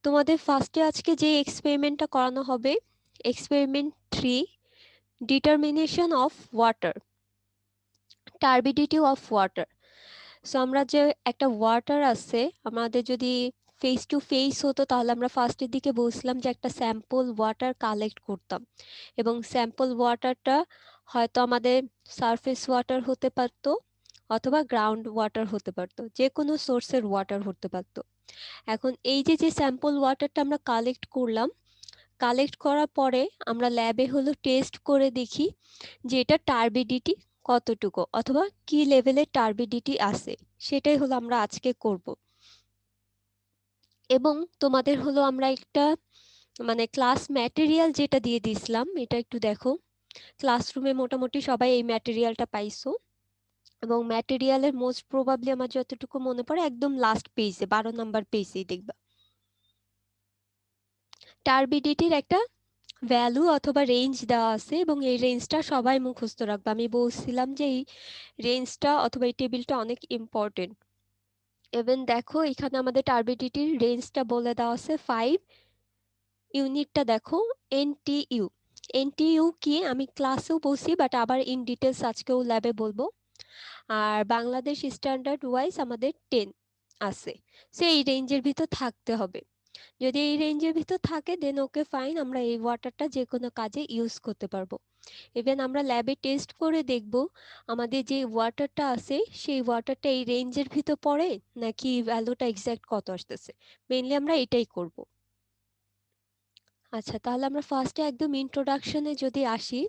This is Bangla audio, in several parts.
তোমাদের ফার্স্টে আজকে যে এক্সপেরিমেন্টটা করানো হবে, experiment 3, determination of water, turbidity of water. So আমরা যে একটা ওয়াটার আছে, আমাদের যদি ফেস টু ফেস হতো তাহলে আমরা ফার্স্টের দিকে বলছিলাম যে একটা স্যাম্পল ওয়াটার কালেক্ট করতাম, এবং স্যাম্পল ওয়াটারটা হয়তো আমাদের সারফেস ওয়াটার হতে পারতো অথবা গ্রাউন্ড ওয়াটার হতে পারতো, যে কোনো সোর্সের ওয়াটার হতে পারতো। এখন এই যে যে স্যাম্পল ওয়াটারটা আমরা কালেক্ট করলাম, কালেক্ট করার পরে আমরা ল্যাবে হলো টেস্ট করে দেখি যে এটা টার্বিডিটি কতটুকু অথবা কি লেভেলের টার্বিডিটি আছে, সেটাই হলো আমরা আজকে করব। এবং তোমাদের হলো আমরা একটা মানে ক্লাস ম্যাটেরিয়াল যেটা দিয়ে দিয়েছিলাম, এটা একটু দেখো। ক্লাসরুমে মোটামুটি সবাই এই ম্যাটেরিয়ালটা পাইছো, এবং ম্যাটেরিয়ালের মোস্ট প্রবাবলি আমার যতটুকু মনে পড়ে একদম লাস্ট পেজে 12 নম্বর পেজেই দেখবা টার্বিডিটির একটা ভ্যালু অথবা রেঞ্জ দেওয়া আছে, এবং এই রেঞ্জটা সবাই মুখস্থ রাখবে। আমি বলছিলাম যে এই রেঞ্জটা অথবা এই টেবিলটা অনেক ইম্পর্টেন্ট। ইভেন দেখো এখানে আমাদের টার্বিডিটির রেঞ্জটা বলে দেওয়া আছে 5। ইউনিটটা দেখো এনটিইউ। এনটিইউ কি আমি ক্লাসেও বলছি, বাট আবার ইন ডিটেলস আজকেও ল্যাবে বলবো। আর বাংলাদেশ স্ট্যান্ডার্ড ওয়াইজ আমাদের 10 আছে। সো এই রেঞ্জের ভিতর থাকতে হবে। যদি এই রেঞ্জের ভিতর থাকে দেন ওকে ফাইন, আমরা এই ওয়াটারটা যে কোনো কাজে ইউজ করতে পারবো। ইভেন আমরা ল্যাবে টেস্ট করে দেখব আমাদের যে ওয়াটারটা আছে সেই ওয়াটারটা এই রেঞ্জের ভিতর পড়ে নাকি ভ্যালুটা এক্স্যাক্ট কত আসতেছে। মেইনলি আমরা এটাই করব। আচ্ছা, তাহলে আমরা ফার্স্টে একদম ইন্ট্রোডাকশনে যদি আসি,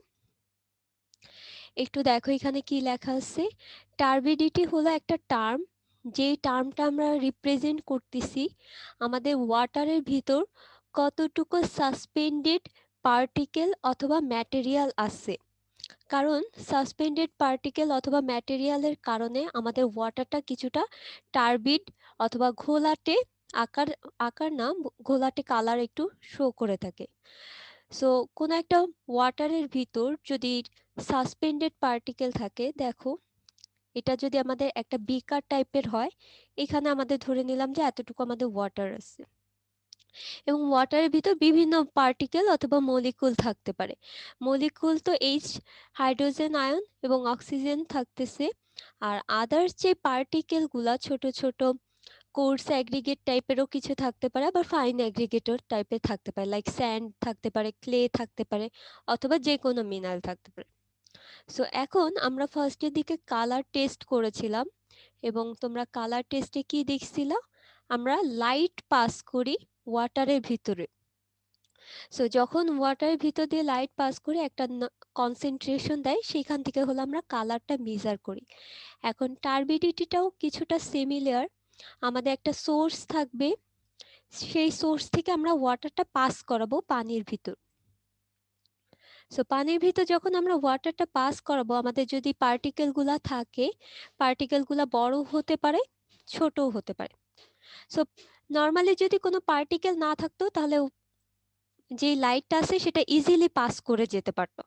একটু দেখো এখানে কি লেখা আছে। টার্বিডিটি হলো একটা টার্ম, যেই টার্মটা আমরা রিপ্রেজেন্ট করতেছি আমাদের ওয়াটারের ভিতর কতটুকু সাসপেন্ডেড পার্টিকেল অথবা ম্যাটেরিয়াল আছে। কারণ সাসপেন্ডেড পার্টিকেল অথবা ম্যাটেরিয়ালের কারণে আমাদের ওয়াটারটা কিছুটা টার্বিড অথবা ঘোলাটে আকার, আকার না, ঘোলাটে কালার একটু শো করে থাকে। সো কোনো একটা ওয়াটারের ভিতর যদি সাসপেন্ডেড পার্টিকেল থাকে, দেখো এটা যদি আমাদের একটা বিকার টাইপের হয়, এখানে আমাদের ধরে নিলাম যে এতটুকু আমাদের ওয়াটার আছে, এবং ওয়াটারের ভিতর বিভিন্ন পার্টিকেল অথবা মলিকুল থাকতে পারে। মলিকুল তো এইচ, হাইড্রোজেন আয়ন এবং অক্সিজেন থাকতেছে। আর আদার্স যে পার্টিকেলগুলা ছোট ছোট কোর্স অ্যাগ্রিগেট টাইপেরও কিছু থাকতে পারে, আবার ফাইন অ্যাগ্রিগেটর টাইপের থাকতে পারে, লাইক স্যান্ড থাকতে পারে, ক্লে থাকতে পারে, অথবা যে কোনো মিনারেল থাকতে পারে। সো এখন আমরা ফার্স্টের দিকে কালার টেস্ট করেছিলাম, এবং তোমরা কালার টেস্টে কি দেখছিলা, আমরা লাইট পাস করি ওয়াটারের ভিতরে। সো যখন ওয়াটারের ভিতর দিয়ে লাইট পাস করে একটা কনসেন্ট্রেশন দেয়, সেখান থেকে হলো আমরা কালারটা মেজার করি। এখন টার্বিডিটিটাও কিছুটা সিমিলার। আমাদের একটা সোর্স থাকবে, সেই সোর্স থেকে আমরা ওয়াটারটা পাস করাবো পানির ভিতর। সো পানির ভিতর যখন আমরা ওয়াটারটা পাস করাবো, আমাদের যদি পার্টিকেলগুলা থাকে, পার্টিকেলগুলা বড় হতে পারে, ছোটও হতে পারে। সো নর্মালি যদি কোনো পার্টিকেল না থাকতো তাহলে যে লাইটটা আছে সেটা ইজিলি পাস করে যেতে পারতো।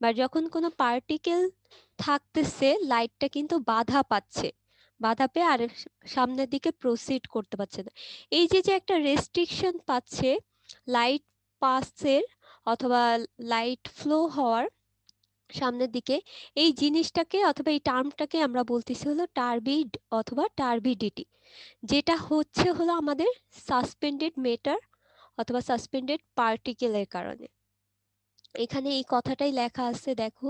বা যখন কোনো পার্টিকেল থাকতেছে, লাইটটা কিন্তু বাধা পাচ্ছে, বাধা পেয়ে আর সামনের দিকে প্রসিড করতে পারছে না। এই যে যে একটা রেস্ট্রিকশন পাচ্ছে লাইট পাসের অথবা লাইট ফ্লো হওয়ার সামনের দিকে, এই জিনিসটাকে অথবা এই টার্মটাকে আমরা বলতেছি হলো টার্বিড অথবা টার্বিডিটি, যেটা হচ্ছে হলো আমাদের সাসপেন্ডেড মেটার অথবা সাসপেন্ডেড পার্টিকেলের কারণে। এখানে এই কথাটাই লেখা আছে, দেখো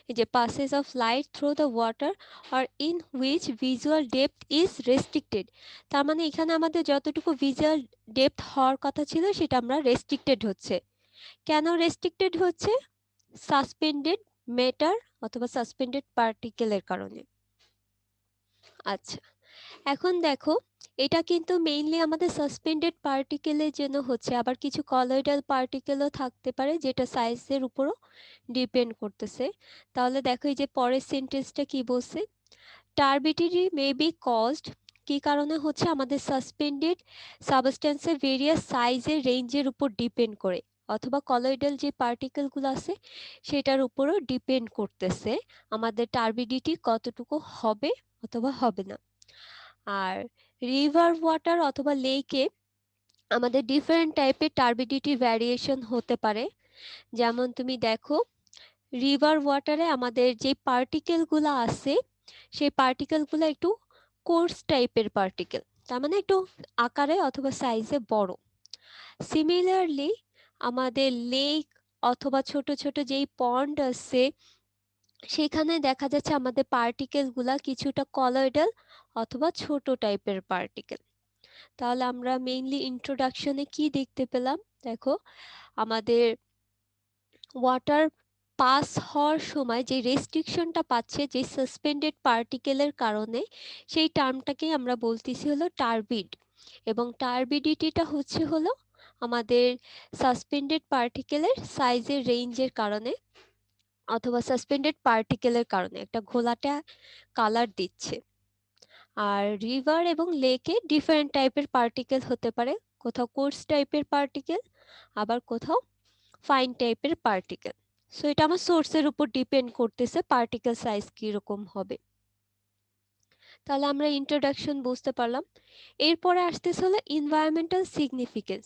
এই যে passage of light through the water আর in which visual depth is restricted. তার মানে এখানে আমাদের যতটুকু ভিজুয়াল ডেপথ হওয়ার কথা ছিল সেটা আমরা রেস্ট্রিক্টেড হচ্ছে। কেন রেস্ট্রিক্টেড হচ্ছে? সাসপেন্ডেড ম্যাটার অথবা সাসপেন্ডেড পার্টিকেলের কারণে। আচ্ছা, এখন দেখো এটা কিন্তু মেইনলি আমাদের সাসপেন্ডেড পার্টিকেলের জন্য হচ্ছে, আবার কিছু কলয়েডাল পার্টিকেলও থাকতে পারে যেটা সাইজের উপরও ডিপেন্ড করতেছে। তাহলে দেখো এই যে পরের সেন্টেন্সটা কি বলছে, টার্বিডিটি মে বি কজড, কি কারণে হচ্ছে আমাদের সাসপেন্ডেড সাবস্টেন্সের ভেরিয়াস সাইজের রেঞ্জের উপর ডিপেন্ড করে, অথবা কলয়েডাল যে পার্টিকেলগুলো আছে সেটার উপরও ডিপেন্ড করতেছে আমাদের টার্বিডিটি কতটুকু হবে অথবা হবে না। আর রিভার ওয়াটার অথবা লেকে আমাদের ডিফারেন্ট টাইপের টার্বিডিটি ভ্যারিয়েশন হতে পারে। যেমন তুমি দেখো, রিভার ওয়াটারে আমাদের যে পার্টিকেলগুলো আছে সেই পার্টিকেলগুলো একটু কোর্স টাইপের পার্টিকেল, তার মানে একটু আকারে অথবা সাইজে বড়। সিমিলারলি আমাদের লেক অথবা ছোট ছোট যেই পন্ড আছে সেখানে দেখা যাচ্ছে আমাদের পার্টিকেলগুলা কিছুটা কলয়েডাল অথবা ছোট টাইপের পার্টিকেল। তাহলে আমরা মেইনলি ইন্ট্রোডাকশনে কি দেখতে পেলাম? দেখো, আমাদের ওয়াটার পাস হওয়ার সময় যে রেস্ট্রিকশনটা পাচ্ছে যে সাসপেন্ডেড পার্টিকেলের কারণে, সেই টার্মটাকেই আমরা বলতেছি হলো টার্বিড। এবং টার্বিডিটিটা হলো আমাদের সাসপেন্ডেড পার্টিকেলের সাইজের রেঞ্জের কারণে অথবা সাসপেন্ডেড পার্টিকেলের কারণে একটা ঘোলাটে কালার দিচ্ছে। আর রিভার এবং লেকে ডিফারেন্ট টাইপের পার্টিকেল হতে পারে, কোথাও কোর্স টাইপের পার্টিকেল, আবার কোথাও ফাইন টাইপের পার্টিকেল। সো এটা আমার সোর্সের উপর ডিপেন্ড করতেছে পার্টিকেল সাইজ কীরকম হবে। তাহলে আমরা ইন্ট্রোডাকশন বুঝতে পারলাম। এরপরে আসতেছে হলো এনভায়রনমেন্টাল সিগনিফিকেন্স।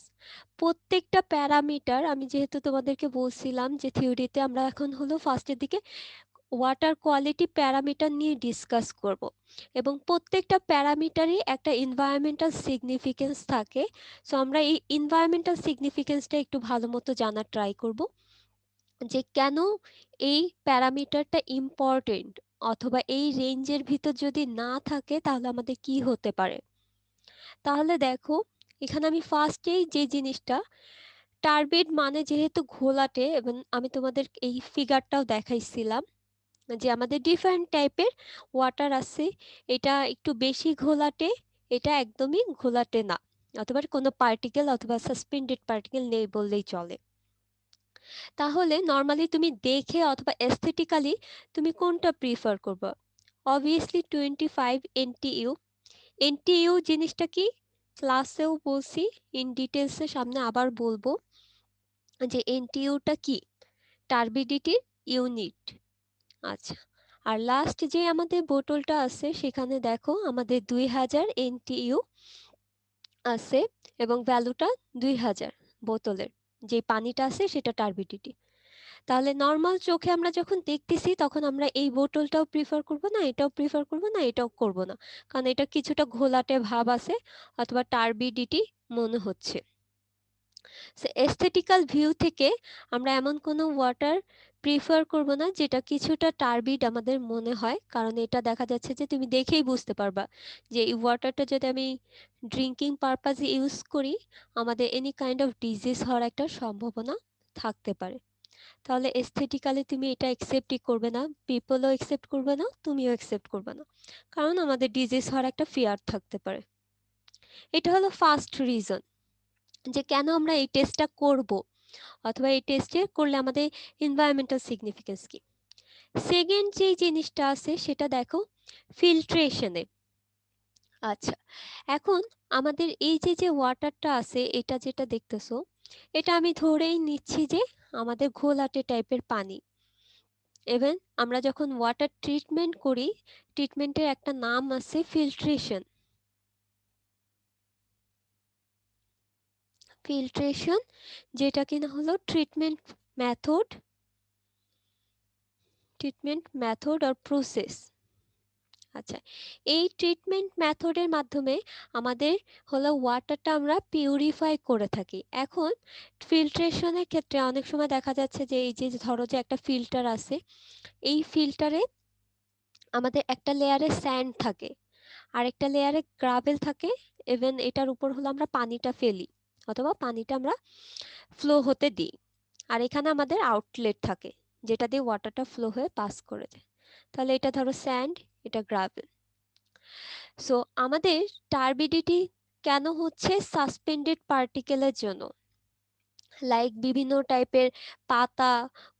প্রত্যেকটা প্যারামিটার, আমি যেহেতু তোমাদেরকে বলছিলাম যে থিওরিতে আমরা এখন হলো ফার্স্টের দিকে ওয়াটার কোয়ালিটি প্যারামিটার নিয়ে ডিসকাস করব, এবং প্রত্যেকটা প্যারামিটারই একটা এনভায়রনমেন্টাল সিগনিফিকেন্স থাকে। সো আমরা এই এনভায়রনমেন্টাল সিগনিফিকেন্সটা একটু ভালো মতো জানার ট্রাই করব, যে কেন এই প্যারামিটারটা ইম্পর্টেন্ট, অথবা এই রেঞ্জের ভিতর যদি না থাকে তাহলে আমাদের কি হতে পারে। তাহলে দেখো, এখানে আমি ফার্স্টেই যে জিনিসটা, টার্বিড মানে যেহেতু ঘোলাটে, এবং আমি তোমাদের এই ফিগারটাও দেখাইছিলাম যে আমাদের ডিফারেন্ট টাইপের ওয়াটার আছে, এটা একটু বেশি ঘোলাটে, এটা একদমই ঘোলাটে না, অথবা কোনো পার্টিকেল অথবা সাসপেন্ডেড পার্টিকেল নেই বললেই চলে। তাহলে নর্মালি তুমি দেখে অথবা এস্থেটিক্যালি তুমি কোনটা প্রিফার করবে? Obviously 25 NTU। এনটিইউ জিনিসটা কি, ক্লাসেও বলছি, ইন ডিটেলসে সামনে আবার বলবো যে এনটিইউটা কি, টার্বিডিটির ইউনিট। আচ্ছা, আর লাস্ট যে আমাদের বোতলটা আছে সেখানে দেখো আমাদের 2000 NTU আছে, এবং ভ্যালুটা 2000, বোতলের যে পানিটা আছে সেটা টার্বিডিটি। তাহলে নর্মাল চোখে আমরা যখন দেখতেছি তখন আমরা এই বোতলটাও প্রিফার করব না, এটাও প্রিফার করব না, এটাও করব না, কারণ এটা কিছুটা ঘোলাটে ভাব আছে অথবা টার্বিডিটি মনে হচ্ছে। এস্থেটিক্যাল ভিউ থেকে আমরা এমন কোনো ওয়াটার প্রিফার করব না যেটা কিছুটা টার্বিড আমাদের মনে হয়, কারণ এটা দেখা যাচ্ছে যে তুমি দেখেই বুঝতে পারবা যে এই ওয়াটারটা যদি আমি ড্রিঙ্কিং পারপাসে ইউজ করি আমাদের এনি কাইন্ড অফ ডিজিজ হওয়ার একটা সম্ভাবনা থাকতে পারে। তাহলে এস্থেটিক্যালি তুমি এটা একসেপ্টই করবে না, পিপলও একসেপ্ট করবে না, তুমিও একসেপ্ট করবে না, কারণ আমাদের ডিজিজ হওয়ার একটা ফিয়ার থাকতে পারে। এটা হলো ফার্স্ট রিজন যে কেন আমরা এই টেস্টটা করব, অথবা এই টেস্টে করলে আমাদের এনভায়রনমেন্টাল সিগনিফিকেন্স কি। সেকেন্ড যে জিনিসটা আছে সেটা দেখো, ফিল্ট্রেশনে। আচ্ছা, এখন আমাদের এই যে যে ওয়াটারটা আছে এটা যেটা দেখতেছো, এটা আমি ধরেই নিচ্ছি যে আমাদের ঘোলাটে টাইপের পানি। ইভেন আমরা যখন ওয়াটার ট্রিটমেন্ট করি, ট্রিটমেন্টের একটা নাম আছে ফিল্ট্রেশন। ফিল্ট্রেশন যেটা কিনা হলো ট্রিটমেন্ট মেথড আর প্রসেস। আচ্ছা, এই ট্রিটমেন্ট মেথডের মাধ্যমে আমাদের হলো ওয়াটারটা আমরা পিউরিফাই করে থাকি। এখন ফিল্ট্রেশনের ক্ষেত্রে অনেক সময় দেখা যাচ্ছে যে এই যে ধরো যে একটা ফিল্টার আছে, এই ফিল্টারে আমাদের একটা লেয়ারে স্যান্ড থাকে, আরেকটা লেয়ারে গ্রাভেল থাকে, ইভেন এটার উপর হলো আমরা পানিটা ফেলি অথবা পানিটা আমরা ফ্লো হতে দিই, আর এখানে আমাদের আউটলেট থাকে যেটা দিয়ে ওয়াটারটা ফ্লো হয়ে পাস করে দেয়। তাহলে এটা ধরো স্যান্ড, এটা গ্রাভেল। সো আমাদের টার্বিডিটি কেন হচ্ছে? সাসপেন্ডেড পার্টিকেলের জন্য, লাইক বিভিন্ন টাইপের পাতা,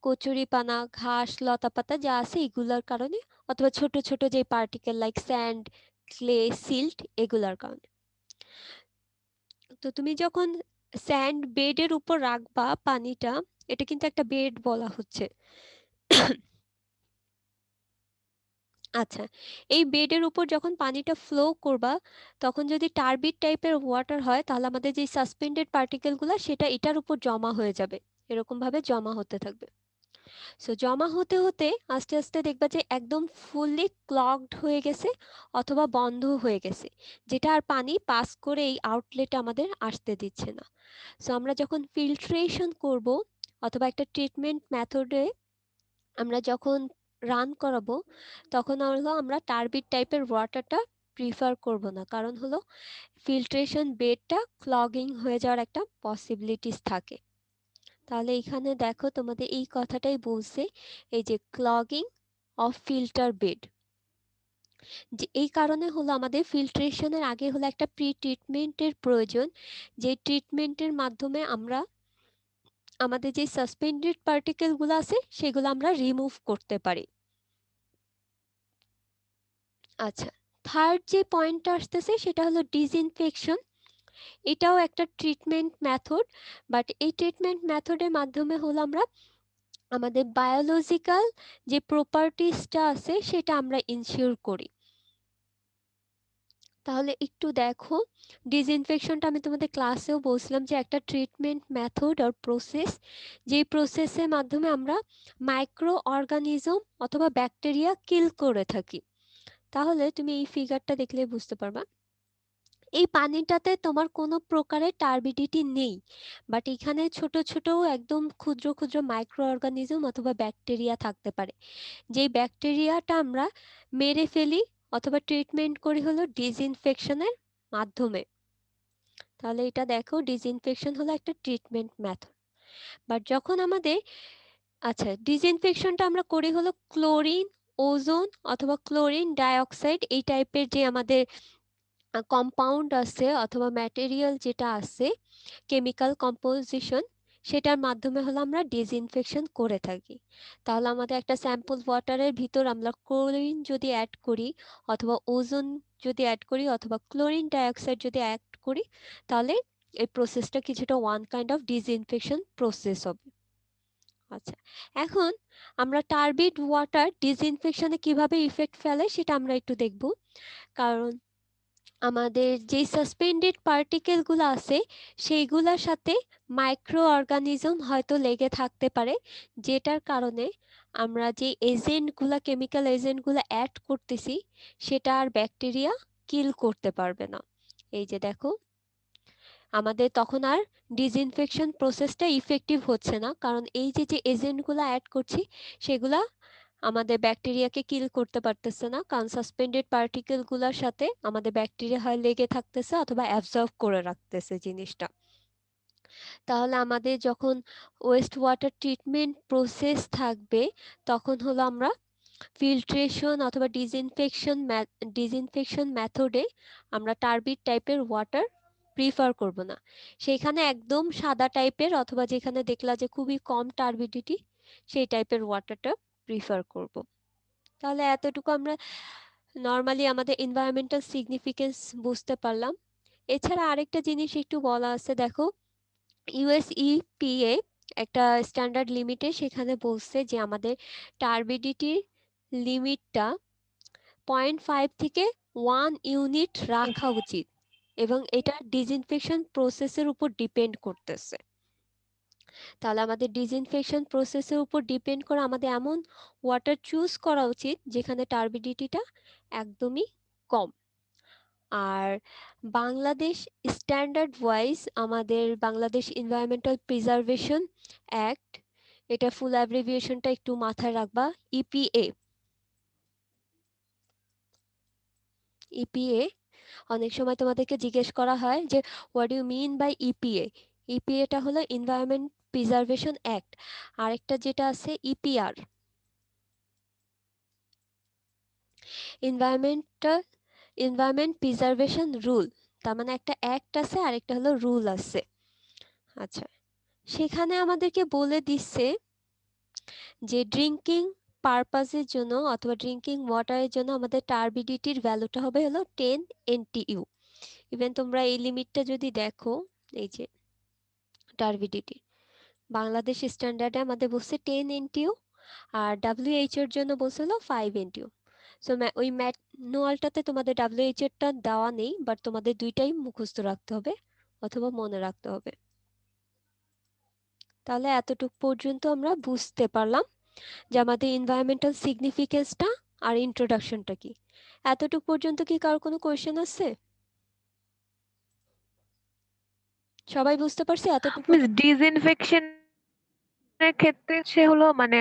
কচুরিপানা, ঘাস, লতাপাতা যা আছে এগুলোর কারণে, অথবা ছোট ছোট যে particle like sand, clay, silt, এগুলার কারণে। তো তুমি যখন স্যান্ড বেডের উপর রাখবা পানিটা, এটা কিন্তু একটা বেড বলা হচ্ছে, আচ্ছা, এই বেডের উপর যখন পানিটা ফ্লো করবা, তখন যদি টার্বিড টাইপের ওয়াটার হয়, তাহলে আমাদের যে সাসপেন্ডেড পার্টিকেলগুলো সেটা এটার উপর জমা হয়ে যাবে, এরকমভাবে জমা হতে থাকবে। সো জমা হতে হতে আস্তে আস্তে দেখবা যে একদম ফুললি ক্লগড হয়ে গেছে অথবা বন্ধ হয়ে গেছে, যেটা আর পানি পাস করে এই আউটলেটে আমাদের আসতে দিচ্ছে না। সো আমরা যখন ফিল্ট্রেশন করব অথবা একটা ট্রিটমেন্ট মেথডে আমরা যখন রান করাবো, তখন হলো আমরা টার্বিড টাইপের ওয়াটারটা প্রিফার করব না, কারণ হলো ফিল্ট্রেশন বেডটা ক্লগিং হয়ে যাওয়ার একটা পসিবিলিটিস থাকে। তাহলে এখানে দেখো তোমাদের এই কথাটাই বলছে, এই যে ক্লগিং অফ ফিল্টার বেড, যে এই কারণে হলো আমাদের ফিল্ট্রেশনের আগে হলো একটা প্রি ট্রিটমেন্টের প্রয়োজন, যে ট্রিটমেন্টের মাধ্যমে আমরা আমাদের যে সাসপেন্ডেড পার্টিকেলগুলো আছে সেগুলো আমরা রিমুভ করতে পারি। আচ্ছা, থার্ড যে পয়েন্টটা আসতেছে সেটা হলো ডিসইনফেকশন। এটাও একটা ট্রিটমেন্ট মেথড, বাট এই ট্রিটমেন্ট মেথডের মাধ্যমে হলো আমরা আমাদের বায়োলজিক্যাল যে প্রপার্টিসটা আছে সেটা আমরা ইনশিওর করি। তাহলে একটু দেখো, ডিসইনফেকশনটা আমি তোমাদের ক্লাসেও বলছিলাম যে একটা ট্রিটমেন্ট মেথড আর প্রসেস, যেই প্রসেসের মাধ্যমে আমরা মাইক্রো অর্গানিজম অথবা ব্যাকটেরিয়া কিল করে থাকি। তাহলে তুমি এই ফিগারটা দেখলে বুঝতে পারবা, এই পানিটাতে তোমার কোনো প্রকারের টার্বিডিটি নেই, বাট এখানে ছোট ছোট একদম ক্ষুদ্র ক্ষুদ্র মাইক্রো অর্গানিজম অথবা ব্যাকটেরিয়া থাকতে পারে, যেই ব্যাকটেরিয়াটা আমরা মেরে ফেলি অথবা ট্রিটমেন্ট করি হলো ডিসইনফেকশনের মাধ্যমে। তাহলে এটা দেখো, ডিসইনফেকশন হলো একটা ট্রিটমেন্ট মেথড। বাট যখন আমাদের, আচ্ছা, ডিসইনফেকশনটা আমরা করি হলো ক্লোরিন, ওজোন অথবা ক্লোরিন ডাইঅক্সাইড এই টাইপের যে আমাদের কম্পাউন্ড আছে অথবা ম্যাটেরিয়াল যেটা আছে, কেমিক্যাল কম্পোজিশন, সেটার মাধ্যমে হলো আমরা ডিসইনফেকশন করে থাকি। তাহলে আমাদের একটা স্যাম্পল ওয়াটারের ভিতর আমরা ক্লোরিন যদি অ্যাড করি অথবা ওজোন যদি অ্যাড করি অথবা ক্লোরিন ডাইঅক্সাইড যদি অ্যাড করি, তাহলে এই প্রসেসটা কিছুটা one kind of disinfection process হবে। আচ্ছা, এখন আমরা টার্বিড ওয়াটার ডিসইনফেকশনে কিভাবে ইফেক্ট ফেলে সেটা আমরা একটু দেখব। কারণ আমাদের যে সাসপেন্ডেড পার্টিকেলগুলো আছে সেইগুলোর সাথে মাইক্রো অর্গানিজম হয়তো লেগে থাকতে পারে, যেটার কারণে আমরা যে এজেন্টগুলো, কেমিক্যাল এজেন্টগুলো অ্যাড করতেছি, সেটা আর ব্যাকটেরিয়া কিল করতে পারবে না। এই যে দেখো, আমাদের তখন আর ডিসইনফেকশন প্রসেসটা ইফেক্টিভ হচ্ছে না, কারণ এই যে যে এজেন্টগুলো অ্যাড করছি সেগুলা আমাদের ব্যাকটেরিয়াকে কিল করতে পারতেছে না, কারণ সাসপেন্ডেড পার্টিকেলগুলোর সাথে আমাদের ব্যাকটেরিয়া হয় লেগে থাকতেছে অথবা অ্যাবজর্ব করে রাখতেছে জিনিসটা। তাহলে আমাদের যখন ওয়েস্ট ওয়াটার ট্রিটমেন্ট প্রসেস থাকবে, তখন হলো আমরা ফিল্ট্রেশন অথবা ডিসইনফেকশন মেথডে আমরা টার্বিড টাইপের ওয়াটার প্রিফার করব না। সেখানে একদম সাদা টাইপের অথবা যেখানে দেখলা যে খুবই কম টার্বিডিটি, সেই টাইপের ওয়াটারটা প্রিফার করব। তাহলে এতটুকু আমরা নর্মালি আমাদের এনভায়রনমেন্টাল সিগনিফিকেন্স বুঝতে পারলাম। এছাড়া আরেকটা জিনিস একটু বলা আছে, দেখো ইউএসইপিএ একটা স্ট্যান্ডার্ড লিমিটে সেখানে বলছে যে আমাদের টার্বিডিটির লিমিটটা 0.5 থেকে 1 ইউনিট রাখা উচিত, এবং এটা ডিসইনফেকশন প্রসেসের উপর ডিপেন্ড করতেছে। তাহলে আমাদের ডিসইনফেকশন প্রসেসের উপর ডিপেন্ড করে আমাদের এমন ওয়াটার চুজ করা উচিত যেখানে টার্বিডিটিটা একদমই কম। আর বাংলাদেশ স্ট্যান্ডার্ড ওয়াইজ আমাদের বাংলাদেশ এনভায়রনমেন্টাল প্রিজার্ভেশন অ্যাক্ট, এটা ফুল অ্যাব্রিভিয়েশনটা একটু মাথায় রাখবা, ইপিএ। ইপিএ, অনেক সময় তোমাদেরকে জিজ্ঞেস করা হয় যে what you mean by EPA. ইপিএটা হলো এনভায়রনমেন্ট প্রিজার্ভেশন অ্যাক্ট, আরেকটা যেটা আছে EPR, environmental environment preservation rule. তার মানে একটা অ্যাক্ট আছে আর একটা হলো রুল আছে। আচ্ছা, সেখানে আমাদেরকে বলে দিচ্ছে যে ড্রিঙ্কিং পারপাসের জন্য অথবা ড্রিঙ্কিং ওয়াটারের জন্য আমাদের টার্বিডিটির ভ্যালুটা হবে হলো 10 এনটিইউ। ইভেন তোমরা এই লিমিটটা যদি দেখো, এই যে টার্বিডিটি বাংলাদেশ স্ট্যান্ডার্ডে আমাদের বলছে 10 এনটিইউ, আর ডাব্লিউএইচওর জন্য বলছিল 5 এনটিইউ। সো ওই ম্যানুয়ালটাতে তোমাদের WH এরটা দেওয়া নেই, বাট তোমাদের দুইটাই মুখস্থ রাখতে হবে অথবা মনে রাখতে হবে। তাহলে এতটুকু পর্যন্ত আমরা বুঝতে পারলাম যে আমাদের এনভায়রনমেন্টাল সিগনিফিকেন্সটা আর ইন্ট্রোডাকশনটা কি। এতটুকু পর্যন্ত কি কারোর কোনো কোয়েশ্চেন আছে? সবাই বুঝতে পারছে এতটুকু? ডিসইনফেকশন এর ক্ষেত্রে সে হলো মানে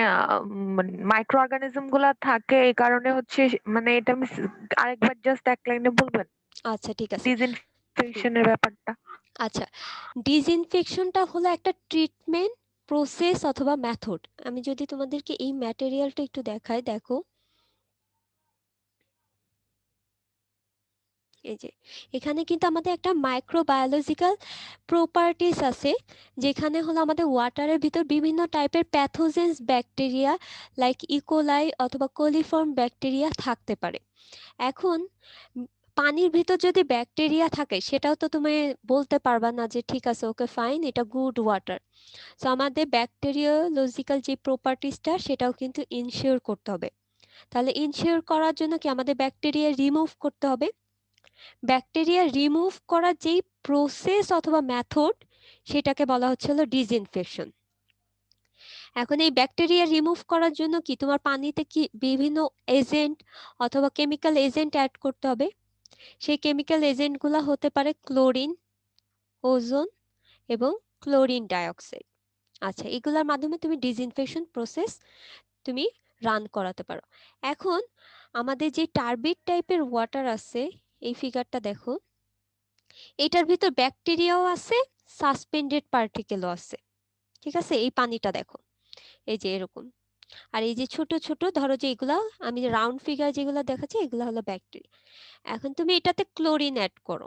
মাইক্রো অর্গানিজম গুলা থাকে, এই কারণে হচ্ছে মানে এটা আমি আরেকবার জাস্ট এক লাইনে বলবেন আচ্ছা ঠিক আছে। ডিসইনফেকশনের ব্যাপারটা? আচ্ছা, ডিসইনফেকশনটা হলো একটা ট্রিটমেন্ট প্রসেস অথবা মেথড। আমি যদি তোমাদেরকে এই ম্যাটেরিয়ালটা একটু দেখাই, দেখো এই যে এখানে কিন্তু আমাদের একটা মাইক্রোবায়োলজিক্যাল প্রপার্টিস আছে, যেখানে হলো আমাদের ওয়াটারের ভিতর বিভিন্ন টাইপের প্যাথোজেন্স ব্যাকটেরিয়া লাইক ইকোলাই অথবা কোলিফর্ম ব্যাকটেরিয়া থাকতে পারে। এখন পানির ভিতর যদি ব্যাকটেরিয়া থাকে সেটাও তো তুমি বলতে পারবা না যে ঠিক আছে ওকে ফাইন এটা গুড ওয়াটার। সো আমাদের ব্যাকটেরিওলজিক্যাল যে প্রপার্টিসটা সেটাও কিন্তু ইনশিওর করতে হবে। তাহলে ইনশিওর করার জন্য কি আমাদের ব্যাকটেরিয়া রিমুভ করতে হবে। ব্যাকটেরিয়া রিমুভ করার যেই প্রসেস অথবা মেথড সেটাকে বলা হচ্ছে হলো ডিসইনফেকশন। এখন এই ব্যাকটেরিয়া রিমুভ করার জন্য কি তোমার পানিতে কি বিভিন্ন এজেন্ট অথবা কেমিক্যাল এজেন্ট অ্যাড করতে হবে। সেই কেমিক্যাল এজেন্টগুলো হতে পারে ক্লোরিন, ওজোন এবং ক্লোরিন ডাইঅক্সাইড। আচ্ছা, এগুলোর মাধ্যমে তুমি ডিসইনফেকশন প্রসেস তুমি রান করাতে পারো। এখন আমাদের যে টার্বিড টাইপের ওয়াটার আছে, এই ফিগারটা দেখো, এটার ভিতর ব্যাকটেরিয়াও আছে, সাসপেন্ডেড পার্টিকেলও আছে। ঠিক আছে, এই পানিটা দেখো এই যে এরকম। আর এই যে ছোট ছোট ধরো যে এগুলা আমি রাউন্ড ফিগার যেগুলো দেখাচ্ছি এগুলো হলো ব্যাকটেরিয়া। এখন তুমি এটাতে ক্লোরিন অ্যাড করো।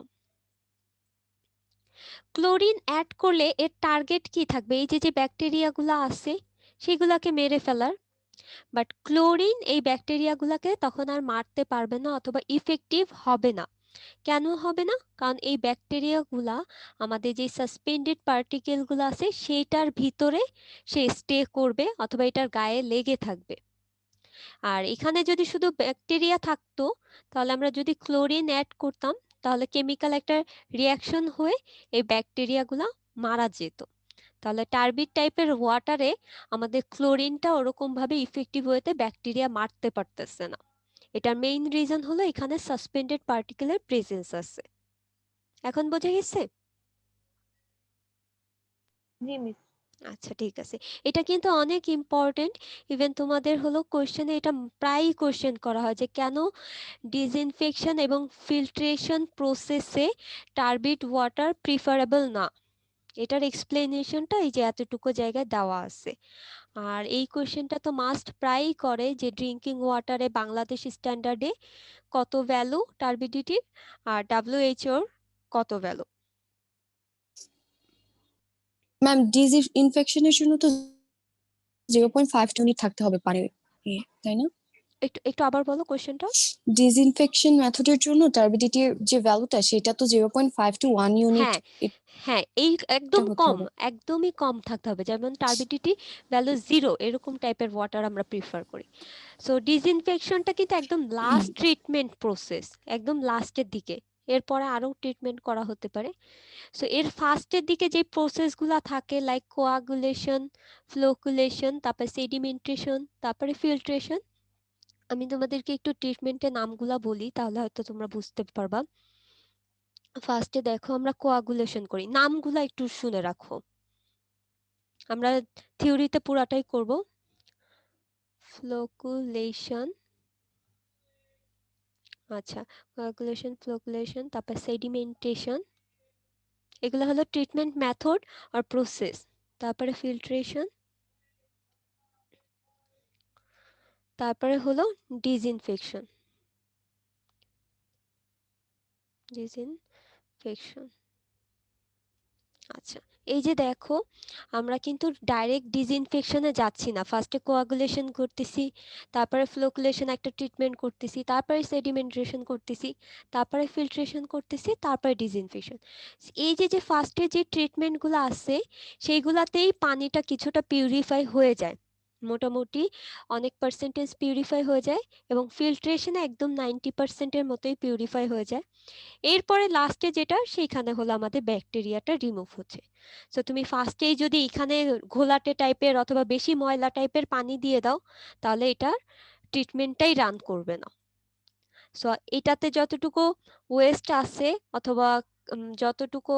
ক্লোরিন অ্যাড করলে এর টার্গেট কি থাকবে, এই যে যে ব্যাকটেরিয়াগুলো আছে সেগুলোকে মেরে ফেলার। বাট ক্লোরিন এই ব্যাকটেরিয়াগুলোকে তখন আর মারতে পারবে না অথবা ইফেক্টিভ হবে না। কেন হবে না? কারণ এই ব্যাকটেরিয়াগুলা আমাদের যে সাসপেন্ডেড পার্টিকেলগুলো আছে সেটার ভিতরে সে স্টে করবে অথবা এটার গায়ে লেগে থাকবে। আর এখানে যদি শুধু ব্যাকটেরিয়া থাকতো তাহলে আমরা যদি ক্লোরিন অ্যাড করতাম তাহলে কেমিক্যাল একটা রিয়াকশন হয়ে এই ব্যাকটেরিয়াগুলা মারা যেত। তাহলে টার্বিড টাইপের ওয়াটারে আমাদের ক্লোরিনটা ওরকম ভাবে ইফেক্টিভ হতে ব্যাকটেরিয়া মারতে পারতেছে না। এটার মেইন রিজন হলো এখানে সাসপেন্ডেড পার্টিকেলের প্রেজেন্স আছে। এখন বোঝা গেছে? জি মিস। আচ্ছা ঠিক আছে, এটা কিন্তু অনেক ইম্পর্টেন্ট। ইভেন তোমাদের হলো কোশ্চেনে এটা প্রায়ই কোশ্চেন করা হয় যে কেন ডিসইনফেকশন এবং ফিল্ট্রেশন প্রসেসে টার্বিড ওয়াটার প্রিফারেবল না। এটার এক্সপ্লেনেশনটা এই যে এতটুকু জায়গায় দেওয়া আছে। আর এই কোশ্চেনটা তো মাস্ট প্রায়ই করে যে ড্রিঙ্কিং ওয়াটারে বাংলাদেশ স্ট্যান্ডার্ডে কত ভ্যালু টার্বিডিটির আর WHO কত ভ্যালু। ম্যাম ডিসইনফেকশনের জন্য তো 0.5 ইউনিট থাকতে হবে পানির, তাই না? একটু একটু আবার বলো কোশ্চেনটা। ডিসইনফেকশন মেথডের জন্য টার্বিডিটির যে ভ্যালুটা সেটা তো 0.5 to 1 ইউনিট হ্যাঁ হ্যাঁ, এই একদম হতে কম, হবে। একদমই কম থাকতে হবে। যেমন টার্বিডিটি ভ্যালু 0 এরকম টাইপের ওয়াটার আমরা প্রিফার করি। সো ডিসইনফেকশনটা কিন্তু একদম লাস্ট ট্রিটমেন্ট প্রসেস, একদম লাস্টের দিকে। এরপরে আরও ট্রিটমেন্ট করা হতে পারে। সো এর ফার্স্টের দিকে যে প্রসেসগুলো থাকে লাইক কোয়াগুলেশন, ফ্লোকুলেশন, তারপরে সেডিমেন্টেশন, তারপরে ফিল্ট্রেশন। আমি তোমাদেরকে একটু ট্রিটমেন্টের নামগুলা বলি তাহলে হয়তো তোমরা বুঝতে পারবা। ফার্স্টে দেখো আমরা কোয়াগুলেশন করি, নামগুলা একটু শুনে রাখো, আমরা থিওরিতে পুরাটাই করব। ফ্লোকুলেশন, আচ্ছা, কোয়াগুলেশন, ফ্লোকুলেশন, তারপর সেডিমেন্টেশন, এগুলো হলো ট্রিটমেন্ট মেথড আর প্রসেস। তারপরে ফিল্ট্রেশন, তারপরে হলো ডিসইনফেকশন। ডিসইনফেকশন, আচ্ছা, এই যে দেখো আমরা কিন্তু ডাইরেক্ট ডিসইনফেকশনে যাচ্ছি না, ফার্স্টে কোয়াগুলেশন করতেছি, তারপরে ফ্লোকুলেশন একটা ট্রিটমেন্ট করতেছি, তারপরে সেডিমেন্টেশন করতেছি, তারপরে ফিল্ট্রেশন করতেছি, তারপরে ডিসইনফেকশন। এই যে যে ফার্স্টে যে ট্রিটমেন্টগুলো আছে সেইগুলাতেই পানিটা কিছুটা পিউরিফাই হয়ে যায়, মোটামুটি অনেক পার্সেন্টেজ পিউরিফাই হয়ে যায় এবং ফিল্ট্রেশনে একদম 90% মতোই পিউরিফাই হয়ে যায়। এরপরে লাস্টে যেটা সেইখানে হলো আমাদের ব্যাকটেরিয়াটা রিমুভ হচ্ছে। সো তুমি ফার্স্টেই যদি এখানে ঘোলাটে টাইপের অথবা বেশি ময়লা টাইপের পানি দিয়ে দাও তাহলে এটার ট্রিটমেন্টটাই রান করবে না। সো এটাতে যতটুকু ওয়েস্ট আছে অথবা যতটুকু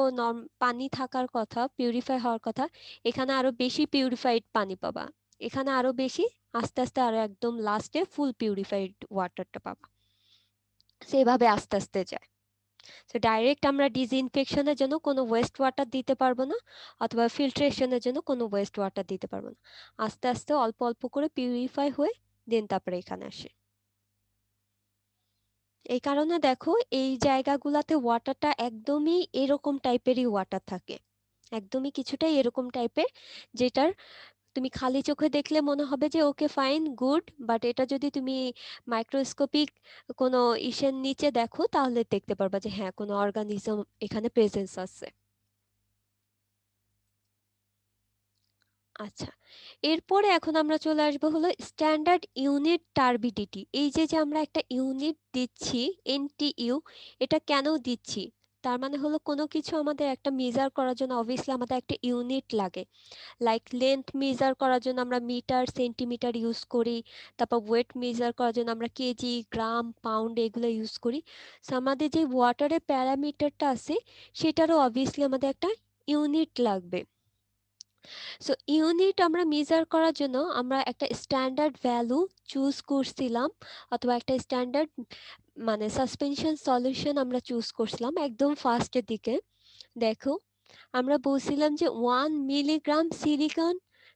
পানি থাকার কথা, পিউরিফাই হওয়ার কথা, এখানে আরো বেশি পিউরিফাইড পানি পাবা। এখানে আরো বেশি, আস্তে আস্তে আরো একদম লাস্টে ফুল পিউরিফাইড ওয়াটারটা পাবা। সেভাবে আস্তে আস্তে যায়। তো ডাইরেক্ট আমরা ডিসইনফেকশনের জন্য কোনো ওয়েস্ট ওয়াটার দিতে পারবো না অথবা ফিল্ট্রেশনের জন্য কোনো ওয়েস্ট ওয়াটার দিতে পারবো না। আস্তে আস্তে অল্প অল্প করে পিউরিফাই হয়ে দেন তারপরে এখানে আসে। এই কারণে দেখো এই জায়গাগুলোতে ওয়াটারটা একদমই এরকম টাইপেরই ওয়াটার থাকে, একদমই কিছুটাই এরকম টাইপের, যেটার তুমি খালি চোখে দেখলে মনে হবে যে ওকে ফাইন গুড, বাট এটা যদি তুমি মাইক্রোস্কোপিক কোনো ইসের নিচে দেখো তাহলে দেখতে পারবা যে হ্যাঁ কোনো অর্গানিজম এখানে প্রেজেন্স আছে। আচ্ছা, এরপরে এখন আমরা চলে আসবো হলো স্ট্যান্ডার্ড ইউনিট টার্বিডিটি। এই যে যে আমরা একটা ইউনিট দিচ্ছি এনটিইউ, এটা কেন দিচ্ছি? তার মানে হলো কোনো কিছু আমাদের একটা মেজার করার জন্য অবভিয়াসলি আমাদের একটা ইউনিট লাগে। লাইক লেন্থ মেজার করার জন্য আমরা মিটার সেন্টিমিটার ইউজ করি, তারপর ওয়েট মেজার করার জন্য আমরা কেজি গ্রাম পাউন্ড এগুলো ইউজ করি। সো আমাদের যে ওয়াটারের প্যারামিটারটা আছে সেটারও অবভিয়াসলি আমাদের একটা ইউনিট লাগবে। সো ইউনিট আমরা মেজার করার জন্য আমরা একটা স্ট্যান্ডার্ড ভ্যালু চুজ করছিলাম অথবা একটা স্ট্যান্ডার্ড মানে সাসপেনশন সলিউশন আমরা চুজ করছিলাম একদম ফার্স্টের দিকে। দেখো আমরা বলছিলাম যে 1 milligram silicon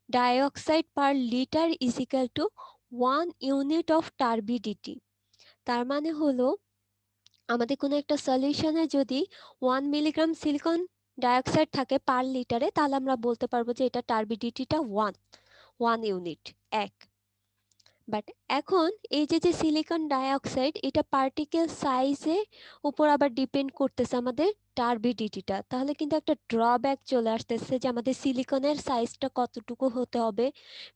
dioxide per litre is equal to 1 unit of turbidity. তার মানে হলো আমাদের কোনো একটা সলিউশনে যদি 1 মিলিগ্রাম সিলিকন ডাইঅক্সাইড থাকে পার লিটারে তাহলে আমরা বলতে পারবো যে এটা টার্বিডিটিটা 1 ইউনিট 1। বাট এখন এই যে যে সিলিকন ডাইঅক্সাইড এটা পার্টিকেল সাইজের উপর আবার ডিপেন্ড করতেছে আমাদের টার্বিডিটিটা, তাহলে কিন্তু একটা ড্রব্যাক চলে আসতেছে যে আমাদের সিলিকনের সাইজটা কতটুকু হতে হবে,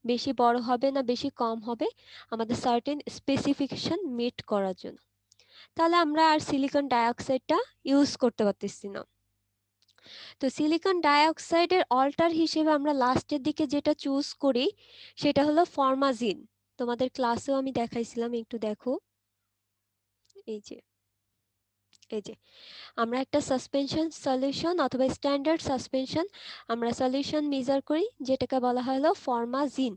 বেশি বড় হবে না বেশি কম হবে আমাদের সার্টেন স্পেসিফিকেশন মিট করার জন্য। তাহলে আমরা আর সিলিকন ডাইঅক্সাইডটা ইউজ করতে পারতেছি না। তো সিলিকন ডাইঅক্সাইডের অল্টার হিসেবে আমরা লাস্টের দিকে যেটা চুজ করি সেটা হলো ফরমাজিন। তোমাদের ক্লাসেও আমি দেখাইছিলাম, একটু দেখো। এই যে এই যে আমরা একটা সাসপেনশন সলিউশন অথবা স্ট্যান্ডার্ড সাসপেনশন আমরা সলিউশন মেজার করি যেটাকে বলা হলো ফরমাজিন।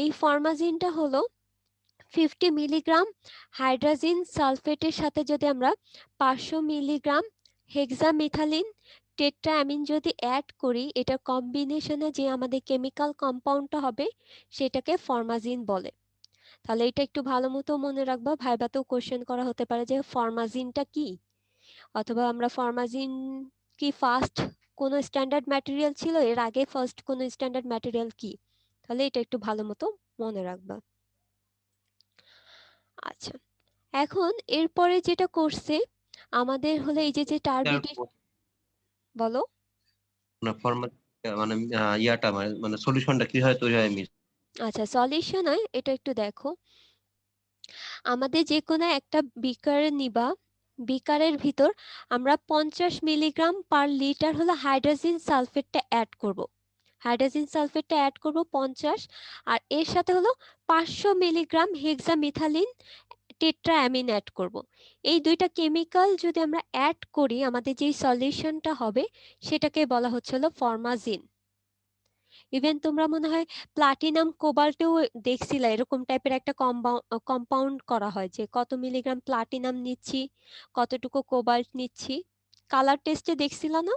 এই ফরমাজিনটা হলো 50 মিলিগ্রাম হাইড্রোজেন সালফেটের সাথে যদি আমরা 500 মিলিগ্রাম হেক্সামিথালিন টেট্রাঅ্যামিন যদি অ্যাড করি, এটা কম্বিনেশনে যে আমাদের কেমিক্যাল কম্পাউন্ডটা হবে সেটাকে ফরমাজিন বলে। তাহলে এটা একটু ভালো মতো মনে রাখবা, ভাইবাতেও কোশ্চেন করা হতে পারে যে ফরমাজিনটা কি, অথবা আমরা ফরমাজিন কি ফার্স্ট কোনো স্ট্যান্ডার্ড ম্যাটেরিয়াল ছিল, এর আগে ফার্স্ট কোনো স্ট্যান্ডার্ড ম্যাটেরিয়াল কি, তাহলে এটা একটু ভালো মতো মনে রাখবা। আচ্ছা, এখন এরপরে যেটা করছে আমাদের হলো এই যে যে টার্বিডি, বলো। ফরম্যাট মানে ইয়াটা মানে সলিউশনটা কিভাবে তৈরি হয় মিস? আচ্ছা, সলিউশন হয় এটা একটু দেখো। আমাদের যে কোনো একটা বিকারে নিবা, বিকারের ভিতর আমরা 50 মিলিগ্রাম পার লিটার হলো হাইড্রোজেন সালফেটটা অ্যাড করব। হাইড্রোজেন সালফেটটা অ্যাড করব 50, আর এর সাথে হলো 500 মিলিগ্রাম হেক্সামিথালিন টেট্রাঅ্যামিন অ্যাড করব। এই দুইটা কেমিক্যাল যদি আমরা অ্যাড করি আমাদের যেই সলিউশনটা হবে সেটাকে বলা হচ্ছে হলো ফরমাজিন। ইভেন তোমরা মনে হয় প্লাটিনাম কোবাল্টেও দেখছিলা এরকম টাইপের একটা কম্পাউন্ড করা হয় যে কত মিলিগ্রাম প্লাটিনাম নিচ্ছি কতটুকু কোবাল্ট নিচ্ছি, কালার টেস্টে দেখছিলা না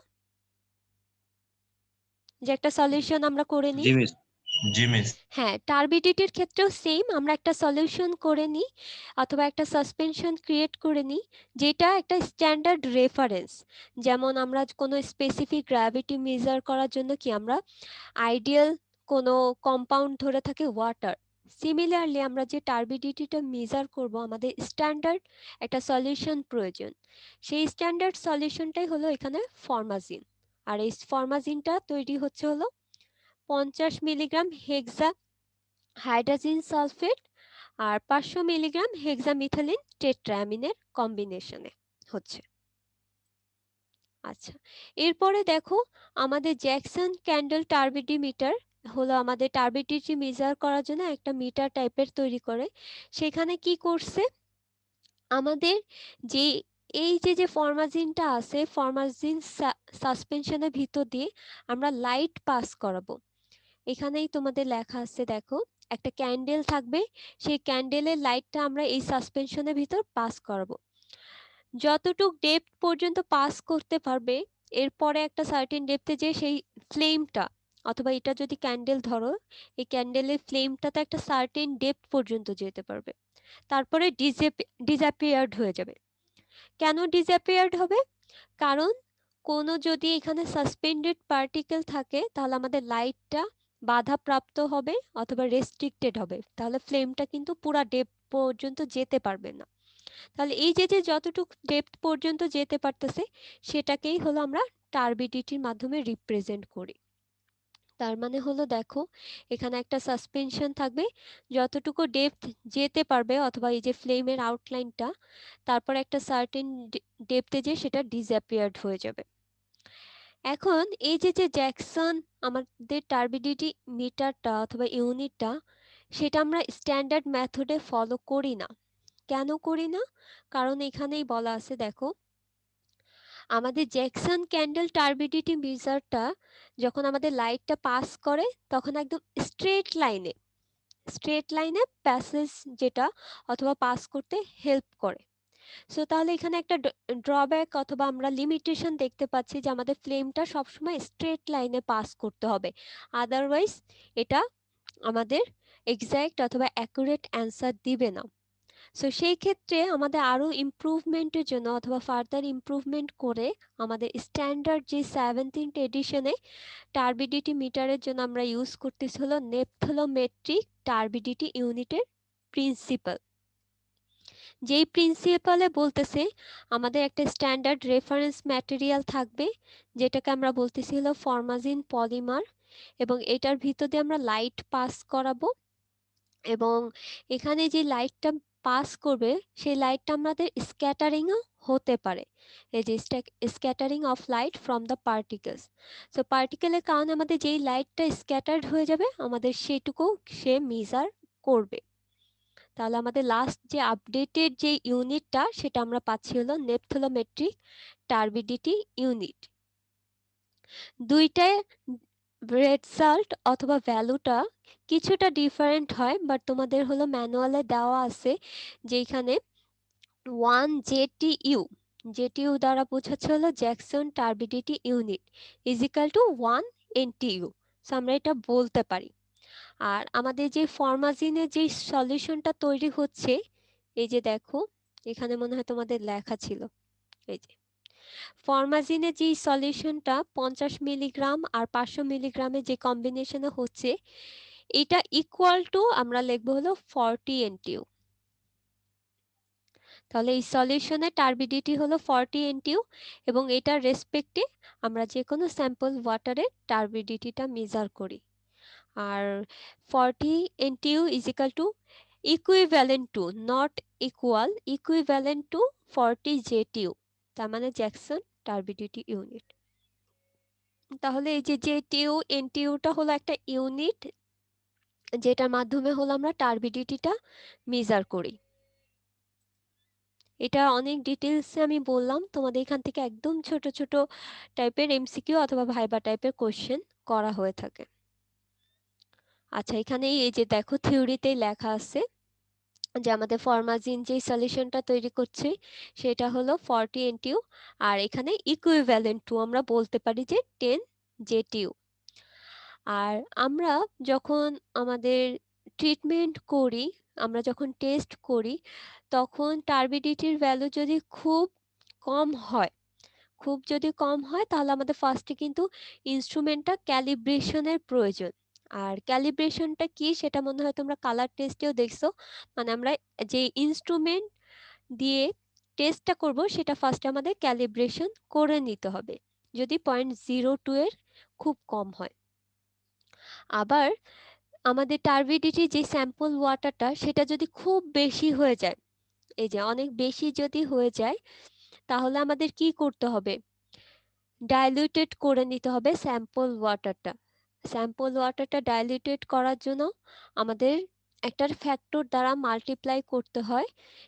যে একটা সলিউশন আমরা করে নিই? জি মিস। জি মিস। হ্যাঁ, টার্বিডিটির ক্ষেত্রেও সেম, আমরা একটা সলিউশন করে নিই অথবা একটা সাসপেনশন ক্রিয়েট করে নিই যেটা একটা স্ট্যান্ডার্ড রেফারেন্স। যেমন আমরা কোনো স্পেসিফিক গ্র্যাভিটি মেজার করার জন্য কি আমরা আইডিয়াল কোনো কম্পাউন্ড ধরে থাকে ওয়াটার, সিমিলারলি আমরা যে টার্বিডিটিটা মেজার করব আমাদের স্ট্যান্ডার্ড একটা সলিউশন প্রয়োজন। সেই স্ট্যান্ডার্ড সলিউশনটাই হলো এখানে ফরমাজিন। আর এই ফরমাজিনটা তৈরি হচ্ছে হলো 50 মিলিগ্রাম হাইড্রোজেন সালফেট আর 500 মিলিগ্রাম হেক্সামিথাইলিন টেট্রাঅ্যামিনের কম্বিনেশনে হচ্ছে। আচ্ছা, এরপরে দেখো আমাদের জ্যাকসন ক্যান্ডেল টার্বিডিমিটার হলো আমাদের টার্বিডিটি মেজার করার জন্য একটা মিটার টাইপের তৈরি করে। সেখানে কি করছে, আমাদের যে এই যে ফরমাজিনটা আছে, ফরমাজিন সাসপেনশনের ভিতর দিয়ে আমরা লাইট পাস করাবো। এখানেই তোমাদের লেখা আছে, দেখো একটা ক্যান্ডেল থাকবে, সেই ক্যান্ডেলের লাইটটা আমরা এই সাসপেনশনের ভিতর পাস করাবো। যতটুক ডেপথ পর্যন্ত পাস করতে পারবে, এরপরে একটা সার্টেন ডেপথে যে সেই ফ্লেমটা, অথবা এটা যদি ক্যান্ডেল ধরো, এই ক্যান্ডেলের ফ্লেমটা তো একটা সার্টেন ডেপথ পর্যন্ত যেতে পারবে, তারপরে ডিসঅ্যাপিয়ার্ড হয়ে যাবে। কেন ডিসঅ্যাপিয়ার্ড হবে? কারণ কোনো যদি এখানে সাসপেন্ডেড পার্টিকেল থাকে, তাহলে আমাদের লাইটটা বাধাপ্রাপ্ত হবে অথবা রেস্ট্রিক্টেড হবে, তাহলে ফ্লেমটা কিন্তু পুরা ডেপথ পর্যন্ত যেতে পারবে না। তাহলে এই যে যতটুকু ডেপথ পর্যন্ত যেতে পারতেছে, সেটাকেই হলো আমরা টার্বিডিটির মাধ্যমে রিপ্রেজেন্ট করি। তার মানে হলো দেখো, এখানে একটা সাসপেনশন থাকবে, যতটুকু ডেপথ যেতে পারবে, অথবা এই যে ফ্লেমের আউটলাইনটা, তারপর একটা সার্টেন ডেপথে যে সেটা ডিসঅ্যাপিয়ার্ড হয়ে যাবে। এখন এই যে জ্যাকসন আমাদের টার্বিডিটি মিটারটা অথবা ইউনিটটা, সেটা আমরা স্ট্যান্ডার্ড মেথডে ফলো করি না। কেন করি না? কারণ এখানেই বলা আছে, দেখো আমাদের জ্যাকসন ক্যান্ডেল টার্বিডিটি মেজারটা যখন আমাদের লাইটটা পাস করে, তখন একদম স্ট্রেট লাইনে প্যাসেজ যেটা অথবা পাস করতে হেল্প করে। সো তাহলে এখানে একটা ড্রব্যাক অথবা আমরা লিমিটেশন দেখতে পাচ্ছি যে আমাদের ফ্লেমটা সবসময় স্ট্রেট লাইনে পাস করতে হবে, আদারওয়াইজ এটা আমাদের এক্স্যাক্ট অথবা অ্যাকুরেট অ্যান্সার দিবে না। সো সেই ক্ষেত্রে আমাদের আরও ইমপ্রুভমেন্টের জন্য অথবা ফার্দার ইমপ্রুভমেন্ট করে আমাদের স্ট্যান্ডার্ড যে 17th এডিশনে টার্বিডিটি মিটারের জন্য আমরা ইউজ করতেছি হলো নেপথ্যালোমেট্রিক টার্বিডিটি ইউনিটের প্রিন্সিপাল। যেই প্রিন্সিপালে বলতেছে আমাদের একটা স্ট্যান্ডার্ড রেফারেন্স ম্যাটেরিয়াল থাকবে, যেটাকে আমরা বলতেছি হলো ফরমাজিন পলিমার, এবং এটার ভিতর দিয়ে আমরা লাইট পাস করাবো, এবং এখানে যে লাইটটা পাস করবে সেই লাইটটা আমাদের স্ক্যাটারিংও হতে পারে, এই যে scattering of light from the particles. So পার্টিকেলের কারণে আমাদের যেই লাইটটা স্ক্যাটার্ড হয়ে যাবে, আমাদের সেটুকু সে মেজার করবে। তাহলে আমাদের লাস্ট যে আপডেটেড যে ইউনিটটা, সেটা আমরা পাচ্ছি হলো নেপথ্যালোমেট্রিক টার্বিডিটি ইউনিট। দুইটায় রেজাল্ট অথবা ভ্যালুটা কিছুটা ডিফারেন্ট হয়, বাট তোমাদের হলো ম্যানুয়ালে দেওয়া আছে যেখানে 1 জেটিইউ দ্বারা বোঝাচ্ছে হলো Jackson turbidity unit is equal to 1 NTU. So আমরা এটা বলতে পারি। আর আমাদের যে ফরমাজিনের যে সলিউশনটা তৈরি হচ্ছে, এই যে দেখো এখানে মনে হয় তোমাদের লেখা ছিল, এই যে ফরমাজিনের যে সলিউশনটা 50 মিলিগ্রাম আর 500 মিলিগ্রামের যে কম্বিনেশনে হচ্ছে, এটা ইকুয়াল টু আমরা লিখবো হলো 40 এনটিইউ। তাহলে এই সলিউশনের টার্বিডিটি হলো 40 এনটিইউ, এবং এটার রেসপেক্টে আমরা যে কোনো স্যাম্পল ওয়াটারের টার্বিডিটিটা মেজার করি। আর 40 NTU is equal to equivalent to, not equal, equivalent to 40 JTU, তার মানে জ্যাকসন টার্বিডিটি ইউনিট। তাহলে এই যে JTU NTUটা হলো একটা ইউনিট, যেটার মাধ্যমে হলো আমরা টার্বিডিটিটা মেজার করি। এটা অনেক ডিটেলসে আমি বললাম, তোমাদের এখান থেকে একদম ছোট ছোট টাইপের এমসিকিউ অথবা ভাইবা টাইপের কোশ্চেন করা হয়ে থাকে। আচ্ছা, এখানে এই যে দেখো থিওরিতেই লেখা আছে যে আমাদের ফরমাজিন যে সলিউশনটা তৈরি করছে সেটা হলো 40 এনটিইউ, আর এখানে ইকুইভ্যালেন্ট টু আমরা বলতে পারি যে 10 জেটিইউ। আর আমরা যখন আমাদের ট্রিটমেন্ট করি, আমরা যখন টেস্ট করি, তখন টার্বিডিটির ভ্যালু যদি খুব কম হয়, তাহলে আমাদের ফার্স্টে কিন্তু ইনস্ট্রুমেন্টটা ক্যালিব্রেশনের প্রয়োজন। আর ক্যালিব্রেশনটা কি সেটা মনে হয় তোমরা কালার টেস্টেও দেখছো, মানে আমরা যে ইনস্ট্রুমেন্ট দিয়ে টেস্টটা করব সেটা ফার্স্টে আমাদের ক্যালিব্রেশন করে নিতে হবে, যদি 0.02 এর খুব কম হয়। আবার আমাদের টার্বিডিটি যে স্যাম্পল ওয়াটারটা সেটা যদি খুব বেশি হয়ে যায়, এই যে অনেক বেশি যদি হয়ে যায়, তাহলে আমাদের কি করতে হবে? ডাইলিউটেড করে নিতে হবে স্যাম্পল ওয়াটারটা। স্যাম্পল ওয়াটারটা ডাইলিউটেড করার জন্য আমাদের একটা ফ্যাক্টর দ্বারা মাল্টিপ্লাই করতে হয়,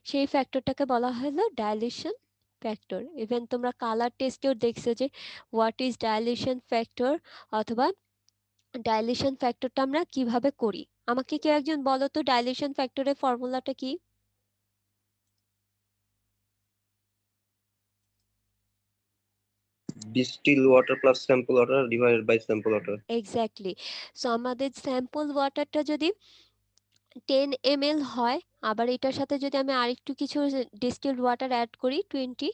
সেই ফ্যাক্টরটাকে বলা হলো ডাইলিউশন ফ্যাক্টর। ইভেন তোমরা কালার টেস্টেও দেখছো যে হোয়াট ইজ ডাইলিউশন ফ্যাক্টর অথবা ডাইলিউশন ফ্যাক্টরটা আমরা কিভাবে করি। আমাকে কেউ একজন বলো তো ডাইলিউশন ফ্যাক্টরের ফর্মুলাটা কি? Distilled water plus sample water divided by sample water. Exactly. So আমাদের স্যাম্পল ওয়াটারটা যদি 10 ml হয়, আবার এটার সাথে যদি আমি আরেকটু কিছু ডিস্টিলড ওয়াটার অ্যাড করি 20,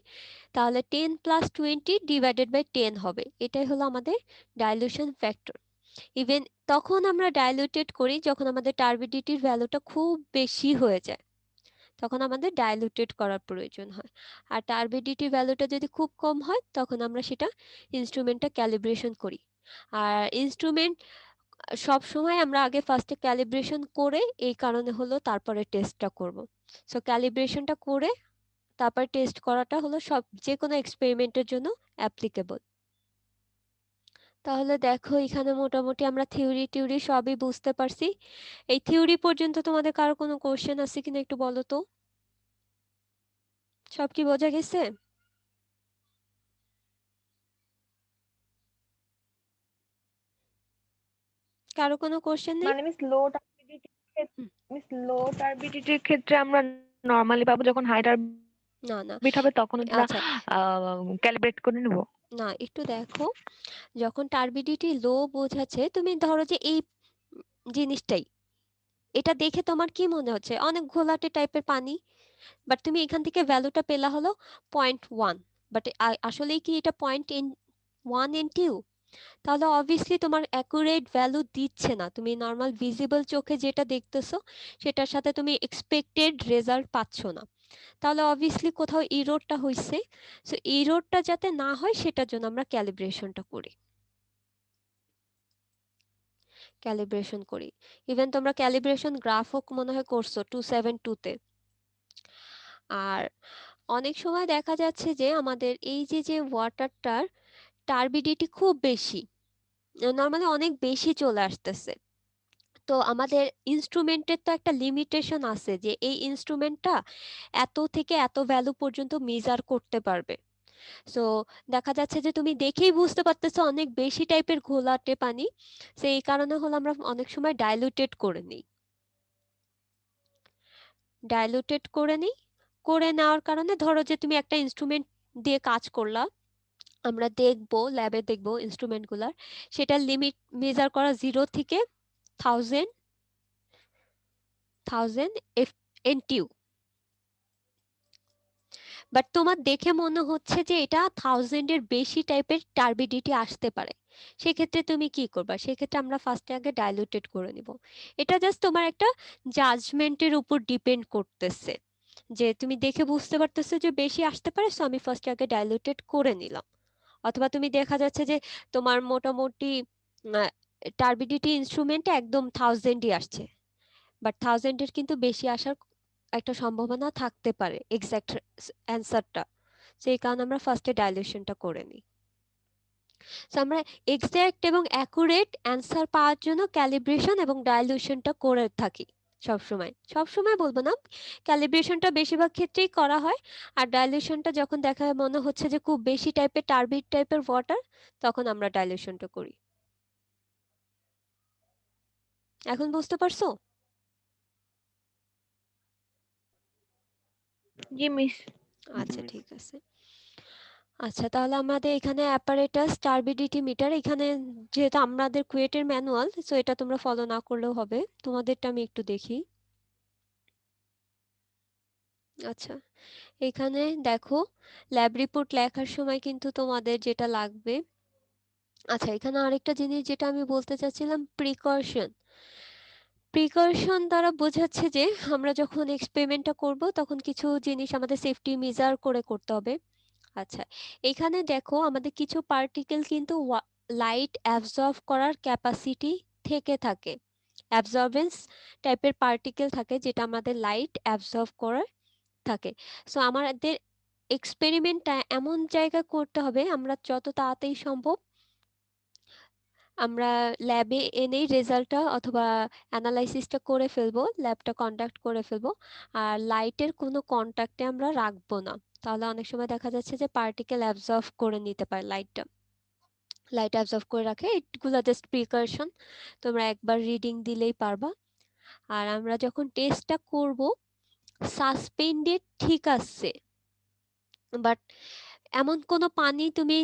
তাহলে 10 + 20 ডিভাইডেড বাই 10 হবে। এটাই হলো আমাদের ডাইলিউশন ফ্যাক্টর। ইভেন তখন আমরা ডাইলিউটেড করি যখন আমাদের টার্বিডিটির ভ্যালুটা খুব বেশি হয়ে যায়, তখন আমাদের ডাইলিউটেড করার প্রয়োজন হয়। আর টার্বিডিটির ভ্যালুটা যদি খুব কম হয়, তখন আমরা সেটা ইনস্ট্রুমেন্টটা ক্যালিব্রেশন করি। আর ইনস্ট্রুমেন্ট সব সময় আমরা আগে ফার্স্টে ক্যালিব্রেশন করে, এই কারণে হলো তারপরে টেস্টটা করব। সো ক্যালিব্রেশনটা করে তারপর টেস্ট করাটা হলো সব যে কোনো এক্সপেরিমেন্টের জন্য অ্যাপ্লিকেবল। তাহলে দেখো এখানে মোটামুটি আমরা থিওরি সবই বুঝতে পারছি। এই থিওরি পর্যন্ত তোমাদের কারো কোনো কোশ্চেন আছে কিনা একটু বলো তো? সব কি বোঝা গেছে? কারো কোনো কোশ্চেন নেই? মানে হুম, মিস লো টার্বিডিটির ক্ষেত্রে আমরা নরমালি পাবো, যখন হাই না না, টার্বিট হবে তখন আমরা আচ্ছা, ক্যালিব্রেট করে নেব। না একটু দেখো, যখন টার্বিডিটি লো বোঝাচ্ছে, তুমি ধরো যে এই জিনিসটাই, এটা দেখে তোমার কি মনে হচ্ছে? অনেক ঘোলাটে টাইপের পানি, বাট তুমি এখান থেকে ভ্যালুটা পেলা হলো 0.1, বাট আসলেই কি এটা 0.1 NTU? তাহলে অবভিয়াসলি তোমার অ্যাকুরেট ভ্যালু দিচ্ছে না। তুমি নর্মাল ভিজিবল চোখে যেটা দেখতেছো সেটার সাথে তুমি এক্সপেক্টেড রেজাল্ট পাচ্ছ না। তাহলে অবভিয়াসলি কোথাও ইরোরটা হইছে। সো ইরোরটা যাতে না হয় সেটার জন্য আমরা ক্যালিব্রেশন করি। ইভেন তোমরা ক্যালিব্রেশন গ্রাফও মনে হয় করছো 272-তে। আর অনেক সময় দেখা যাচ্ছে যে আমাদের এই যে ওয়াটারটার টার্বিডিটি খুব বেশি, নর্মালি অনেক বেশি চলে আসতেছে। তো আমাদের ইনস্ট্রুমেন্টের তো একটা লিমিটেশন আছে যে এই ইনস্ট্রুমেন্টটা এত থেকে এত ভ্যালু পর্যন্ত মেজার করতে পারবে। সো দেখা যাচ্ছে যে তুমি দেখেই বুঝতে পারতেছো অনেক বেশি টাইপের ঘোলাটে পানি। সেই কারণে হলো আমরা অনেক সময় ডাইলুটেড করে নিই। করে নেওয়ার কারণে ধরো যে তুমি একটা ইনস্ট্রুমেন্ট দিয়ে কাজ করলা, আমরা দেখবো ল্যাবে দেখবো ইনস্ট্রুমেন্টগুলার, সেটার লিমিট মেজার করা 0 থেকে 1000 NTU, বাট তোমার দেখে মনে হচ্ছে যে এটা 1000-এর বেশি টাইপের টার্বিডিটি আসতে পারে। সেক্ষেত্রে তুমি কি করবা? সেক্ষেত্রে আমরা ফার্স্টে আগে ডাইলুটেড করে নিব। এটা জাস্ট তোমার একটা জাজমেন্টের উপর ডিপেন্ড করতেছে, যে তুমি দেখে বুঝতে পারতেছো যে বেশি আসতে পারে, সো আমি ফার্স্টে আগে ডাইলুটেড করে নিলাম। অথবা তুমি দেখা যাচ্ছে যে তোমার মোটামুটি টার্বিডিটি ইনস্ট্রুমেন্টে একদম 1000-ই আসছে, বাট 1000-এর কিন্তু বেশি আসার একটা সম্ভাবনা থাকতে পারে এক্সাক্ট অ্যান্সারটা। সেই কারণে আমরা ফার্স্টে ডাইলিউশনটা করে নিই। সো আমরা এক্সাক্ট এবং অ্যাকুরেট অ্যান্সার পাওয়ার জন্য ক্যালিব্রেশন এবং ডাইলিউশনটা করে থাকি সবসময় বলবো না, ক্যালিব্রেশনটা বেশিরভাগ ক্ষেত্রেই করা হয়। আর ডাইলিউশনটা যখন দেখা মনে হচ্ছে যে খুব বেশি টাইপের টার্বিড টাইপের ওয়াটার, তখন আমরা ডাইলিউশনটা করি। এখন বুঝতে পারছো? জি মিস। আচ্ছা ঠিক আছে। আচ্ছা তাহলে আমাদের এখানে অ্যাপারেটাস টার্বিডিটি মিটার, এখানে যেহেতু আমাদের কুয়েটের ম্যানুয়াল, সো এটা তোমরা ফলো না করলেও হবে, তোমাদেরটা আমি একটু দেখি। আচ্ছা এখানে দেখো ল্যাব রিপোর্ট লেখার সময় কিন্তু তোমাদের যেটা লাগবে, আচ্ছা এখানে আরেকটা জিনিস যেটা আমি বলতে চাচ্ছিলাম, প্রিকশন দ্বারা বোঝাচ্ছে যে আমরা যখন এক্সপেরিমেন্টটা করব তখন কিছু জিনিস আমাদের সেফটি মেজার করে করতে হবে। আচ্ছা এখানে দেখো আমাদের কিছু পার্টিকেল কিন্তু লাইট অ্যাবজর্ব করার ক্যাপাসিটি থেকে থাকে। অ্যাবজর্বেন্স টাইপের পার্টিকেল থাকে যেটা আমাদের লাইট অ্যাবজর্ব করে থাকে। সো আমাদের এক্সপেরিমেন্টটা এমন জায়গায় করতে হবে আমরা যত তাড়াতাড়ি সম্ভব আমরা ল্যাবে এনেই রেজাল্টটা অথবা অ্যানালাইসিসটা করে ফেলবো, ল্যাবটা কন্ডাক্ট করে ফেলবো। আর লাইটের কোনো কন্ট্যাক্টে আমরা রাখবো না, তাহলে অনেক সময় দেখা যাচ্ছে যে পার্টিকেল অ্যাবজর্ব করে নিতে পারে লাইট অ্যাবজর্ব করে রাখে। এগুলো জাস্ট প্রিকশন, তোমরা একবার রিডিং দিলেই পারবা। আর আমরা যখন টেস্টটা করব সাসপেন্ডেড ঠিক আছে, বাট এমন কোনো পানি তুমি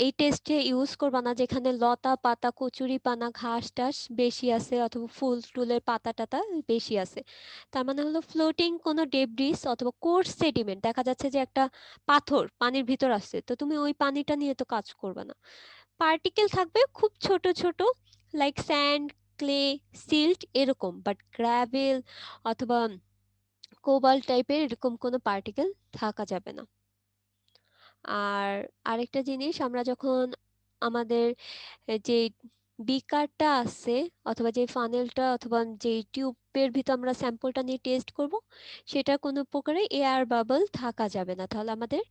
এই টেস্টে ইউজ করবা না যেখানে লতা পাতা কচুরি পানা ঘাস টাস বেশি আছে অথবা ফুল টুলের পাতা টাতা বেশি আছে। তার মানে হলো ফ্লোটিং কোনো ডেব্রিস অথবা কোর্স সেডিমেন্ট, দেখা যাচ্ছে যে একটা পাথর পানির ভিতর আছে, তো তুমি ওই পানিটা নিয়ে তো কাজ করবে না। পার্টিকেল থাকবে খুব ছোট ছোট, লাইক স্যান্ড, ক্লে, সিল্ট এরকম, বাট গ্র্যাভেল অথবা কোবাল্ট টাইপের এরকম কোনো পার্টিকেল থাকা যাবে না। আর আরেকটা জিনিস, আমরা যখন আমাদের যে বিকারটা আছে অথবা যে ফানেলটা অথবা যে টিউবের ভিতর আমরা স্যাম্পলটা নিয়ে টেস্ট করব, সেটা কোনো প্রকারে এয়ার বাবল থাকা যাবে না, তাহলে আমাদের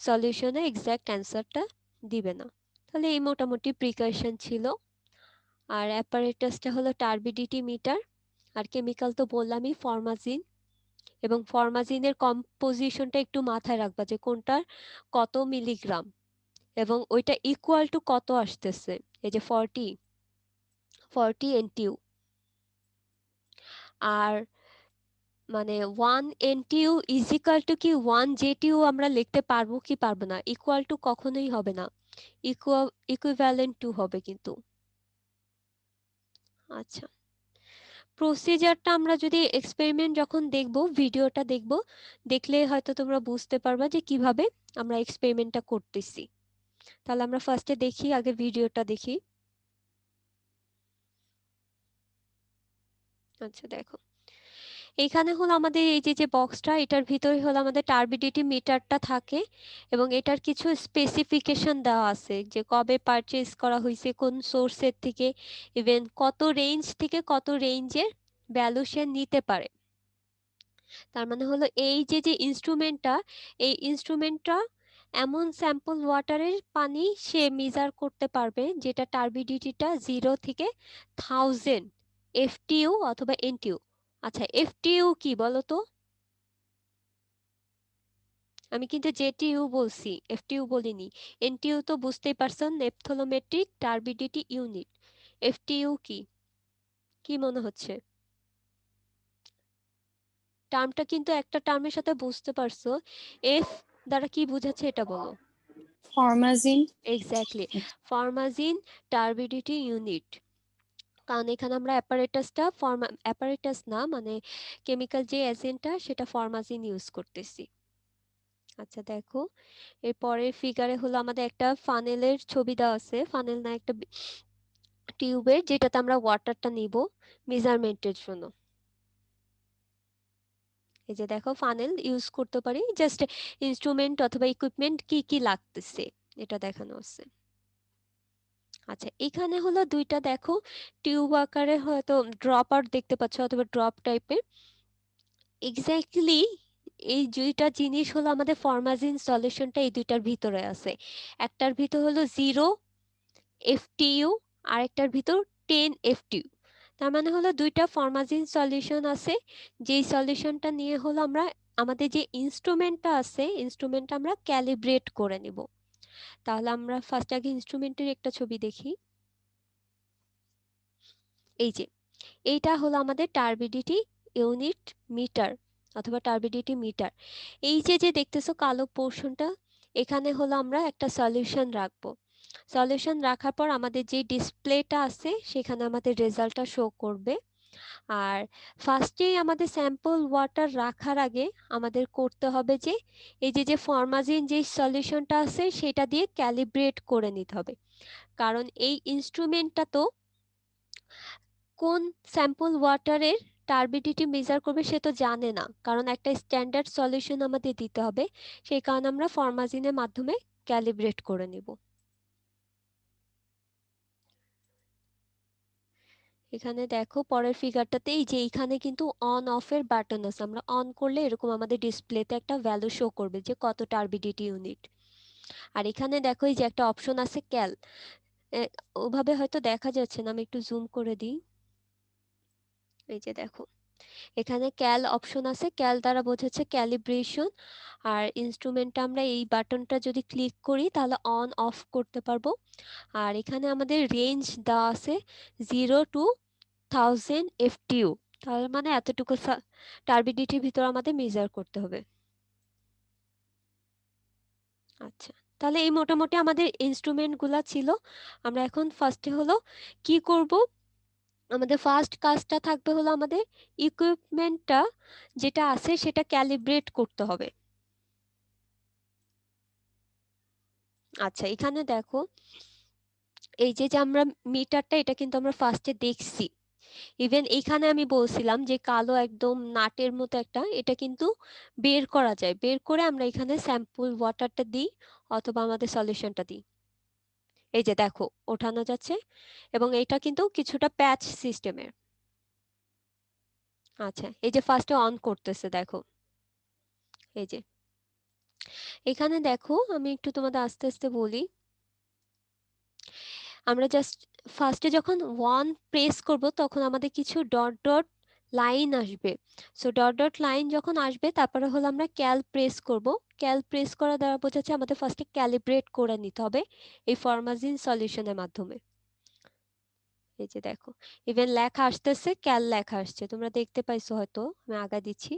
সলিউশনে এক্সাক্ট অ্যান্সারটা দিবে না। তাহলে এই মোটামুটি প্রিকশন ছিল। আর অ্যাপারেটাসটা হলো টার্বিডিটি মিটার। আর কেমিক্যাল তো বললামই, ফরমাজিন। এবং ফরমাজিনের কম্পোজিশনটা একটু মাথায় রাখবা যে কোনটার কত মিলিগ্রাম এবং ওইটা ইকুয়াল টু কত আসতেছে, এই যে 40 NTU। আর মানে 1 NTU ইজ ইকুয়াল টু কি 1 JTU আমরা লিখতে পারবো কি পারবো না, ইকুয়াল টু কখনোই হবে না, ইকুইভ্যালেন্ট টু হবে কিন্তু। আচ্ছা, প্রসিজারটা আমরা যদি এক্সপেরিমেন্ট যখন দেখব, ভিডিওটা দেখব, দেখলে হয়তো তোমরা বুঝতে পারবা যে কিভাবে আমরা এক্সপেরিমেন্টটা করতেছি। তাহলে আমরা ফার্স্টে দেখি, আগে ভিডিওটা দেখি। আচ্ছা দেখো, এইখানে হলো আমাদের এই যে বক্সটা, এটার ভিতরে হলো আমাদের টার্বিডিটি মিটারটা থাকে এবং এটার কিছু স্পেসিফিকেশন দেওয়া আছে যে কবে পারচেজ করা হয়েছে, কোন সোর্সের থেকে, ইভেন কত রেঞ্জ থেকে কত রেঞ্জের ভ্যালু সে নিতে পারে। তার মানে হলো এই যে ইনস্ট্রুমেন্টটা, এই ইনস্ট্রুমেন্টটা এমন স্যাম্পল ওয়াটারের পানি সে মেজার করতে পারবে যেটা টার্বিডিটিটা 0 থেকে 1000 FTU অথবা NTU। আচ্ছা, FTU কি বলো তো? আমি কিন্তু JTU বলছি, FTU বলিনি। NTU তো বুঝতেই পারছেন, নেপথোলোমেট্রিক টার্বিডিটি ইউনিট। FTU কি, কি মনে হচ্ছে? টার্মটা কিন্তু একটা টার্মের সাথে বুঝতে পারছো, এফ দ্বারা কি বোঝাচ্ছে এটা বলো। Formazin. Exactly, formazin turbidity unit. কারণ এখানে আমরা অ্যাপারেটাস না মানে কেমিক্যাল যে এজেন্টটা সেটা ফরমাজিন ইউজ করতেছি। আচ্ছা দেখো, এর পরের ফিগারে হলো আমাদের একটা ফানেলের ছবি দেওয়া আছে, ফানেল না একটা টিউবের, যেটাতে আমরা ওয়াটারটা নিব মেজারমেন্টের জন্য। এই যে দেখো, ফানেল ইউজ করতে পারি, জাস্ট ইনস্ট্রুমেন্ট অথবা ইকুইপমেন্ট কি কি লাগতেছে এটা দেখানো আছে। আচ্ছা, এখানে হলো দুইটা দেখো টিউব আকারে হয়তো ড্রপ আউট দেখতে পাচ্ছ অথবা ড্রপ টাইপের। এক্স্যাক্টলি এই দুইটা জিনিস হলো আমাদের ফরমাজিন সলিউশনটা এই দুইটার ভিতরে আছে। একটার ভিতর হলো 0 FTU আর একটার ভিতর 10 FTU। তার মানে হলো দুইটা ফরমাজিন সলিউশন আছে, যেই সলিউশনটা নিয়ে হলো আমরা আমাদের যে ইনস্ট্রুমেন্টটা আছে ইনস্ট্রুমেন্টটা আমরা ক্যালিব্রেট করে নিব। তাহলে আমরা ফার্স্ট আগে ইনস্ট্রুমেন্টের একটা ছবি দেখি। এই যে এইটা হলো আমাদের টার্বিডিটি ইউনিট মিটার অথবা টার্বিডিটি মিটার। এই যে দেখতেছো কালো পোর্শনটা, এখানে হলো আমরা একটা সলিউশন রাখবো। সলিউশন রাখার পর আমাদের যে ডিসপ্লেটা আছে সেখানে আমাদের রেজাল্টটা শো করবে। আর ফার্স্টেই আমাদের স্যাম্পল ওয়াটার রাখার আগে আমাদের করতে হবে যে এই যে ফরমাজিন যে সলিউশনটা আছে সেটা দিয়ে ক্যালিব্রেট করে নিতে হবে। কারণ এই ইনস্ট্রুমেন্টটা তো কোন স্যাম্পল ওয়াটারের টার্বিডিটি মেজার করবে সে তো জানে না, কারণ একটা স্ট্যান্ডার্ড সলিউশন আমাদের দিতে হবে, সেই কারণে আমরা ফরমাজিনের মাধ্যমে ক্যালিব্রেট করে নিব। এখানে দেখো পরের ফিগারটাতে এই যে এইখানে কিন্তু অন অফ এর বাটন আছে, আমরা অন করলে এরকম আমাদের ডিসপ্লেতে একটা ভ্যালু শো করবে যে কত টার্বিডিটি ইউনিট। আর এখানে দেখো এই যে একটা অপশন আছে ক্যাল, ওভাবে হয়তো দেখা যাচ্ছে না, আমি একটু জুম করে দিই। এই যে দেখো এখানে ক্যাল অপশন আছে, ক্যাল দ্বারা বোঝাচ্ছে ক্যালিব্রেশন। আর ইনস্ট্রুমেন্টটা আমরা এই বাটনটা যদি ক্লিক করি তাহলে অন অফ করতে পারবো। আর এখানে আমাদের রেঞ্জ দেওয়া আছে 0 to 1000 FTU, তার মানে এতটুকু টার্বিডিটির ভিতর আমাদের মেজার করতে হবে। আচ্ছা, তাহলে এই মোটামুটি আমাদের ইনস্ট্রুমেন্ট গুলা ছিল। আমরা এখন ফার্স্টে হলো কি করব, আমাদের ফার্স্ট কাজটা থাকবে হলো আমাদের ইকুইপমেন্টটা যেটা আছে সেটা ক্যালিব্রেট করতে হবে। আচ্ছা, এখানে দেখো এই যে যে আমরা মিটারটা এটা কিন্তু আমরা ফার্স্টে দেখছি। ইভেন এইখানে আমি বলছিলাম যে কালো একদম নাটের মতো একটা, এটা কিন্তু বের করা যায়, বের করে আমরা এখানে স্যাম্পল ওয়াটারটা দিই অথবা আমাদের সলিউশনটা দিই। এই যে দেখো ওঠানো যাচ্ছে, এবং এটা কিন্তু কিছুটা প্যাচ সিস্টেমের। আচ্ছা, এই যে ফার্স্টে অন করতেছে দেখো, এই যে এখানে দেখো আমি একটু তোমাদের আস্তে আস্তে বলি। আমরা জাস্ট ফার্স্টে যখন ওয়ান প্রেস করব তখন আমাদের কিছু ডট ডট লাইন আসবে। সো ডট ডট লাইন যখন আসবে তারপরে হলো আমরা ক্যাল প্রেস করব। ক্যাল প্রেস করা দ্বারা বোঝাচ্ছে আমাদের ফার্স্টে ক্যালিব্রেট করে নিতে হবে এই ফরমাজিন সলিউশনের মাধ্যমে। এই যে দেখো ইভেন লেখা আসতেছে, ক্যাল লেখা আসছে, তোমরা দেখতে পাইছো হয়তো, আমি আগা দিচ্ছি।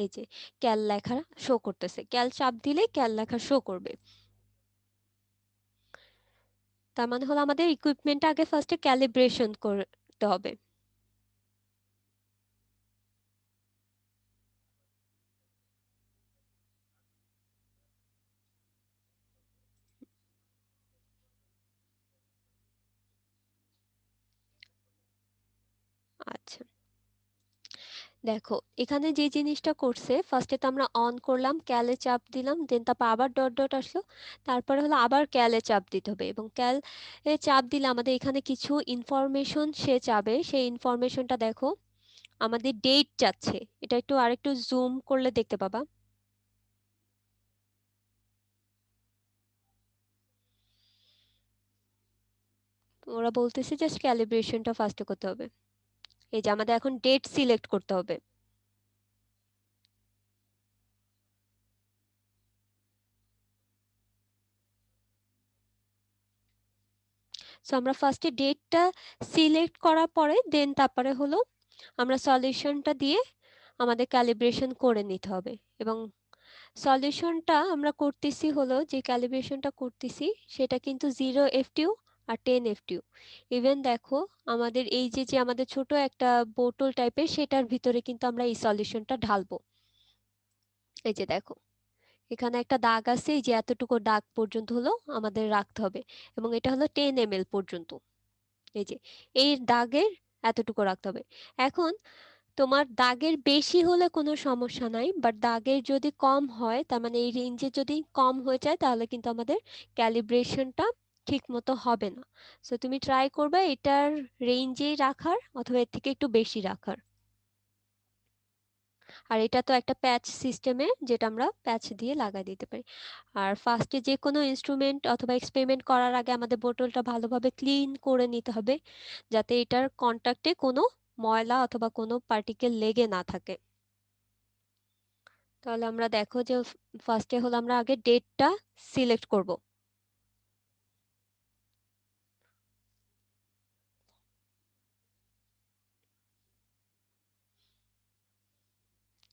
এই যে ক্যাল লেখা শো করতেছে, ক্যাল চাপ দিলে ক্যাল লেখা শো করবে। তার মানে হলো আমাদের ইকুইপমেন্ট আগে ফার্স্টে ক্যালিব্রেশন করতে হবে। আচ্ছা, দেখো এখানে যে জিনিসটা করছে, ফার্স্টে তো আমরা অন করলাম, ক্যালে চাপ দিলাম, দেন তারপর আবার ডট ডট আসলো, তারপরে হলো আবার ক্যালে চাপ দিতে হবে, এবং ক্যাল এ চাপ দিলে আমাদের এখানে কিছু ইনফরমেশন সে চাবে। সেই ইনফরমেশনটা দেখো আমাদের ডেট চাচ্ছে, এটা একটু আরেকটু জুম করলে দেখতে পাবা। ওরা বলতেছে জাস্ট ক্যালিব্রেশনটা ফার্স্টে করতে হবে। এই যে আমাদের এখন ডেট সিলেক্ট করতে হবে। সো আমরা ফার্স্টে ডেটটা সিলেক্ট করার পরে দেন তারপরে হলো আমরা সলিউশনটা দিয়ে আমাদের ক্যালিব্রেশন করে নিতে হবে। এবং সলিউশনটা আমরা করতেছি হলো, যে ক্যালিব্রেশনটা করতেছি সেটা কিন্তু 0 FTU আর 10 FTU। ইভেন দেখো আমাদের এই যে যে আমাদের ছোট একটা বোতল টাইপের, সেটার ভিতরে কিন্তু আমরা এই সলিউশনটা ঢালবো। এই যে দেখো এখানে একটা দাগ আছে, এই যে এতটুকু দাগ পর্যন্ত হলো আমাদের রাখতে হবে, এবং এটা হলো 10 ml পর্যন্ত। এই যে এই দাগের এতটুকু রাখতে হবে। এখন তোমার দাগের বেশি হলে কোনো সমস্যা নাই, বাট দাগের যদি কম হয়, তার মানে এই রেঞ্জে যদি কম হয়ে যায় তাহলে কিন্তু আমাদের ক্যালিব্রেশনটা ঠিক মতো হবে না। সো তুমি ট্রাই করবে এটার রেঞ্জেই রাখার অথবা এর থেকে একটু বেশি রাখার। আর এটা তো একটা প্যাচ সিস্টেমে, যেটা আমরা প্যাচ দিয়ে লাগাই দিতে পারি। আর ফার্স্টে যে কোনো ইনস্ট্রুমেন্ট অথবা এক্সপেরিমেন্ট করার আগে আমাদের বোতলটা ভালোভাবে ক্লিন করে নিতে হবে, যাতে এটার কন্টাক্টে কোনো ময়লা অথবা কোনো পার্টিকেল লেগে না থাকে। তাহলে আমরা দেখো যে ফার্স্টে হলো আমরা আগে ডেটটা সিলেক্ট করব।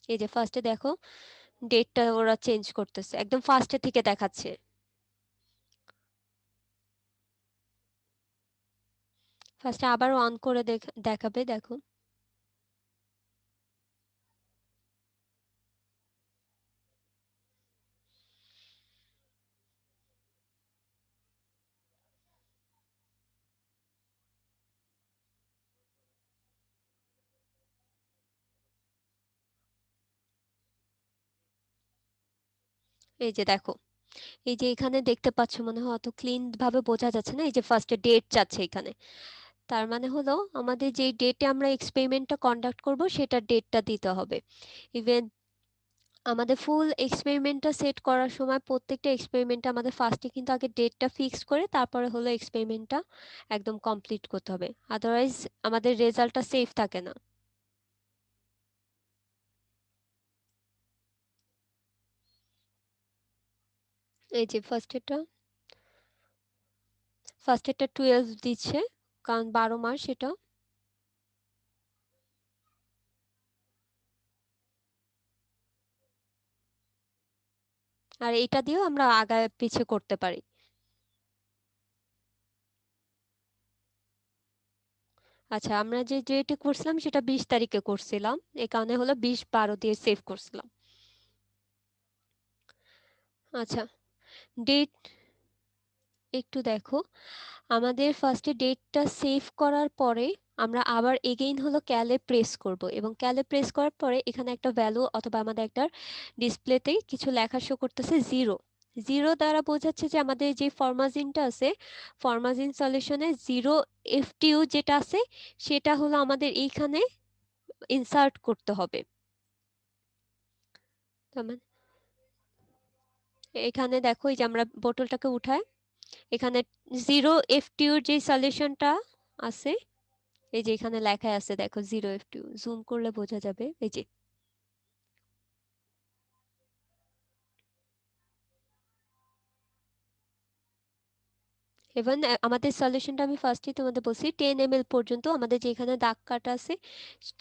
এই যে ফার্স্টে দেখো ডেটটা ওরা চেঞ্জ করতেছে, একদম ফার্স্টে থেকে দেখাচ্ছে। ফার্স্টে আবার অন করে দেখাবে দেখো। এই যে দেখো এই যে এখানে দেখতে পাচ্ছ, মনে হয় অত ক্লিন ভাবে বোঝা যাচ্ছে না, এই যে ফার্স্টে ডেট চাচ্ছে এখানে। তার মানে হলো আমাদের যেই ডেটে আমরা এক্সপেরিমেন্টটা কন্ডাক্ট করব সেটার ডেটটা দিতে হবে। ইভেন আমাদের ফুল এক্সপেরিমেন্টটা সেট করার সময় প্রত্যেকটা এক্সপেরিমেন্টে আমাদের ফার্স্টে কিন্তু আগে ডেটটা ফিক্সড করে তারপরে হলো এক্সপেরিমেন্টটা একদম কমপ্লিট করতে হবে, আদারওয়াইজ আমাদের রেজাল্টটা সেফ থাকে না। এই যে ফার্স্ট এরটা 12 দিচ্ছে, কারণ 12 মাস এটা। আর এটা দিয়েও আমরা আগায় পিছে করতে পারি। আচ্ছা, আমরা যে ডেটে করছিলাম সেটা 20 তারিখে করছিলাম, এই কারণে হলো 20/12 দিয়ে সেভ করছিলাম। আচ্ছা, ডেট একটু দেখো, আমাদের ফার্স্টে ডেটটা সেভ করার পরে আমরা আবার এগেইন হলো ক্যালে প্রেস করব, এবং ক্যালে প্রেস করার পরে এখানে একটা ভ্যালু অথবা আমাদের একটা ডিসপ্লেতে কিছু লেখা শো করতেছে 0। 0 দ্বারা বোঝাচ্ছে যে আমাদের যে ফরমাজিনটা আছে, ফরমাজিন সলিউশনে 0 FTU যেটা আছে সেটা হলো আমাদের এইখানে ইনসার্ট করতে হবে। তার মানে এখানে দেখো, এই যে আমরা বোতলটাকে উঠাই, এখানে 0 FTU যে সলিউশনটা আছে, এই যে এখানে লেখা আছে দেখো 0 FTU, জুম করলে বোঝা যাবে। এই যে এবার আমাদের সলিউশনটা আমি ফার্স্টে তোমাদের বলছি 10 ml পর্যন্ত, আমাদের যেখানে দাগ কাটা আছে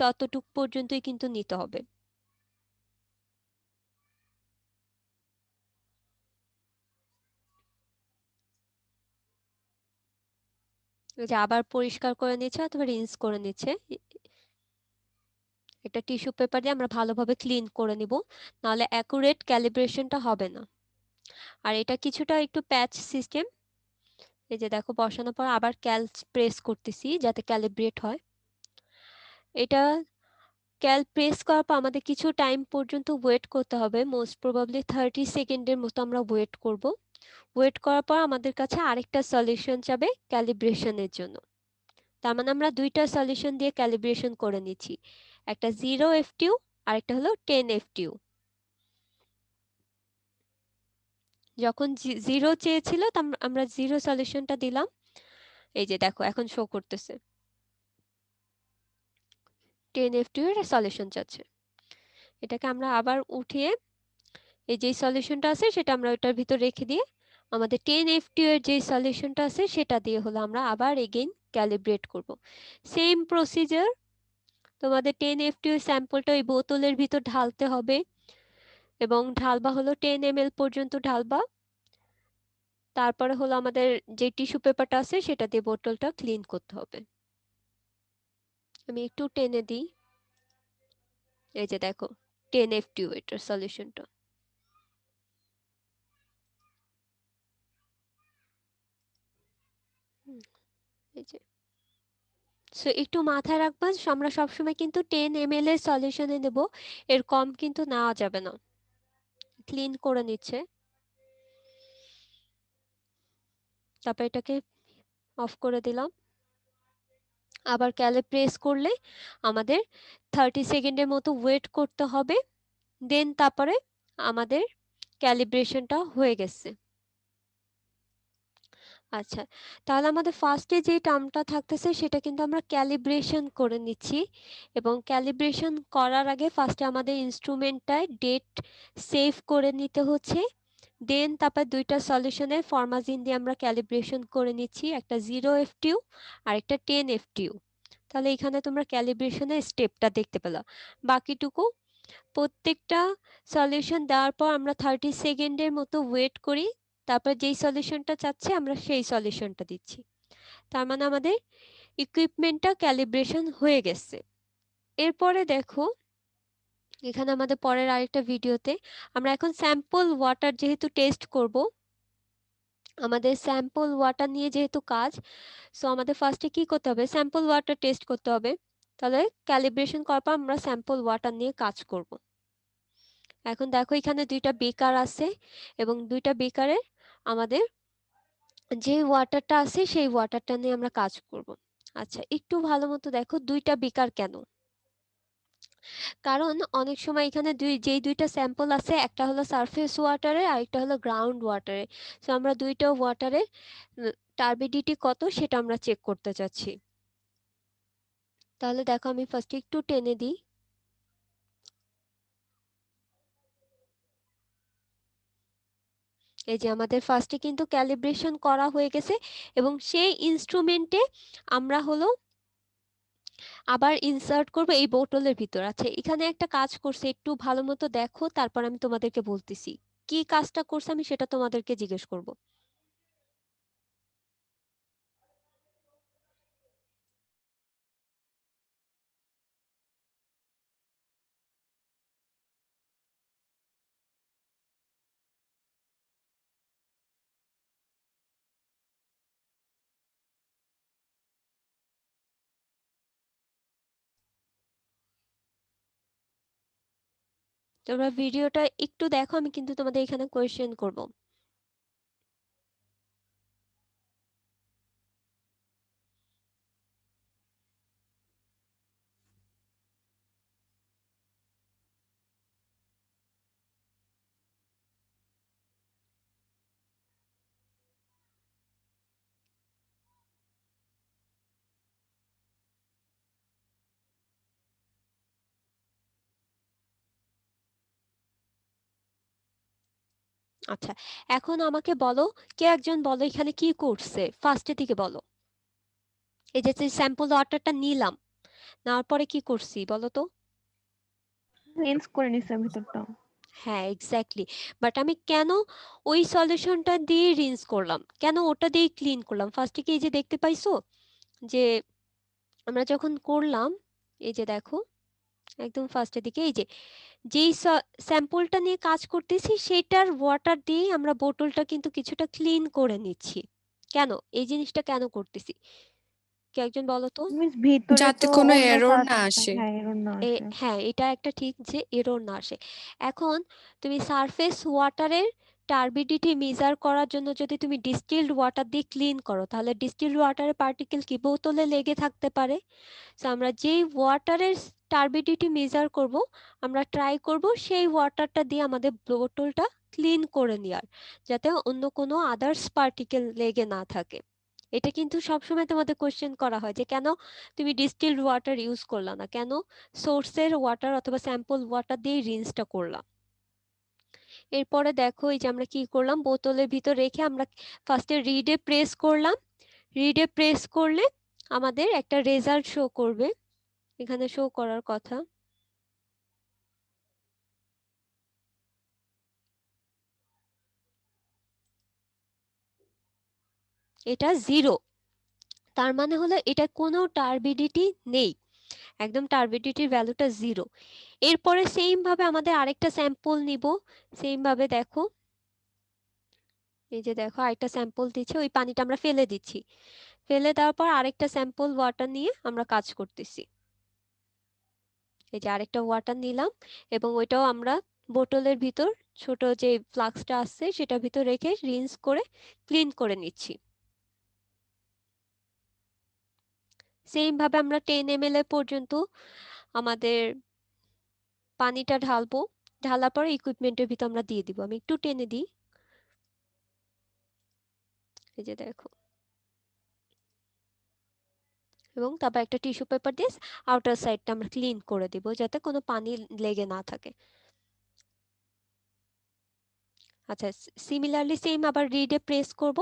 ততটুক পর্যন্তই কিন্তু নিতে হবে। এই যে আবার পরিষ্কার করে নিচ্ছে অথবা রিন্স করে নিচ্ছে, একটা টিস্যু পেপার দিয়ে আমরা ভালোভাবে ক্লিন করে নিব, নাহলে অ্যাকুরেট ক্যালিব্রেশনটা হবে না। আর এটা কিছুটা একটু প্যাচ সিস্টেম, এই যে দেখো বসানোর পর আবার প্রেস করতেছি যাতে ক্যালিব্রেট হয়। এটা প্রেস করার পর আমাদের কিছু টাইম পর্যন্ত ওয়েট করতে হবে, মোস্ট প্রবাবলি 30 সেকেন্ডের মতো আমরা ওয়েট করব। ওয়েট করার পর আমাদের কাছে আরেকটা সলিউশন যাবে ক্যালিব্রেশনের জন্য। তার মানে আমরা দুইটা সলিউশন দিয়ে ক্যালিব্রেশন করে নিচ্ছি, একটা 0 FTU আর একটা হলো 10 FTU। যখন 0 চেয়েছিল আমরা 0 সলিউশনটা দিলাম, এই যে দেখো এখন শো করতেছে 10 FTU এর সলিউশন চাচ্ছে। এটাকে আমরা আবার উঠিয়ে এই যে সলিউশনটা আছে সেটা আমরা ওটার ভিতর রেখে দিয়ে আমাদের 10 FTU এর যে সলিউশনটা আছে সেটা দিয়ে হলো আমরা আবার এগেইন ক্যালিব্রেট করব। সেম প্রসিজার, তোমাদের 10 FTU স্যাম্পলটা ওই বোতলের ভিতর ঢালতে হবে, এবং ঢালবা হলো 10 ml পর্যন্ত ঢালবা। তারপরে হলো আমাদের যে টিস্যু পেপারটা আছে সেটা দিয়ে বোতলটা ক্লিন করতে হবে। আমি একটু টেনে দিই, এই যে দেখো 10 FTU এটার সলিউশনটা। এই যে সো একটু মাথায় রাখবা, আমরা সবসময় কিন্তু 10 ml এর সলিউশনে নেব, এর কম কিন্তু নেওয়া যাবে না। ক্লিন করে নিচ্ছে, তারপর এটাকে অফ করে দিলাম। আবার ক্যালে প্রেস করলে আমাদের 30 সেকেন্ডের মতো ওয়েট করতে হবে, দেন তারপরে আমাদের ক্যালিব্রেশনটা হয়ে গেছে। আচ্ছা, তাহলে আমাদের ফার্স্টে যে টার্মটা থাকতেছে সেটা কিন্তু আমরা ক্যালিব্রেশন করে নিচ্ছি, এবং ক্যালিব্রেশন করার আগে ফার্স্টে আমাদের ইনস্ট্রুমেন্টটায় ডেট সেভ করে নিতে হচ্ছে, দেন তারপর দুইটা সলিউশনের ফরমাজিন দিয়ে আমরা ক্যালিব্রেশন করে নিচ্ছি, একটা 0 FTU আর একটা 10 FTU। তাহলে এখানে তোমরা ক্যালিব্রেশনের স্টেপটা দেখতে পেলা। বাকিটুকু প্রত্যেকটা সলিউশন দেওয়ার পর আমরা 30 সেকেন্ডের মতো ওয়েট করি, তারপর যেই সলিউশনটা চাচ্ছে আমরা সেই সলিউশনটা দিচ্ছি। তার মানে আমাদের ইকুইপমেন্টটা ক্যালিব্রেশন হয়ে গেছে। এরপরে দেখো এখানে আমাদের পরের আরেকটা ভিডিওতে আমরা এখন স্যাম্পল ওয়াটার যেহেতু টেস্ট করব, আমাদের স্যাম্পল ওয়াটার নিয়ে যেহেতু কাজ, সো আমাদের ফার্স্টে কি করতে হবে, স্যাম্পল ওয়াটার টেস্ট করতে হবে। তাহলে ক্যালিব্রেশন করার পর আমরা স্যাম্পল ওয়াটার নিয়ে কাজ করব। এখন দেখো এখানে দুইটা বেকার আছে এবং দুইটা বেকারের আমাদের যে ওয়াটারটা আছে সেই ওয়াটারটা নিয়ে আমরা কাজ করব। আচ্ছা, একটু ভালো মতো দেখো দুইটা বেকার কেন? কারণ অনেক সময় এখানে যেই দুইটা স্যাম্পল আছে, একটা হলো সারফেস ওয়াটারে আর একটা হলো গ্রাউন্ড ওয়াটারে। সো আমরা দুইটা ওয়াটারের টার্বিডিটি কত সেটা আমরা চেক করতে চাচ্ছি। তাহলে দেখো আমি ফার্স্টে একটু টেনে দিই। এই যে আমাদের ফার্স্টে কিন্তু ক্যালিব্রেশন করা হয়ে গেছে এবং সেই ইনস্ট্রুমেন্টে আমরা হলো আবার ইনসার্ট করব এই বোতলের ভিতর। আচ্ছা, এখানে একটা কাজ করছে, একটু ভালো মতো দেখো, তারপর আমি তোমাদেরকে বলতেছি কি কাজটা করছে, আমি সেটা তোমাদেরকে জিজ্ঞেস করব। তোমরা ভিডিওটা একটু দেখো, আমি কিন্তু তোমাদের এখানে কোয়েশ্চেন করব। আচ্ছা, এখন আমাকে বলো, কে একজন বলো এখানে কি করছে, ফার্স্টে থেকে বলো। এই যে স্যাম্পল ওয়াটারটা নিলাম, নেওয়ার পরে কি করছি বলো তো? রিন্স করে নিছে ভিতরটা। হ্যাঁ, এক্স্যাক্টলি। বাট আমি কেন ওই সলিউশনটা দিয়ে রিন্স করলাম, কেন ওটা দিয়ে ক্লিন করলাম? ফার্স্টে কি এই যে দেখতে পাইছো যে আমরা যখন করলাম, এই যে দেখো একদম ফার্স্টের দিকে এই যে যেই স্যাম্পলটা নিয়ে কাজ করতেছি সেটার ওয়াটার দিয়ে আমরা বোতলটা কিন্তু কিছুটা ক্লিন করে নিচ্ছি। কেন এই জিনিসটা কেন করতেছি, কে একজন বলো তো? মিস ভিতরে যাতে তো কোনো অন্য এরর না সারফেস, আসে। হ্যাঁ এরর না আসে। হ্যাঁ, এটা একটা ঠিক যে এরর না আসে। এখন তুমি সারফেস ওয়াটারের টার্বিডিটি মেজার করার জন্য যদি তুমি ডিস্টিলড ওয়াটার দিয়ে ক্লিন করো, তাহলে ডিস্টিলড ওয়াটারের পার্টিকেল কি বোতলে লেগে থাকতে পারে? সো আমরা যেই ওয়াটারের টার্বিডিটি মেজার করব, আমরা ট্রাই করব সেই ওয়াটারটা দিয়ে আমাদের বোতলটা ক্লিন করে নেওয়ার, যাতে অন্য কোনো আদার্স পার্টিকেল লেগে না থাকে। এটা কিন্তু সবসময় তোমাদের কোশ্চেন করা হয় যে কেন তুমি ডিস্টিলড ওয়াটার ইউজ করলা না, কেন সোর্সের ওয়াটার অথবা স্যাম্পল ওয়াটার দিয়ে রিন্সটা করলাম। এরপরে দেখো এই যে আমরা কি করলাম, বোতলের ভিতর রেখে আমরা ফার্স্টে রিডে প্রেস করলাম। রিডে প্রেস করলে আমাদের একটা রেজাল্ট শো করবে, এখানে শো করার কথা। এটা 0, তার মানে হলো এটা কোনো টার্বিডিটি নেই, একদম টার্বিডিটির ভ্যালুটা 0। এরপরে সেম ভাবে আমাদের আরেকটা স্যাম্পল নিব, সেম ভাবে দেখো এই যে দেখো আরেকটা স্যাম্পল দিচ্ছে, ওই পানিটা আমরা ফেলে দিচ্ছি, ফেলে দেওয়ার পর আরেকটা স্যাম্পল ওয়াটার নিয়ে আমরা কাজ করতেছি। এই যে আরেকটা ওয়াটার নিলাম এবং ওইটাও আমরা বোতলের ভিতর ছোট যে ফ্লাক্সটা আছে সেটার ভিতর রেখে রিন্স করে ক্লিন করে নিচ্ছি। সেম ভাবে আমরা 10 ml পর্যন্ত আমাদের পানিটা ঢালবো, ঢালার পরে ইকুইপমেন্টের ভিতর আমরা দিয়ে দিব। আমি একটু টেনে দিই, এই যে দেখো, এবং তারপর একটা টিস্যু পেপার দিয়ে আউটার সাইডটা আমরা ক্লিন করে দিব যাতে কোনো পানি লেগে না থাকে। আচ্ছা, সিমিলারলি সেম আবার রিডে প্রেস করব।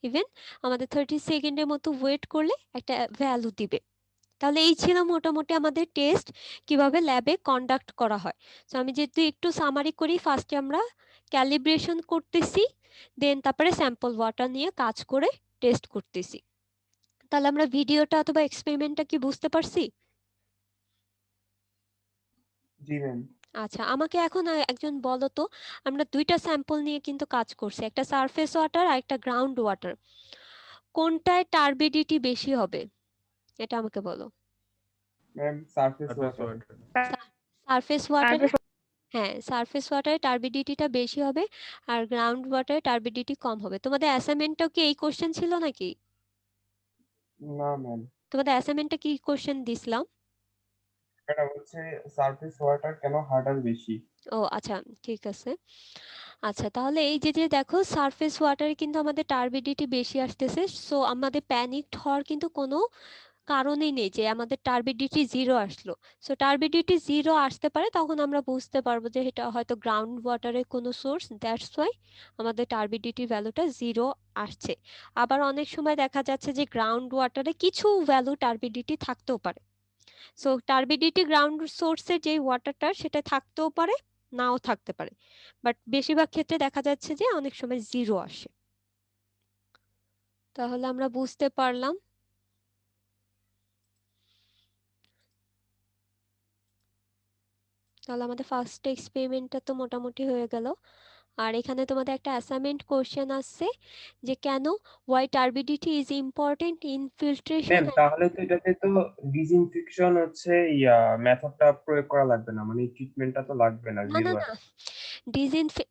ইভেন আমাদের 30 সেকেন্ডের মতো ওয়েট করলে একটা ভ্যালু দিবে। তাহলে এই ছিল মোটামুটি আমাদের টেস্ট কিভাবে ল্যাবে কন্ডাক্ট করা হয়। তো আমি যদি একটু সামারি করি, ফার্স্টে আমরা ক্যালিব্রেশন করতেছি, দেন তারপরে স্যাম্পল ওয়াটার নিয়ে কাজ করে টেস্ট করতেছি। তাহলে আমরা ভিডিওটা অথবা এক্সপেরিমেন্টটা কি বুঝতে পারছি? জি ম্যাম। আচ্ছা, আমাকে এখন একজন বলো তো, আমরা দুইটা স্যাম্পল নিয়ে কিন্তু কাজ করছি, একটা সারফেস ওয়াটার আর একটা গ্রাউন্ড ওয়াটার, কোনটায় টার্বিডিটি বেশি হবে এটা আমাকে বলো। Ma'am surface water. সারফেস ওয়াটারে হ্যাঁ, সারফেস ওয়াটারে টার্বিডিটিটা বেশি হবে আর গ্রাউন্ড ওয়াটারে টার্বিডিটি কম হবে। তোমাদের অ্যাসাইনমেন্টটাও কি এই কোশ্চেন ছিল নাকি? না ম্যাম, তোমাদের অ্যাসাইনমেন্টটা কি কোশ্চেন দিছিলাম? এটা হচ্ছে সারফেস ওয়াটার কেন হার্ডার বেশি। ও আচ্ছা, ঠিক আছে। আচ্ছা, তাহলে এই যে দেখো সারফেস ওয়াটারে কিন্তু আমাদের টার্বিডিটি বেশি আসতেছে, সো আমাদের প্যানিকড হওয়ার কিন্তু কোনো কারণই নেই যে আমাদের টার্বিডিটি 0 আসলো। সো টার্বিডিটি 0 আসতে পারে, তখন আমরা বুঝতে পারবো যে এটা হয়তো গ্রাউন্ড ওয়াটারের কোনো সোর্স, দ্যাটস ওয়াই আমাদের টার্বিডিটি ভ্যালুটা 0 আসছে। আবার অনেক সময় দেখা যাচ্ছে যে গ্রাউন্ড ওয়াটারে কিছু ভ্যালু টার্বিডিটি থাকতেও পারে। সো টার্বিডিটি গ্রাউন্ড সোর্সের যে ওয়াটারটা সেটা থাকতেও পারে, নাও থাকতে পারে, বাট বেশিরভাগ ক্ষেত্রে দেখা যাচ্ছে যে অনেক সময় 0 আসে। তাহলে আমরা বুঝতে পারলাম। তাহলে আমাদের ফার্স্ট এক্সপেরিমেন্টটা তো মোটামুটি হয়ে গেল। আর এখানে তোমাদের একটা অ্যাসাইনমেন্ট কোশ্চেন আসছে যে কেন why turbidity is important in filtration. Ma'am তাহলে তো এটাতে তো ডিসইনফেকশন হচ্ছে মেথডটা প্রয়োগ করা লাগবে না, মানে ট্রিটমেন্টটা তো লাগবে না, না না জিরো না,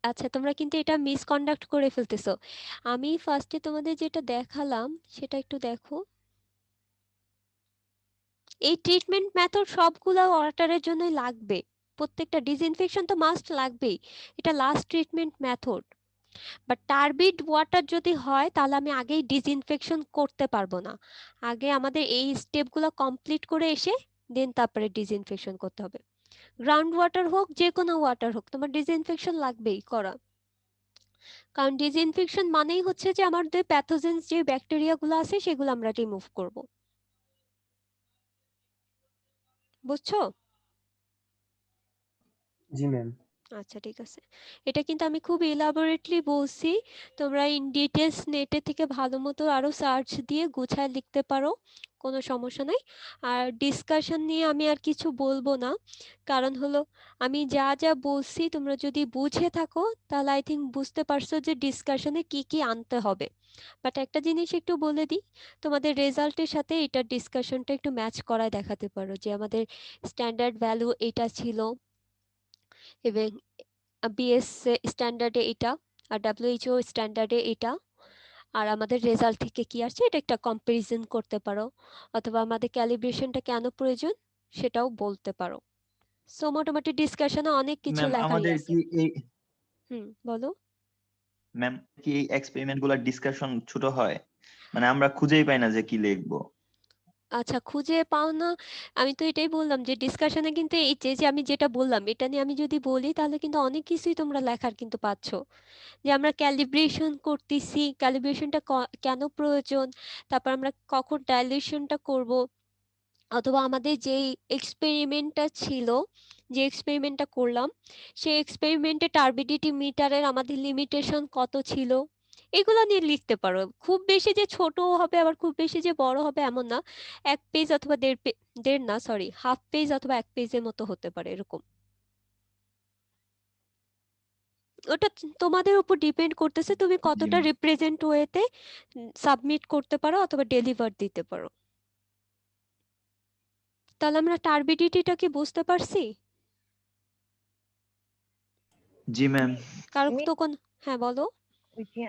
আচ্ছা তোমরা কিন্তু এটা মিসকন্ডাক্ট করে ফেলতেছো। আমি ফার্স্টে তোমাদের যেটা দেখালাম সেটা একটু দেখো। এই ট্রিটমেন্ট মেথড সবগুলো ওয়াটারের জন্যই লাগবে, প্রত্যেকটা ডিসইনফেকশন তো মাস্ট লাগবেই, এটা last treatment method. But turbid water যদি হয় তাহলে আমি আগেই ডিসইনফেকশন করতে পারবো না, আগে আমাদের এই স্টেপগুলো কমপ্লিট করে এসে দেন তারপরে ডিসইনফেকশন করতে হবে। গ্রাউন্ড ওয়াটার হোক যে কোনো ওয়াটার হোক, তোমার ডিসইনফেকশন লাগবেই করা, কারণ ডিসইনফেকশন মানেই হচ্ছে যে আমাদের প্যাথোজেন্স যে ব্যাকটেরিয়াগুলো আছে সেগুলো আমরা রিমুভ করব। বুঝছো? জি ম্যাম। আচ্ছা ঠিক আছে, এটা কিন্তু আমি খুব ইলাবোরেটলি বলছি, তোমরা ইন ডিটেলস নেটে থেকে ভালো মতো আরো সার্চ দিয়ে গুছায় লিখতে পারো, কোনো সমস্যা নাই। আর ডিসকাশন নিয়ে আমি আর কিছু বলবো না, কারণ হলো আমি যা যা বলছি তোমরা যদি বুঝে থাকো তাহলে আই থিঙ্ক বুঝতে পারছো যে ডিসকাশনে কি কি আনতে হবে। বাট একটা জিনিস একটু বলে দিই, তোমাদের রেজাল্টের সাথে এটা ডিসকাশনটা একটু ম্যাচ করায় দেখাতে পারো যে আমাদের স্ট্যান্ডার্ড ভ্যালু এটা ছিল এবং বিএস স্ট্যান্ডার্ডে এটা আর ডাব্লিউএইচও স্ট্যান্ডার্ডে এটা, আর আমাদের রেজাল্ট থেকে কি আসছে এটা একটা কম্পারিজন করতে পারো, অথবা আমাদের ক্যালিব্রেশনটা কেন প্রয়োজন সেটাও বলতে পারো। সো মোটামুটি ডিসকাশনে অনেক কিছু ম্যাম লেখারই আমাদের আছে। কি এই বলো। ম্যাম কি এই এক্সপেরিমেন্ট গুলা ডিসকাশন ছোট হয়, মানে আমরা খুঁজেই পাই না যে কি লিখবো। আচ্ছা, খুঁজে পাও না, আমি তো এটাই বললাম যে ডিসকাশনে কিন্তু এই যে আমি যেটা বললাম এটা নিয়ে আমি যদি বলি তাহলে কিন্তু অনেক কিছুই তোমরা লেখার কিন্তু পাচ্ছো, যে আমরা ক্যালিব্রেশন করতেছি, ক্যালিব্রেশনটা কেন প্রয়োজন, তারপর আমরা কখন ডাইলিউশনটা করব, অথবা আমাদের যেই এক্সপেরিমেন্টটা ছিল, যে এক্সপেরিমেন্টটা করলাম সেই এক্সপেরিমেন্টে টার্বিডিটি মিটারের আমাদের লিমিটেশন কত ছিল, এগুলো নিয়ে লিখতে পারো। খুব বেশি যে ছোট হবে আবার খুব বেশি যে বড় হবে এমন না, 1 পেজ অথবা দেড় না সরি 1/2 পেজ অথবা 1 পেজের মতো হতে পারে এরকম। ওটা তোমাদের উপর ডিপেন্ড করতেছে তুমি জি কতটা ম্যাম। রিপ্রেজেন্ট ওয়েতে সাবমিট করতে পারো অথবা ডেলিভার দিতে পারো। তাহলে আমরা টার্বিডিটিটা কি বুঝতে পারছি? জি ম্যাম। কারো আমি তো কোন, হ্যাঁ বলো। ওই যে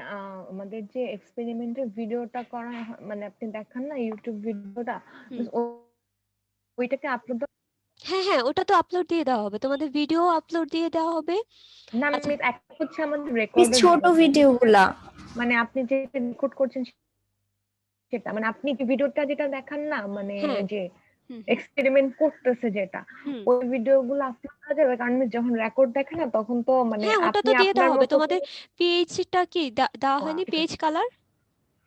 আমাদের যে এক্সপেরিমেন্টের ভিডিওটা করা মানে আপনি দেখান না ইউটিউব ভিডিওটা, হুম, ওইটাকে আপলোড হ্যাঁ হ্যাঁ, ওটা তো আপলোড দিয়ে দেওয়া হবে, তোমাদের ভিডিও আপলোড দিয়ে দেওয়া হবে। না আচ্ছা, মিস একটা হচ্ছে আমাদের মিস রেকর্ডেড ছোট ভিডিওগুলা মানে আপনি যে রেকর্ড করছেন সেটা, মানে আপনি যে ভিডিওটা যেটা দেখান না মানে হ্যাঁ, যে হুম এক্সপেরিমেন্ট করতেছে যেটা, হুম, ওই ভিডিওগুলো আপলোড করা যাবে, কারণ মিস যখন রেকর্ড দেখে না তখন তো মানে হ্যাঁ ওটা আপনি তো দিয়ে আপনার দেওয়া হবে। মতো তোমাদের করে পেজটা কি দেওয়া হয়নি, ঠিক পেজ আছে। কালার?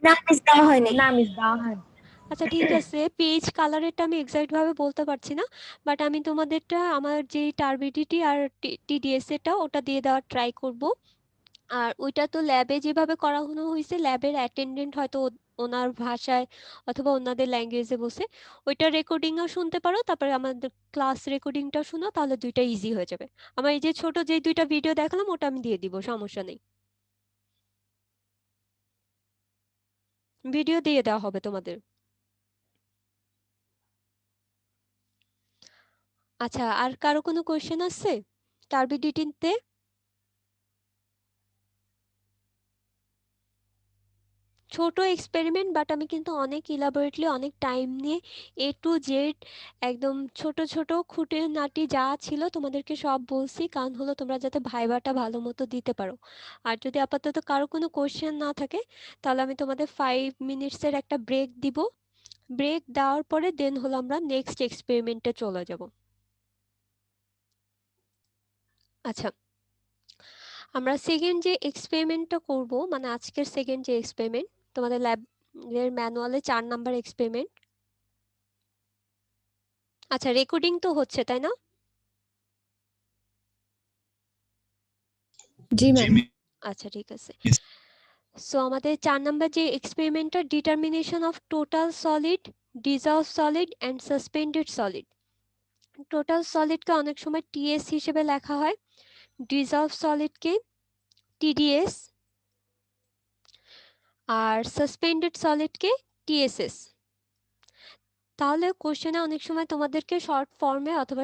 না মিস দেওয়া হয়নি। না মিস দেওয়া হয় আচ্ছা ঠিক আছে, পেজ কালারেরটা আমি এক্সাক্ট ভাবে বলতে পারছি না, বাট আমি তোমাদেরটা আমার যে টার্বিডিটি আর টিডিএস এটা ওটা দিয়ে দেওয়ার ট্রাই করব। আর ওইটা তো ল্যাবে যেভাবে করানো হয়েছে, ল্যাবের অ্যাটেন্ডেন্ট হয়তো ওনার ভাষায় অথবা ওনাদের ল্যাঙ্গুয়েজে বসে ওইটা রেকর্ডিংও শুনতে পারো, তারপরে আমাদের ক্লাস রেকর্ডিংটাও শোনো, তাহলে দুইটা ইজি হয়ে যাবে। আমার এই যে ছোট যে দুইটা ভিডিও দেখালাম ওটা আমি দিয়ে দিব, সমস্যা নেই, ভিডিও দিয়ে দেওয়া হবে তোমাদের। আচ্ছা, আর কারো কোনো কোয়েশ্চেন আছে? টার্বিডিটিতে ছোট এক্সপেরিমেন্ট, বাট আমি কিন্তু অনেক ইলাবোরেটলি অনেক টাইম নিয়ে A to Z একদম ছোট ছোট খুঁটিনাটি যা ছিল তোমাদেরকে সব বলছি, কারণ হলো তোমরা যাতে ভাইবাটা ভালো মতো দিতে পারো। আর যদি আপাতত কারো কোনো কোশ্চেন না থাকে তাহলে আমি তোমাদের 5 মিনিটসের একটা ব্রেক দিব। ব্রেক দেওয়ার পরে দেন হলো আমরা নেক্সট এক্সপেরিমেন্টে চলে যাব। আচ্ছা, আমরা সেকেন্ড যে এক্সপেরিমেন্টটা করব, মানে আজকের সেকেন্ড যে এক্সপেরিমেন্ট, তোমাদের ল্যাবের ম্যানুয়ালে 4 নাম্বার এক্সপেরিমেন্ট। আচ্ছা, রেকর্ডিং তো হচ্ছে তাই না? জি ম্যাম। আচ্ছা, ঠিক আছে। সো আমাদের 4 নাম্বার যে এক্সপেরিমেন্টটা, determination of total solid, dissolve solid and suspended solid. Total সলিডকে অনেক সময় টিএস হিসেবে লেখা হয়, ডিসলভ সলিডকে টিডিএস, আর সাসপেন্ডেড সলিডকে টিএসএস। তাহলে কোশ্চেনে অনেক সময় তোমাদেরকে শর্ট ফর্মে অথবা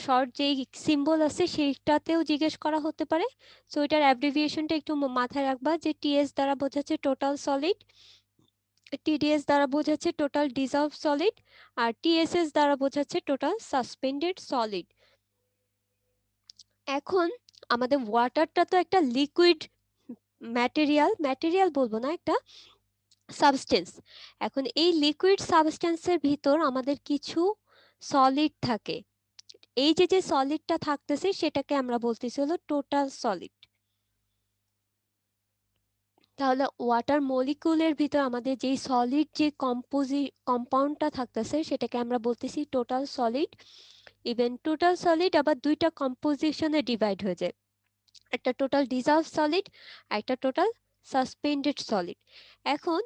শর্ট যেই সিম্বল আছে সেইটাতেও জিজ্ঞেস করা হতে পারে। সো এটার অ্যাব্রিভিয়েশনটা একটু মাথায় রাখবা, যে টিএস দ্বারা বোঝাচ্ছে টোটাল সলিড, টিডিএস দ্বারা বোঝাচ্ছে টোটাল ডিসলভ সলিড, আর টিএসএস দ্বারা বোঝাচ্ছে টোটাল সাসপেন্ডেড সলিড। এখন আমাদের ওয়াটারটা তো একটা লিকুইড ম্যাটেরিয়াল বলবো না, একটা সাবস্টেন্স। এখন এই লিকুইড সাবস্টেন্সের ভিতর আমাদের কিছু সলিড থাকে। এই যে সলিডটা থাকতেছে সেটাকে আমরা বলতেছি হলো টোটাল সলিড। তাহলে ওয়াটার মলিকুলের ভিতর আমাদের যেই সলিড যে কম্পাউন্ডটা থাকতেছে সেটাকে আমরা বলতেছি total solid. Even total solid আবার দুইটা কম্পোজিশনে ডিভাইড হয়ে যায়, একটা টোটাল ডিসলভ সলিড আর একটা টোটাল সাসপেন্ডেড সলিড। এখন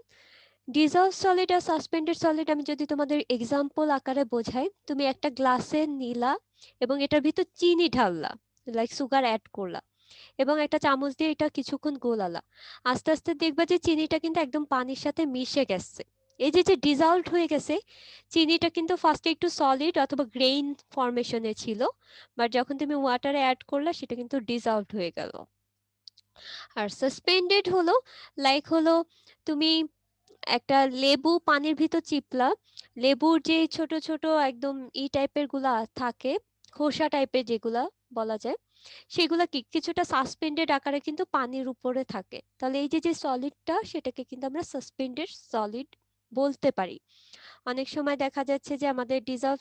dissolve solid are suspended solid আমি যদি তোমাদের এক্সাম্পল আকারে বোঝাই, তুমি একটা গ্লাসে নিলা এবং এটার ভিতর চিনি ঢাললা, লাইক সুগার অ্যাড করলা, এবং একটা চামচ দিয়ে এটা কিছুক্ষণ গোলালা। আস্তে আস্তে দেখবা যে চিনিটা কিন্তু একদম পানির সাথে মিশে গেছে। এই যে ডিসলভড হয়ে গেছে, চিনিটা কিন্তু ফার্স্টে একটু সলিড অথবা গ্রেইন ফরমেশনে ছিল, বাট যখন তুমি ওয়াটারে অ্যাড করলা সেটা কিন্তু ডিসলভড হয়ে গেল। আর সাসপেন্ডেড হলো লাইক হলো তুমি একটা লেবু পানির ভিতর চিপলা, লেবুর যে ছোট ছোট একদম টাইপের গুলা থাকে, খোসা টাইপের যেগুলা বলা যায়, সেগুলা কি কিছুটা সাসপেন্ডেড আকারে কিন্তু পানির উপরে থাকে। তাহলে এই যে সলিডটা সেটাকে কিন্তু আমরা সাসপেন্ডেড সলিড বলতে পারি। অনেক সময় দেখা যাচ্ছে যে আমাদের ডিসলভ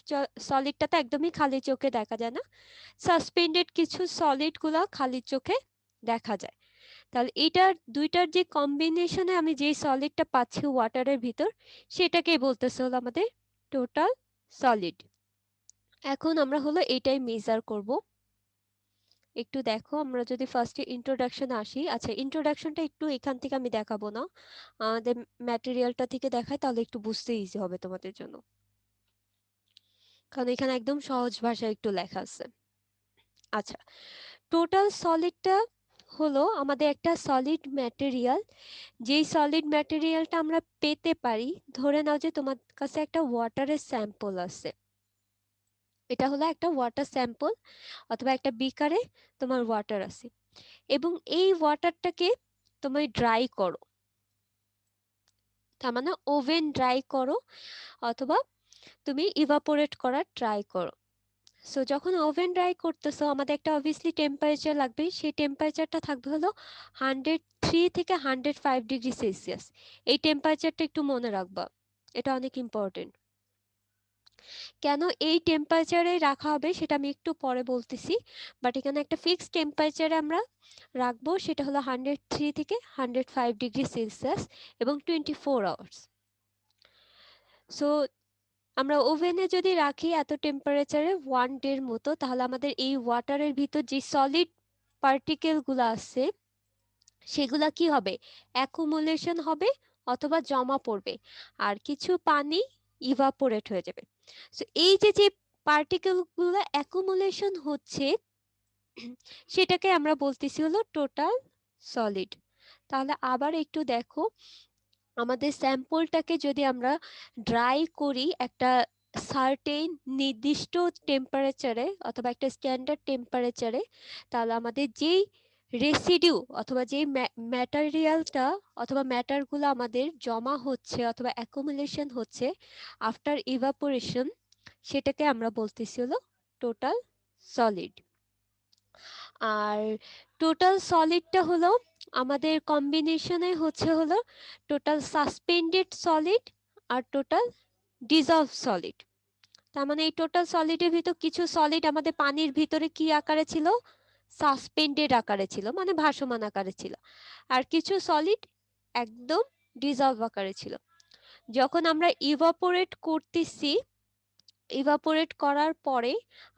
সলিডটা তো একদমই খালি চোখে দেখা যায় না, সাসপেন্ডেড কিছু সলিড গুলা খালি চোখে দেখা যায়। তাহলে এটার দুইটার যে কম্বিনেশনে আমি যেই সলিডটা পাচ্ছি ওয়াটারের ভিতর, সেটাকেই বলতেছে হলো আমাদের টোটাল সলিড। এখন আমরা হলো এটাই মেজার করব। একটু দেখো, আমরা যদি ফার্স্টে ইন্ট্রোডাকশনে আসি। আচ্ছা, ইন্ট্রোডাকশনটা একটু এখান থেকে আমি দেখাবো না, আমাদের ম্যাটেরিয়ালটা থেকে দেখাই, তাহলে একটু বুঝতে ইজি হবে তোমাদের জন্য, কারণ এখানে একদম সহজ ভাষায় একটু লেখা আছে। আচ্ছা, টোটাল সলিডটা হলো আমাদের একটা সলিড ম্যাটেরিয়াল, যেই সলিড ম্যাটেরিয়ালটা আমরা পেতে পারি। ধরে নাও যে তোমার কাছে একটা ওয়াটারের স্যাম্পল আছে, এটা হলো একটা ওয়াটার স্যাম্পল, অথবা একটা বিকারে তোমার ওয়াটার আছে, এবং এই ওয়াটারটাকে তুমি ড্রাই করো, তার মানে ওভেন ড্রাই করো অথবা তুমি ইভাপোরেট করার ট্রাই করো। সো যখন ওভেন ড্রাই করতেছো আমাদের একটা অবভিয়াসলি টেম্পারেচার লাগবে, সেই টেম্পারেচারটা থাকবে হলো 103 থেকে 105 ডিগ্রি সেলসিয়াস। এই টেম্পারেচারটা একটু মনে রাখবা, এটা অনেক ইম্পর্টেন্ট। কেন এই টেম্পারেচারে রাখা হবে সেটা আমি একটু পরে বলতেছি, বাট এখানে একটা ফিক্সড টেম্পারেচারে আমরা রাখবো, সেটা হলো 103 থেকে 105 ডিগ্রি সেলসিয়াস এবং 24 আওয়ার্স। সো আমরা ওভেনে যদি রাখি এত টেম্পারেচারে 1 ডের মতো, তাহলে আমাদের এই ওয়াটারের ভিতর যে সলিড পার্টিকেল গুলো আছে সেগুলা কি হবে, অ্যাকুমুলেশন হবে অথবা জমা পড়বে, আর কিছু পানি ইভাপোরেট হয়ে যাবে। সো এই যে পার্টিকেল গুলো অ্যাকুমুলেশন হচ্ছে সেটাকে আমরা বলতেছি হলো টোটাল সলিড। তাহলে আবার একটু দেখো, আমাদের স্যাম্পলটাকে যদি আমরা ড্রাই করি একটা সার্টেন নির্দিষ্ট টেম্পারেচারে অথবা একটা স্ট্যান্ডার্ড টেম্পারেচারে, তাহলে আমাদের যেই রেসিডিউ অথবা যেই ম্যাটেরিয়ালটা অথবা ম্যাটারগুলো আমাদের জমা হচ্ছে অথবা অ্যাকুমুলেশন হচ্ছে আফটার ইভাপোরেশন, সেটাকে আমরা বলতেছি হলো টোটাল সলিড। আর টোটাল সলিডটা হলো আমাদের কম্বিনেশনে হচ্ছে হলো টোটাল সাসপেন্ডেড সলিড আর টোটাল ডিজলভ সলিড। তার মানে এই টোটাল সলিডের ভিতর কিছু সলিড আমাদের পানির ভিতরে কি আকারে ছিল, সাসপেন্ডেড আকারে ছিল, মানে ভাসমান আকারে ছিল, আর কিছু সলিড একদম ডিজলভ আকারে ছিল। যখন আমরা ইভাপোরেট করতেছি, ইভাপোরেট করার পরে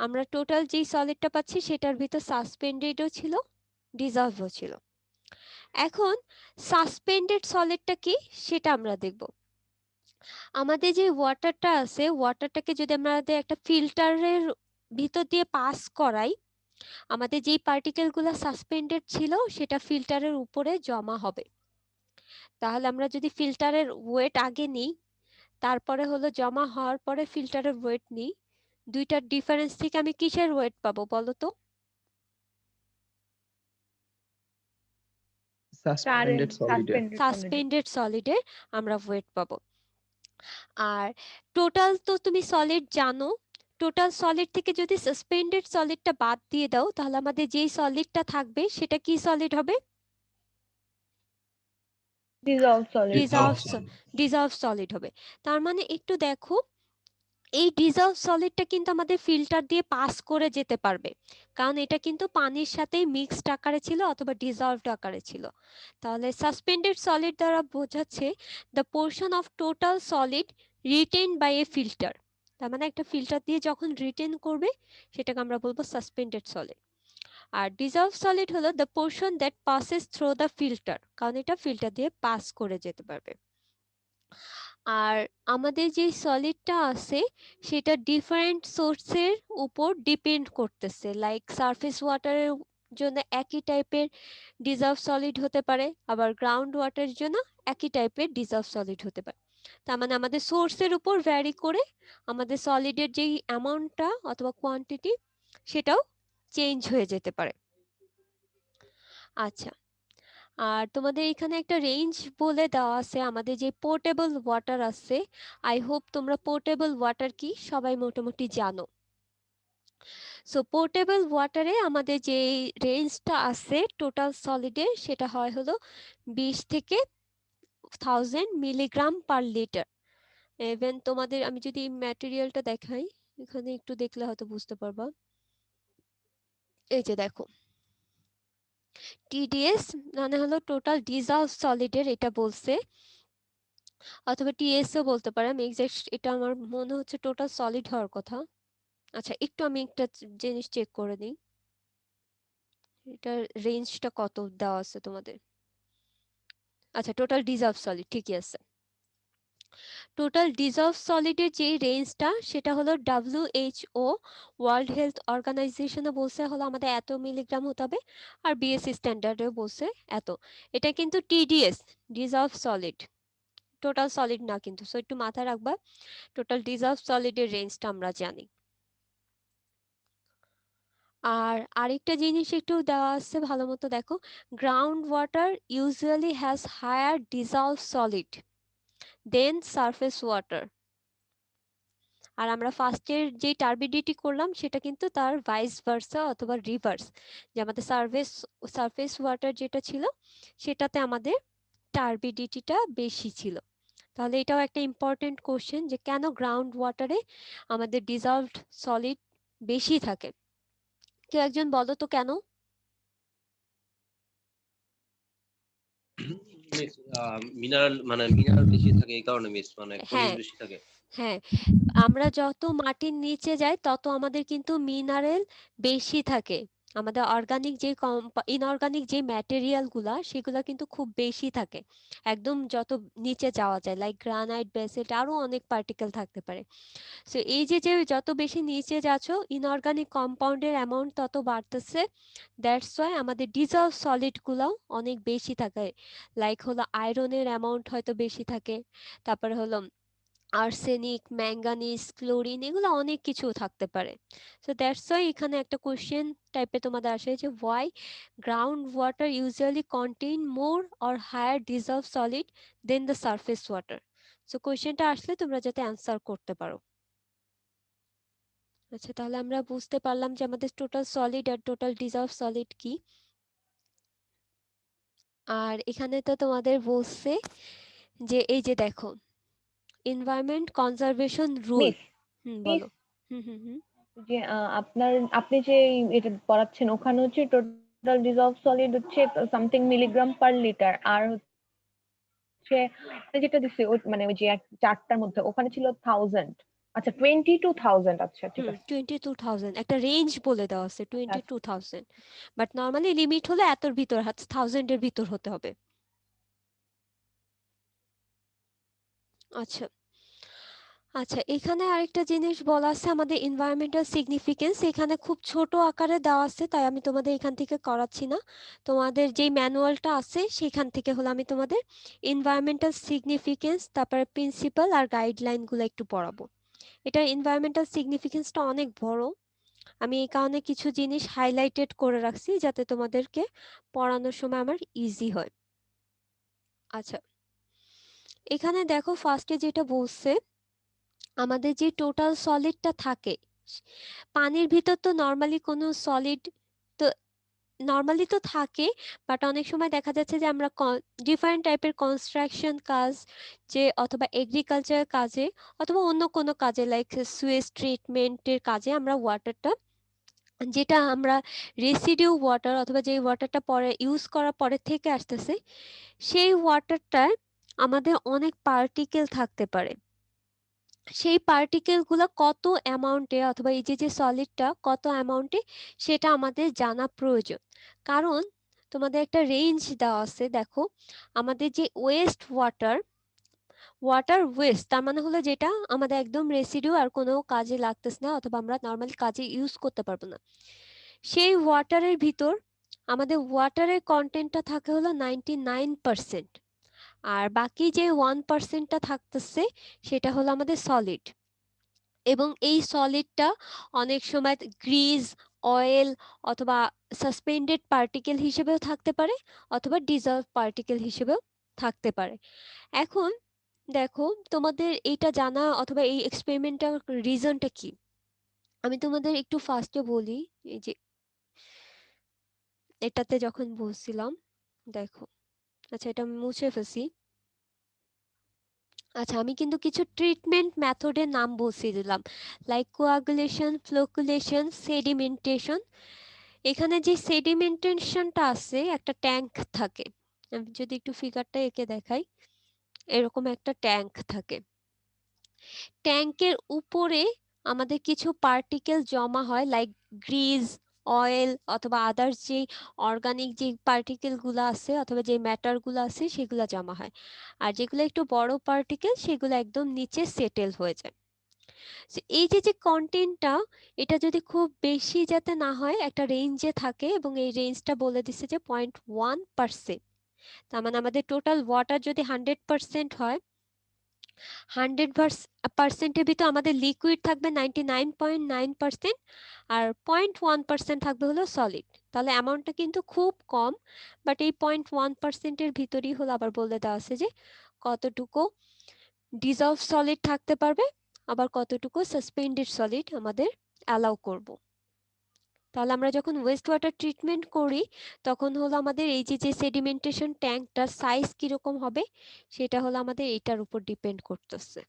আমরা টোটাল যেই সলিডটা পাচ্ছি সেটার ভিতর সাসপেন্ডেডও ছিল, ডিজলভও ছিল। এখন সাসপেন্ডেড সলিডটা কি সেটা আমরা দেখব। আমাদের যে ওয়াটারটা আছে, ওয়াটারটাকে যদি আমাদের একটা ফিল্টারের ভিতর দিয়ে পাস করাই, আমাদের যেই পার্টিকেলগুলো সাসপেন্ডেড ছিল সেটা ফিল্টারের উপরে জমা হবে। তাহলে আমরা যদি ফিল্টারের ওয়েট আগে নিই, তারপরে হলো জমা হওয়ার পরে ফিল্টারের ওয়েট নিই, দুইটার ডিফারেন্স থেকে আমি কিসের ওয়েট পাবো বলো তো? সাসপেন্ডেড সলিডে। সাসপেন্ডেড সলিডে আমরা ওয়েট পাবো। আর টোটাল তো তুমি সলিড জানো, টোটাল সলিড থেকে যদি সাসপেন্ডেড সলিডটা বাদ দিয়ে দাও তাহলে আমাদের যেই সলিডটা থাকবে সেটা কি সলিড হবে? ডিজলভ সলিড হবে। তার মানে একটু দেখো, এই ডিজলভ সলিডটা কিন্তু আমাদের ফিল্টার দিয়ে পাস করে যেতে পারবে, কারণ এটা কিন্তু পানির সাথে মিক্সড আকারে ছিল অথবা ডিজলভড আকারে ছিল। তাহলে সাসপেন্ডেড সলিড দ্বারা বোঝাচ্ছে the portion of total solid retained by a filter. তার মানে একটা ফিল্টার দিয়ে যখন রিটেন করবে সেটাকে আমরা বলবো সাসপেন্ডেড সলিড। আর ডিজলভ সলিড হলো the portion that passes through the filter, কারণ এটা ফিল্টার দিয়ে পাস করে যেতে পারবে। আর আমাদের যে সলিডটা আছে সেটা ডিফারেন্ট সোর্সের উপর ডিপেন্ড করতেছে, লাইক সারফেস ওয়াটারের জন্য একই টাইপের ডিজলভ সলিড হতে পারে, আবার গ্রাউন্ড ওয়াটারের জন্য একই টাইপের ডিজলভ সলিড হতে পারে। তার মানে আমাদের সোর্সের উপর ভ্যারি করে আমাদের সলিডের যেই অ্যামাউন্টটা অথবা কোয়ান্টিটি সেটাও চেঞ্জ হয়ে যেতে পারে। আচ্ছা, আর তোমাদের এখানে একটা রেঞ্জ বলে দেওয়া আছে আমাদের যে পোর্টেবল ওয়াটার আছে। আই হোপ তোমরা পোর্টেবল ওয়াটার কি সবাই মোটামুটি জানো। সো পোর্টেবল ওয়াটারে আমাদের যে রেঞ্জটা আছে টোটাল সলিডের সেটা হয় হলো 20 থেকে 1000 মিলিগ্রাম পার লিটার। ইভেন তোমাদের আমি যদি ম্যাটেরিয়ালটা দেখাই, এখানে একটু দেখলে হয়তো বুঝতে পারবা। এই যে দেখো, টিডিএস মানে হলো টোটাল ডিজলভ সলিডের এটা বলছে, অথবা টিএসও বলতে পারে। আমি এক্সাক্ট এটা আমার মনে হচ্ছে টোটাল সলিড হওয়ার কথা। আচ্ছা, একটু আমি একটা জিনিস চেক করে নিই, এটার রেঞ্জটা কত দেওয়া আছে তোমাদের। আচ্ছা, টোটাল ডিজলভ সলিড ঠিকই আছে। টোটাল ডিজলভ সলিডের যে রেঞ্জটা সেটা হলো WHO ওয়ার্ল্ড হেলথ অর্গানাইজেশনে বলছে হলো আমাদের এত মিলিগ্রাম হতে হবে, আর বিএসসি স্ট্যান্ডার্ডেও বলছে এত। এটা কিন্তু TDS, dissolved solid, total solid না কিন্তু। সো একটু মাথায় রাখবা, টোটাল ডিজলভ সলিডের রেঞ্জটা আমরা জানি। আর আরেকটা জিনিস একটু দেওয়া আছে ভালো মতো দেখো, ground water usually has higher dissolved solid than surface water. আর আমরা ফার্স্টের যে টার্বিডিটি করলাম সেটা কিন্তু তার ভাইস ভার্সা অথবা রিভার্স, যে আমাদের সারফেস ওয়াটার যেটা ছিল সেটাতে আমাদের টার্বিডিটিটা বেশি ছিল। তাহলে এটাও একটা ইম্পর্টেন্ট কোশ্চেন যে কেন গ্রাউন্ড ওয়াটারে আমাদের ডিজলভড সলিড বেশি থাকে। কেউ একজন বলো তো কেন? মিনারেল বেশি থাকে এই কারণে মিস, মানে খনিজ হ্যাঁ বেশি থাকে। হ্যাঁ, আমরা যত মাটির নিচে যাই তত আমাদের কিন্তু মিনারেল বেশি থাকে। আমাদের অর্গানিক যে ইনঅর্গানিক যে ম্যাটেরিয়াল গুলা সেগুলা কিন্তু খুব বেশি থাকে একদম যত নিচে যাওয়া যায়, লাইক গ্রানাইট, বেসল্ট, আরো অনেক পার্টিকেল থাকতে পারে। সো এই যে যত বেশি নিচে যাচ্ছ ইনঅর্গানিক কম্পাউন্ডের অ্যামাউন্ট তত বাড়তেছে। দ্যাটস ওয়াই আমাদের ডিজলভ সলিড গুলাও অনেক বেশি থাকে, লাইক হলো আয়রনের অ্যামাউন্ট হয়তো বেশি থাকে, তারপরে হলো আর্সেনিক, ম্যাঙ্গানিজ, ক্লোরিন এগুলো অনেক কিছু থাকতে পারে। সো দ্যাটস ওয়াই এখানে একটা কোশ্চেন টাইপে তোমাদের আসে যে why ground water usually contain more or higher dissolved solid than the surface water. So কোশ্চেনটা আসলে তোমরা যাতে অ্যান্সার করতে পারো। আচ্ছা, তাহলে আমরা বুঝতে পারলাম যে আমাদের টোটাল সলিড আর টোটাল ডিজলভ সলিড কি। আর এখানে তো তোমাদের বলছে যে এই যে দেখো এনভায়রনমেন্ট কনজারভেশন রুল। মিস বলো। হুম। যে আপনি যে এটা পড়াচ্ছেন ওখানে হচ্ছে টোটাল ডিজলভ সলিড হচ্ছে সামথিং মিলিগ্রাম পার লিটার, আর হচ্ছে আপনি যেটা দিচ্ছে মানে ওই যে চারটার মধ্যে ওখানে ছিল 1000। আচ্ছা 22,000। আচ্ছা ঠিক আছে। 22,000 একটা রেঞ্জ বলে দেওয়া আছে 22,000, বাট নর্মালি লিমিট হলো এতর ভিতর, 1000 এর ভিতর হতে হবে। আচ্ছা আচ্ছা, এখানে আরেকটা জিনিস বলা আছে আমাদের এনভায়রনমেন্টাল সিগনিফিকেন্স, এখানে খুব ছোট আকারে দেওয়া আছে তাই আমি তোমাদের এখান থেকে করাচ্ছি না। তোমাদের যেই ম্যানুয়ালটা আছে সেখান থেকে হলো আমি তোমাদের এনভায়রনমেন্টাল সিগনিফিকেন্স, তারপরে প্রিন্সিপাল আর গাইডলাইনগুলো একটু পড়াবো। এটা এনভায়রনমেন্টাল সিগনিফিকেন্সটা অনেক বড়, আমি এই কারণে কিছু জিনিস হাইলাইটেড করে রাখছি যাতে তোমাদেরকে পড়ানোর সময় আমার ইজি হয়। আচ্ছা, এখানে দেখো ফার্স্টে যেটা বলছে আমাদের যে টোটাল সলিডটা থাকে পানির ভিতর, তো নর্মালি কোনো সলিড তো নর্মালি তো থাকে, বাট অনেক সময় দেখা যাচ্ছে যে আমরা ডিফারেন্ট টাইপের কনস্ট্রাকশন কাজ যে অথবা এগ্রিকালচার কাজে অথবা অন্য কোনো কাজে লাইক সুয়েজ ট্রিটমেন্টের কাজে আমরা ওয়াটারটা, যেটা আমরা রেসিডিউ ওয়াটার অথবা যে ওয়াটারটা পরে ইউজ করার পরে থেকে আসতেছে সেই ওয়াটারটায় আমাদের অনেক পার্টিকেল থাকতে পারে। সেই পার্টিকেলগুলো কত অ্যামাউন্টে অথবা এই যে সলিডটা কত অ্যামাউন্টে সেটা আমাদের জানা প্রয়োজন। কারণ তোমাদের একটা রেঞ্জ দেওয়া আছে, দেখো আমাদের যে ওয়াটার ওয়েস্ট তার মানে হলো যেটা আমাদের একদম রেসিডিউ আর কোনো কাজে লাগতেছে না অথবা আমরা নর্মালি কাজে ইউজ করতে পারবো না, সেই ওয়াটারের ভিতর আমাদের ওয়াটারের কন্টেন্টটা থাকে হলো 99%, আর বাকি যে 1%টা থাকতেছে সেটা হলো আমাদের সলিড। এবং এই সলিডটা অনেক সময় গ্রিজ, অয়েল অথবা সাসপেন্ডেড পার্টিকেল হিসেবেও থাকতে পারে অথবা ডিজলভ পার্টিকেল হিসেবেও থাকতে পারে। এখন দেখো তোমাদের এইটা জানা অথবা এই এক্সপেরিমেন্টটার রিজনটা কি আমি তোমাদের একটু ফার্স্টে বলি। এই যে এটাতে যখন বলছিলাম, দেখো, আচ্ছা এটা আমি মুছে ফেলছি। আচ্ছা, আমি কিন্তু কিছু ট্রিটমেন্ট মেথডের নাম বলছি দিলাম, লাইক কোয়াগুলেশন, ফ্লোকুলেশন, সেডিমেন্টেশন। এখানে যে সেডিমেন্টেশনটা আছে একটা ট্যাঙ্ক থাকে, আমি যদি একটু ফিগারটা এঁকে দেখাই, এরকম একটা ট্যাঙ্ক থাকে। ট্যাঙ্কের উপরে আমাদের কিছু পার্টিকেল জমা হয় লাইক গ্রিজ, অয়েল অথবা আদার্স যে অর্গানিক যে পার্টিকেলগুলো আছে অথবা যে ম্যাটারগুলো আছে সেগুলো জমা হয়, আর যেগুলো একটু বড় পার্টিকেল সেগুলো একদম নিচে সেটেল হয়ে যায়। এই যে কন্টেন্টটা এটা যদি খুব বেশি যাতে না হয় একটা রেঞ্জে থাকে, এবং এই রেঞ্জটা বলে দিচ্ছে যে 0.1%, তার মানে আমাদের টোটাল ওয়াটার যদি 100% হয়, 100%-এর ভিতর আমাদের লিকুইড থাকবে 99.9%, আর 0.1% থাকবে হলো সলিড। তাহলে অ্যামাউন্টটা কিন্তু খুব কম, বাট এই 0.1%-এর ভিতরই হলো আবার বলে দেওয়া আছে যে কতটুকু ডিজলভ সলিড থাকতে পারবে, আবার কতটুকু সাসপেন্ডেড সলিড আমাদের অ্যালাউ করব। তাহলে আমরা যখন ওয়েস্ট ওয়াটার ট্রিটমেন্ট করি তখন হলো আমাদের এই যে সেডিমেন্টেশন ট্যাঙ্কটার সাইজ কিরকম হবে সেটা হলো আমাদের এইটার উপর ডিপেন্ড করতেছে।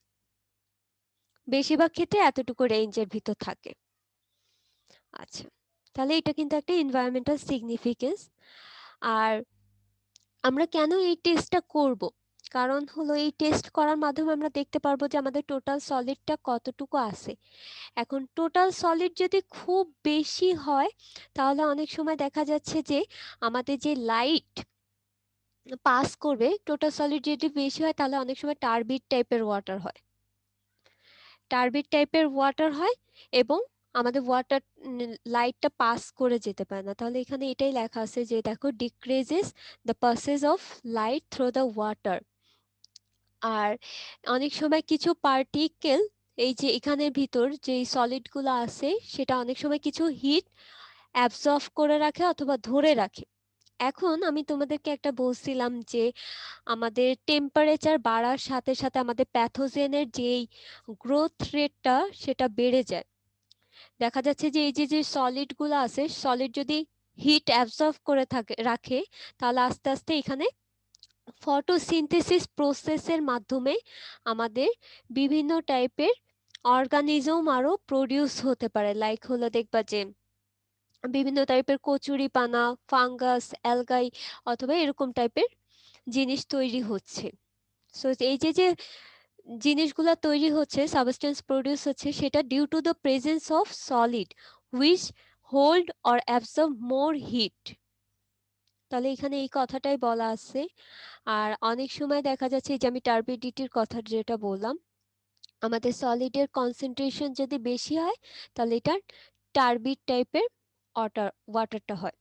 বেশিরভাগ ক্ষেত্রে এতটুকু রেঞ্জের ভিতর থাকে। আচ্ছা, তাহলে এটা কিন্তু একটা এনভায়রনমেন্টাল সিগনিফিকেন্স। আর আমরা কেন এই টেস্টটা করব, কারণ হলো এই টেস্ট করার মাধ্যমে আমরা দেখতে পারবো যে আমাদের টোটাল সলিডটা কতটুকু আছে। এখন টোটাল সলিড যদি খুব বেশি হয় তাহলে অনেক সময় দেখা যাচ্ছে যে আমাদের যে লাইট পাস করবে, টোটাল সলিড যদি বেশি হয় তাহলে অনেক সময় টার্বিড টাইপের ওয়াটার হয় এবং আমাদের ওয়াটার লাইটটা পাস করে যেতে পারে না। তাহলে এখানে এটাই লেখা আছে যে দেখো decreases the passage of light through the water, আর অনেক সময় কিছু পার্টিকেল এই যে এখানের ভিতর যে সলিড গুলো আছে সেটা অনেক সময় কিছু হিট অ্যাবজর্ব করে রাখে অথবা ধরে রাখে। এখন আমি তোমাদেরকে একটা বলছিলাম যে আমাদের টেম্পারেচার বাড়ার সাথে সাথে আমাদের প্যাথোজেনের যেই গ্রোথ রেটটা সেটা বেড়ে যায়। দেখা যাচ্ছে যে এই যে সলিড গুলো আছে, সলিড যদি হিট অ্যাবজর্ব করে রাখে তাহলে আস্তে আস্তে এখানে ফটোসিনথেসিস প্রসেসের মাধ্যমে আমাদের বিভিন্ন টাইপের অর্গানিজম আরো প্রডিউস হতে পারে। লাইক হলো দেখবা যে বিভিন্ন টাইপের কচুরিপানা, ফাঙ্গাস, অ্যালগাই অথবা এরকম টাইপের জিনিস তৈরি হচ্ছে। সো এই যে জিনিসগুলো তৈরি হচ্ছে, সাবস্টেন্স প্রডিউস হচ্ছে, সেটা due to the presence of solid which hold or absorb more heat. তাহলে এখানে এই কথাটাই বলা আছে। আর অনেক সময় দেখা যাচ্ছে যে আমি টার্বিডিটির কথা যেটা বললাম, আমাদের সলিডের কনসেন্ট্রেশন যদি বেশি হয় তাহলে এটা টার্বিড টাইপের ওয়াটারটা হয়।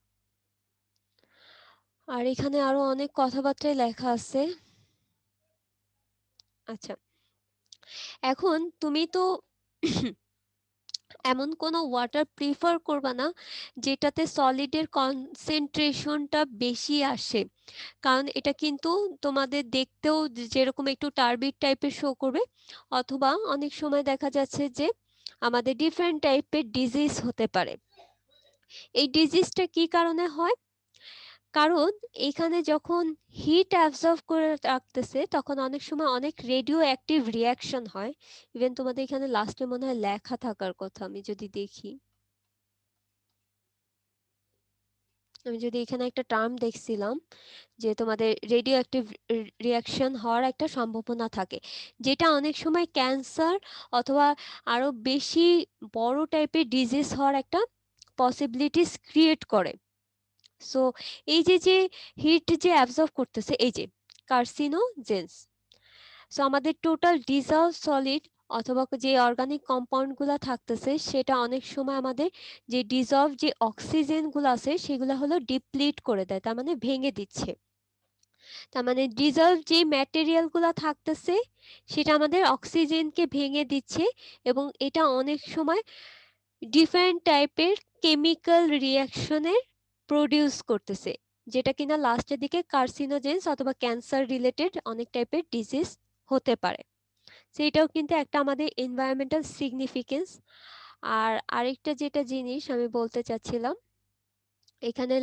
আর এখানে আরো অনেক কথাবার্তায় লেখা আছে। আচ্ছা, এখন তুমি তো এমন কোনো ওয়াটার প্রিফার করবা না যেটাতে সলিডের কনসেন্ট্রেশনটা বেশি আসে, কারণ এটা কিন্তু তোমাদের দেখতেও যেরকম একটু টার্বিড টাইপের শো করবে, অথবা অনেক সময় দেখা যাচ্ছে যে আমাদের ডিফারেন্ট টাইপের ডিজিজ হতে পারে। এই ডিজিজটা কি কারণে হয়? কারণ এখানে যখন হিট অ্যাবজর্ব করে রাখতেছে তখন অনেক সময় অনেক রেডিও অ্যাক্টিভ রিয়াকশন হয়। ইভেন তোমাদের এখানে লাস্টে মনে হয় লেখা থাকার কথা, আমি যদি দেখি, আমি যদি এখানে একটা টার্ম দেখছিলাম যে তোমাদের রেডিও অ্যাক্টিভ রিয়াকশন হওয়ার একটা সম্ভাবনা থাকে, যেটা অনেক সময় ক্যান্সার অথবা আরো বেশি বড় টাইপের ডিজিজ হওয়ার একটা পসিবিলিটিস ক্রিয়েট করে। সো এই যে হিট যে অ্যাবজর্ব করতেছে, এই যে কার্সিনোজেন্স। সো আমাদের টোটাল ডিজলভ সলিড অথবা যে অর্গানিক কম্পাউন্ড গুলা থাকতেছে সেটা অনেক সময় আমাদের যে ডিজলভ যে অক্সিজেন গুলো আছে সেগুলো হলো ডিপ্লিট করে দেয়, তার মানে ভেঙে দিচ্ছে। তার মানে ডিজলভ যে ম্যাটেরিয়াল গুলা থাকতেছে সেটা আমাদের অক্সিজেনকে ভেঙে দিচ্ছে, এবং এটা অনেক সময় ডিফারেন্ট টাইপের কেমিক্যাল রিয়াকশনের প্রডিউস করতেছে, যেটা কিনা লাস্টের দিকে কার্সিনোজেন্স অথবা ক্যান্সার রিলেটেড অনেক টাইপের ডিজিজ হতে পারে। সেটাও কিন্তু একটা আমাদের এনভায়রনমেন্টাল সিগনিফিকেন্স। আর আরেকটা যেটা জিনিস আমি বলতে চাচ্ছিলাম, এখানে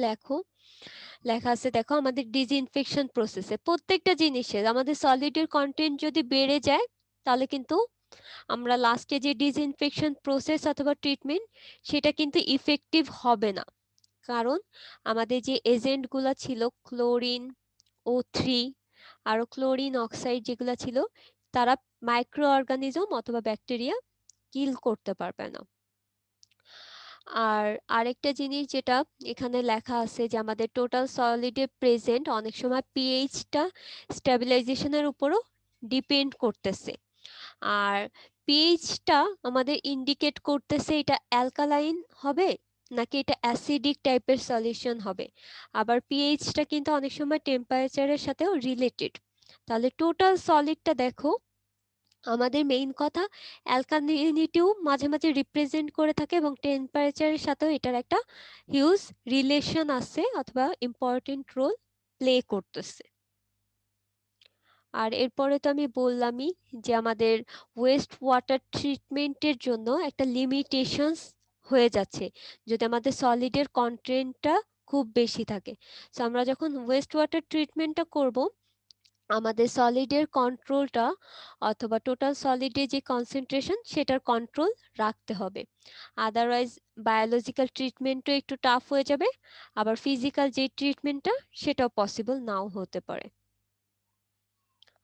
লেখা আছে দেখো, আমাদের ডিসইনফেকশন প্রসেসে প্রত্যেকটা জিনিসের আমাদের সলিডের কন্টেন্ট যদি বেড়ে যায় তাহলে কিন্তু আমরা লাস্টে যে ডিসইনফেকশন প্রসেস অথবা ট্রিটমেন্ট সেটা কিন্তু ইফেক্টিভ হবে না। কারণ আমাদের যে এজেন্টগুলো ছিল ক্লোরিন, O3 আরো ক্লোরিন অক্সাইড যেগুলো ছিল, তারা মাইক্রো অর্গানিজম অথবা ব্যাকটেরিয়া কিল করতে পারবে না। আর আরেকটা জিনিস যেটা এখানে লেখা আছে যে আমাদের টোটাল সলিডে প্রেজেন্ট অনেক সময় পিএইচটা স্টেবিলাইজেশনের উপরও ডিপেন্ড করতেছে। আর পিএইচটা আমাদের ইন্ডিকেট করতেছে এটা অ্যালকালাইন হবে নাকি এটা অ্যাসিডিক টাইপের সলিউশন হবে। আবার পিএইচটা কিন্তু অনেক সময় টেম্পারেচারের সাথেও রিলেটেড। তাহলে টোটাল সলিডটা দেখো, আমাদের মেইন কথা অ্যালকালিনিটিও মাঝে মাঝে রিপ্রেজেন্ট করে থাকে এবং টেম্পারেচারের সাথেও এটার একটা হিউজ রিলেশন আছে অথবা ইম্পর্টেন্ট রোল প্লে করতেছে। আর এরপরে তো আমি বললামই যে আমাদের ওয়েস্ট ওয়াটার ট্রিটমেন্টের জন্য একটা লিমিটেশনস হয়ে যাচ্ছে যদি আমাদের সলিডের কন্টেন্টটা খুব বেশি থাকে। সো আমরা যখন ওয়েস্ট ওয়াটার ট্রিটমেন্টটা করব, আমাদের সলিডের কন্ট্রোলটা অথবা টোটাল সলিডের যে কনসেন্ট্রেশন সেটার কন্ট্রোল রাখতে হবে। আদারওয়াইজ বায়োলজিক্যাল ট্রিটমেন্টও একটু টাফ হয়ে যাবে, আবার ফিজিক্যাল যে ট্রিটমেন্টটা সেটাও পসিবল নাও হতে পারে।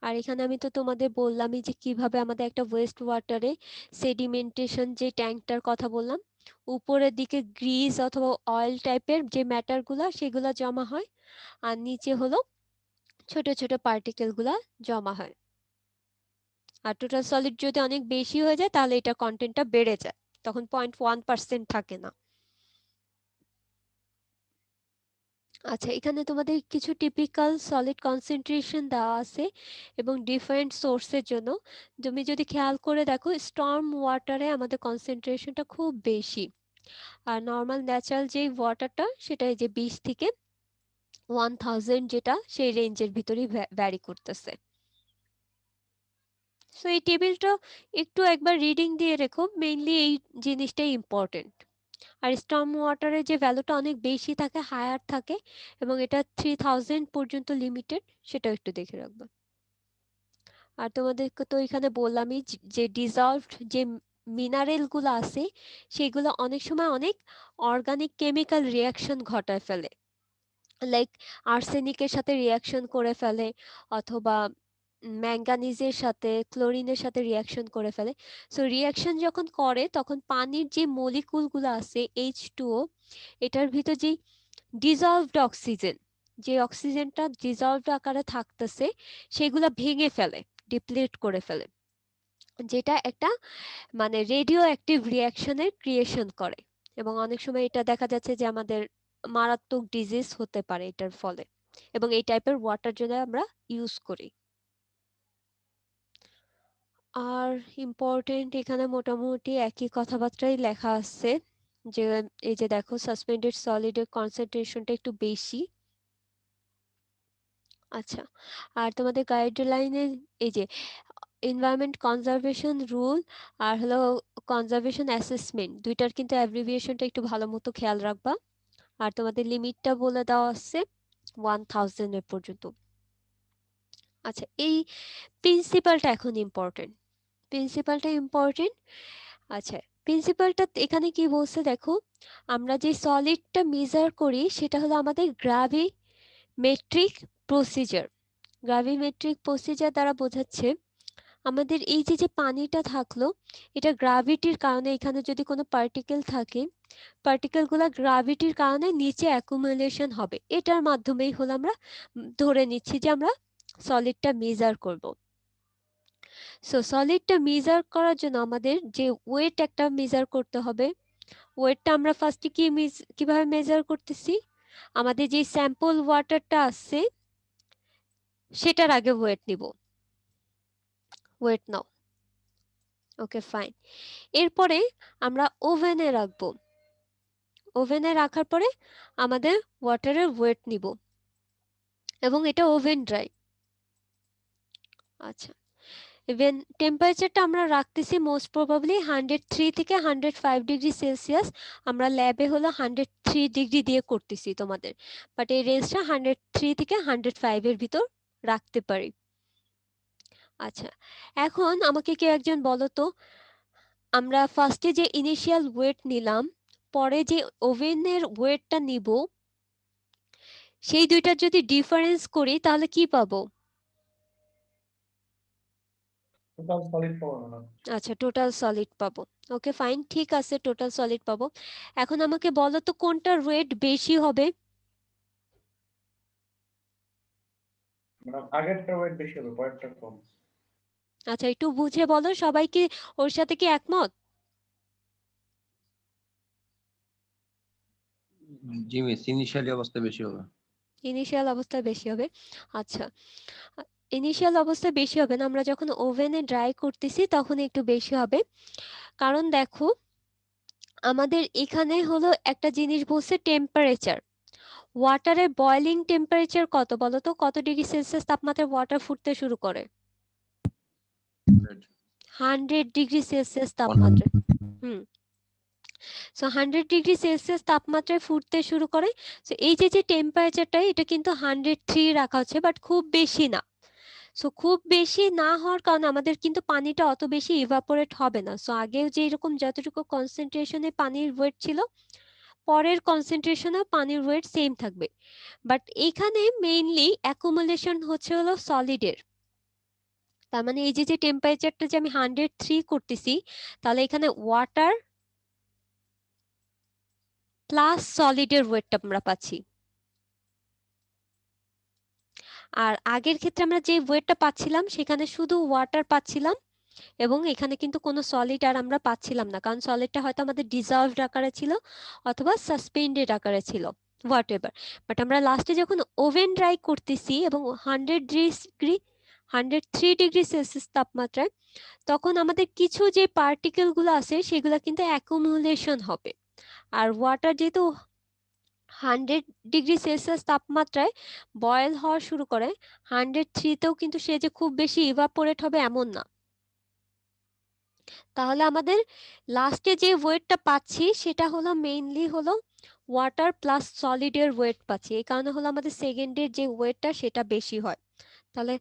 আর এখানে আমি তো তোমাদের বললামই যে কিভাবে আমাদের একটা ওয়েস্ট ওয়াটারে সেডিমেন্টেশন যে ট্যাঙ্কটার কথা বললাম, উপরের দিকে গ্রিজ অথবা অয়েল টাইপের যে ম্যাটারগুলা সেগুলা জমা হয়, আর নিচে হলো ছোট ছোট পার্টিকেল গুলা জমা হয়। আর টোটাল সলিড যদি অনেক বেশি হয়ে যায় তাহলে এটা কন্টেন্টটা বেড়ে যায়, তখন 0.1% থাকে না। আচ্ছা, এখানে তোমাদের কিছু টিপিক্যাল সলিড কনসেন্ট্রেশন দেওয়া আছে এবং ডিফারেন্ট সোর্সের জন্য। তুমি যদি খেয়াল করে দেখো, স্টর্ম ওয়াটারে আমাদের কনসেন্ট্রেশনটা খুব বেশি, আর নর্মাল ন্যাচারাল যে ওয়াটারটা সেটা এই যে 20 থেকে 1000 যেটা সেই রেঞ্জের ভিতরেই ভ্যারি করতেছে। সো এই টেবিলটা একটু একবার রিডিং দিয়ে রেখো, মেইনলি এই জিনিসটাই ইম্পর্টেন্ট। আর স্টর্ম ওয়াটারের যে ভ্যালুটা অনেক বেশি থাকে, হায়ার থাকে, এবং এটা 3000 পর্যন্ত লিমিটেড, সেটাও একটু দেখে রাখবে। আর তোমাদেরকে তো এখানে বললামই যে ডিজলভড যে মিনারেল গুলো আছে সেগুলো অনেক সময় অনেক অর্গানিক কেমিক্যাল রিয়াকশন ঘটায় ফেলে, লাইক আর্সেনিকের সাথে রিয়াকশন করে ফেলে, অথবা ম্যাঙ্গানিজের সাথে ক্লোরিনের সাথে রিয়াকশন করে ফেলে। সো রিয়াকশন যখন করে তখন পানির যে মলিকুলগুলো আছে H2O, এটার ভিতর যে ডিজলভড অক্সিজেন, যে অক্সিজেনটা ডিজলভড আকারে থাকতেছে, সেগুলা ভেঙে ফেলে, ডিপ্লিট করে ফেলে, যেটা একটা মানে রেডিও অ্যাক্টিভ রিয়াকশনের ক্রিয়েশন করে। এবং অনেক সময় এটা দেখা যাচ্ছে যে আমাদের মারাত্মক ডিজিজ হতে পারে এটার ফলে, এবং এই টাইপের ওয়াটার জন্য আমরা ইউজ করি। আর ইম্পর্টেন্ট এখানে মোটামুটি একই কথাবার্তাই লেখা আছে, যে এই যে দেখো সাসপেন্ডেড সলিডের কনসেন্ট্রেশনটা একটু বেশি। আচ্ছা, আর তোমাদের গাইডলাইনে এই যে এনভায়রনমেন্ট কনজারভেশন রুল আর হলো কনজারভেশন অ্যাসেসমেন্ট, দুইটার কিন্তু অ্যাব্রিভিয়েশনটা একটু ভালো মতো খেয়াল রাখবা। আর তোমাদের লিমিটটা বলে দেওয়া আছে 1000 এর পর্যন্ত। আচ্ছা, এই প্রিন্সিপালটা এখন ইম্পর্টেন্ট, প্রিন্সিপালটা ইম্পর্টেন্ট। আচ্ছা, প্রিন্সিপালটা এখানে কি বলছে দেখো, আমরা যে সলিডটা মেজার করি সেটা হলো আমাদের গ্রাভিমেট্রিক প্রসিজার। গ্রাভিমেট্রিক প্রসিজার দ্বারা বোঝাচ্ছে আমাদের এই যে যে পানিটা থাকলো, এটা গ্রাভিটির কারণে, এখানে যদি কোনো পার্টিকেল থাকে, পার্টিকেলগুলো গ্রাভিটির কারণে নিচে অ্যাকুমুলেশন হবে, এটার মাধ্যমেই হলো আমরা ধরে নিচ্ছি যে আমরা সলিডটা মেজার করব। সো সলিডটা মেজার করার জন্য আমাদের যে ওয়েট একটা মেজার করতে হবে, ওয়েটটা আমরা ফার্স্টে কিভাবে মেজার করতেছি, আমাদের যে স্যাম্পল ওয়াটারটা আছে সেটার আগে ওয়েট নিব, ওয়েট নাও, ওকে ফাইন। এরপরে আমরা ওভেনে রাখবো, ওভেনে রাখার পরে আমাদের ওয়াটারের ওয়েট নিব, এবং এটা ওভেন ড্রাই। আচ্ছা, ইভেন টেম্পারেচারটা আমরা রাখতেছি মোস্ট প্রবাবলি 103 থেকে 105 ডিগ্রি সেলসিয়াস। আমরা ল্যাবে হলো 103 ডিগ্রি দিয়ে করতেছি তোমাদের, বাট এই রেঞ্জটা 103 থেকে 105 এর ভিতর রাখতে পারি। আচ্ছা, এখন আমাকে কেউ একজন বলো তো, আমরা ফার্স্টে যে ইনিশিয়াল ওয়েট নিলাম, পরে যে ওভেনের ওয়েটটা নিব, সেই দুইটার যদি ডিফারেন্স করি তাহলে কি পাবো? টোটাল সলিড পাবো না। আচ্ছা, টোটাল সলিড পাবো, ওকে ফাইন, ঠিক আছে, টোটাল সলিড পাবো। এখন আমাকে বলো তো কোনটার ওয়েট বেশি হবে? মানে আগেরটা ওয়েট বেশি হবে, পরেরটা কম। আচ্ছা, একটু বুঝে বলো, সবাই কি ওর সাথে কি একমত? জি মিস, ইনিশিয়ালি অবস্থা বেশি হবে। ইনিশিয়াল অবস্থায় বেশি হবে। আচ্ছা, ইনিশিয়াল অবস্থায় বেশি হবে না, আমরা যখন ওভেনে ড্রাই করতেছি তখন একটু বেশি হবে। কারণ দেখো, আমাদের এখানে হলো একটা জিনিস বলছে টেম্পারেচার, ওয়াটারের বয়লিং টেম্পারেচার কত বলো তো, কত ডিগ্রি সেলসিয়াস তাপমাত্রায় ওয়াটার ফুটতে শুরু করে? 100 ডিগ্রি সেলসিয়াস তাপমাত্রায়। সো 100 ডিগ্রি সেলসিয়াস তাপমাত্রায় ফুটতে শুরু করে। সো এই যে যে টেম্পারেচারটা, এটা কিন্তু 103 রাখা হচ্ছে, বাট খুব বেশি না। সো খুব বেশি না হওয়ার কারণে আমাদের কিন্তু পানিটা অত বেশি ইভাপোরেট হবে না। সো আগে যে এরকম যতটুকু কনসেন্ট্রেশনে পানির ওয়েট ছিল, পরের কনসেন্ট্রেশনেও পানির ওয়েট সেম থাকবে। বাট এখানে মেইনলি অ্যাকুমুলেশন হচ্ছে হলো সলিডের। তার মানে এই যে যে টেম্পারেচারটা যে আমি 103 করতেছি, তাহলে এখানে ওয়াটার প্লাস সলিডের ওয়েটটা আমরা পাচ্ছি। আর আগের ক্ষেত্রে আমরা যে ওয়েটটা পাচ্ছিলাম সেখানে শুধু ওয়াটার পাচ্ছিলাম, এবং এখানে কিন্তু কোনো সলিড আর আমরা পাচ্ছিলাম না, কারণ সলিডটা হয়তো আমাদের ডিজলভড আকারে ছিল অথবা সাসপেন্ডেড আকারে ছিল। হোয়াট এভার, বাট আমরা লাস্টে যখন ওভেন ড্রাই করতেছি এবং 103 ডিগ্রি সেলসিয়াস তাপমাত্রায়, তখন আমাদের কিছু যে পার্টিকেল গুলো আছে সেগুলো কিন্তু অ্যাকুমুলেশন হবে। আর ওয়াটার যেহেতু 100 ডিগ্রি সেলসিয়াস তাপমাত্রায় বয়েল হওয়া শুরু করে, 103তেও কিন্তু সে যে খুব বেশি ইভাপোরেট হবে এমন না। তাহলে আমাদের লাস্টে যে ওয়েটটা পাচ্ছি সেটা হলো মেইনলি হলো ওয়াটার প্লাস সলিডের ওয়েট পাচ্ছি, এই কারণে হলো আমাদের সেকেন্ডের যে ওয়েটটা সেটা বেশি হয়। তাহলে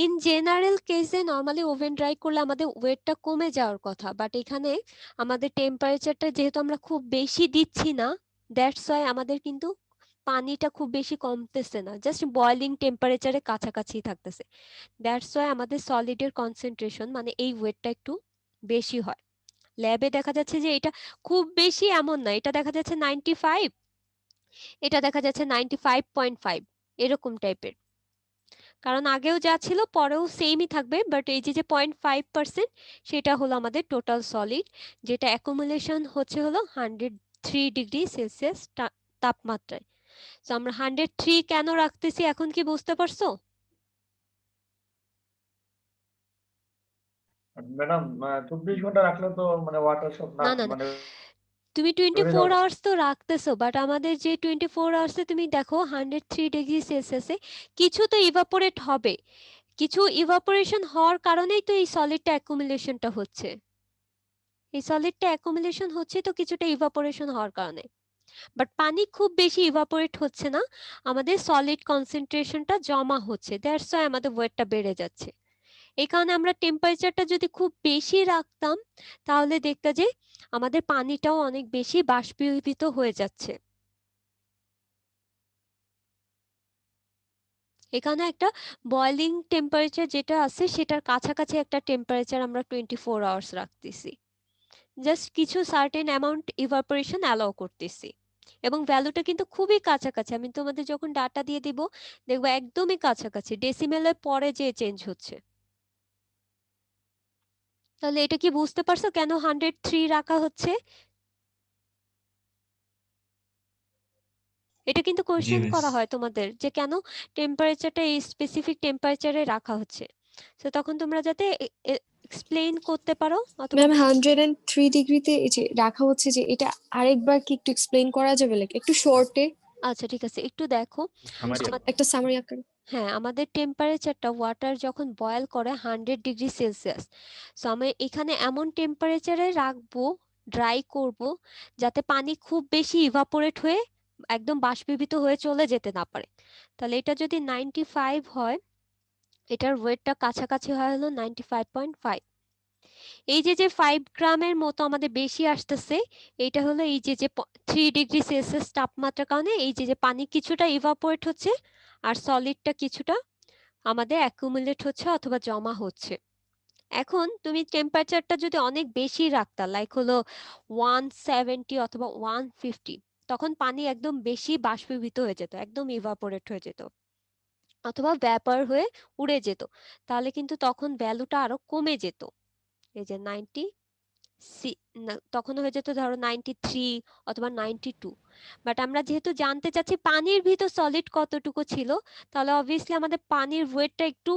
ইন জেনারেল কেসে নর্মালি ওভেন ড্রাই করলে আমাদের ওয়েটটা কমে যাওয়ার কথা, বাট এখানে আমাদের টেম্পারেচারটা যেহেতু আমরা খুব বেশি দিচ্ছি না, দ্যাটস ওয়াই আমাদের কিন্তু পানিটা খুব বেশি কমতেছে না, জাস্ট বয়লিং টেম্পারেচারে কাছাকাছি থাকতেছে। দ্যাটস ওয়াই আমাদের সলিডের কনসেন্ট্রেশন মানে এই ওয়েটটা একটু বেশি হয়। ল্যাবে দেখা যাচ্ছে যে এটা খুব বেশি এমন না, এটা দেখা যাচ্ছে 95, এটা দেখা যাচ্ছে 95.5 এরকম টাইপের। কারণ আগেও যা ছিল পরেও সেমই থাকবে, বাট এই যে 0.5% সেটা হলো আমাদের টোটাল সলিড, যেটা অ্যাকুমুলেশন হচ্ছে হলো 103 ডিগ্রি সেলসিয়াস তাপমাত্রায়। তো আমরা 103 কেন রাখতেছি এখন কি বুঝতে পারছো? ম্যাডাম 24 ঘন্টা রাখলে তো মানে ওয়াটার সব না না না না, মানে তুমি ধরে 24 যাবে। আওয়ার্স তো রাখতেছো, বাট আমাদের যে 24 আওয়ার্সে তুমি দেখো 103 ডিগ্রি সেলসিয়াসে কিছু তো ইভাপোরেট হবে, কিছু ইভাপোরেশন হওয়ার কারণেই তো এই সলিডটা অ্যাকুমুলেশনটা হচ্ছে, এই সলিডটা অ্যাকুমুলেশন হচ্ছে তো কিছুটা ইভাপোরেশন হওয়ার কারণে। বাট পানি খুব বেশি ইভাপোরেট হচ্ছে না, আমাদের সলিড কনসেন্ট্রেশনটা জমা হচ্ছে, দ্যাটস ওয়াই আমাদের ওয়েটটা বেড়ে যাচ্ছে। এই কারণে আমরা টেম্পারেচারটা যদি খুব বেশি রাখতাম তাহলে দেখতে যে আমাদের পানিটাও অনেক বেশি বাষ্পীভূত হয়ে যাচ্ছে। এখানে একটা বয়লিং টেম্পারেচার যেটা আছে সেটার কাছাকাছি একটা টেম্পারেচার আমরা 24 আওয়ার্স রাখতেছি, জাস্ট কিছু সার্টেন অ্যামাউন্ট ইভাপোরেশন অ্যালাউ করতেছি, এবং ভ্যালুটা কিন্তু খুবই কাছাকাছি। আমি তোমাদের যখন ডাটা দিয়ে দিব দেখবো একদমই কাছাকাছি, ডেসিমেলের পরে যে চেঞ্জ হচ্ছে। তাহলে এটা কি বুঝতে পারছো কেন 103 রাখা হচ্ছে? এটা কিন্তু জি কোয়েশ্চেন মিস। করা হয় তোমাদের যে কেন টেম্পারেচারটা এই স্পেসিফিক টেম্পারেচারে রাখা হচ্ছে, তো তখন তোমরা যাতে এক্সপ্লেইন করতে পারো অথবা ম্যাম 103 ডিগ্রিতে এই যে রাখা হচ্ছে, যে এটা আরেকবার কি একটু এক্সপ্লেইন করা যাবে, লাইক একটু শর্টে আচ্ছা ঠিক আছে একটু দেখো। একটা সামারি আকারে? হ্যাঁ, আমাদের টেম্পারেচারটা ওয়াটার যখন বয়েল করে 100 ডিগ্রি সেলসিয়াস, সো আমি এখানে এমন টেম্পারেচারে রাখবো, ড্রাই করব, যাতে পানি খুব বেশি ইভাপোরেট হয়ে একদম বাষ্পীভূত হয়ে চলে যেতে না পারে। তাহলে এটা যদি 95 হয়, এটার ওয়েটটা কাছাকাছি হয় হলো 95.5। এই যে 5 গ্রামের মতো আমাদের বেশি আসতেছে, এইটা হলো এই যে 3 ডিগ্রি সেলসিয়াস তাপমাত্রার কারণে এই যে পানি কিছুটা ইভাপোরেট হচ্ছে আর সলিডটা কিছুটা আমাদের অ্যাকুমুলেট হচ্ছে অথবা জমা হচ্ছে। এখন তুমি টেম্পারেচারটা যদি অনেক বেশি রাখতা, লাইক হলো 170 অথবা 150, তখন পানি একদম বেশি বাষ্পীভূত হয়ে যেত, একদম ইভাপোরেট হয়ে যেত অথবা ভ্যাপার হয়ে উড়ে যেত, তাহলে কিন্তু তখন ভ্যালুটা আরো কমে যেত। এই যে 90 তখন হয়ে যেত ধরো 93 অথবা 92। বাট আমরা যেহেতু জানতে চাচ্ছি পানির ভিতর সলিড কতটুকু ছিল, তাহলে অবভিয়াসলি আমাদের পানির ওয়েটটা একটু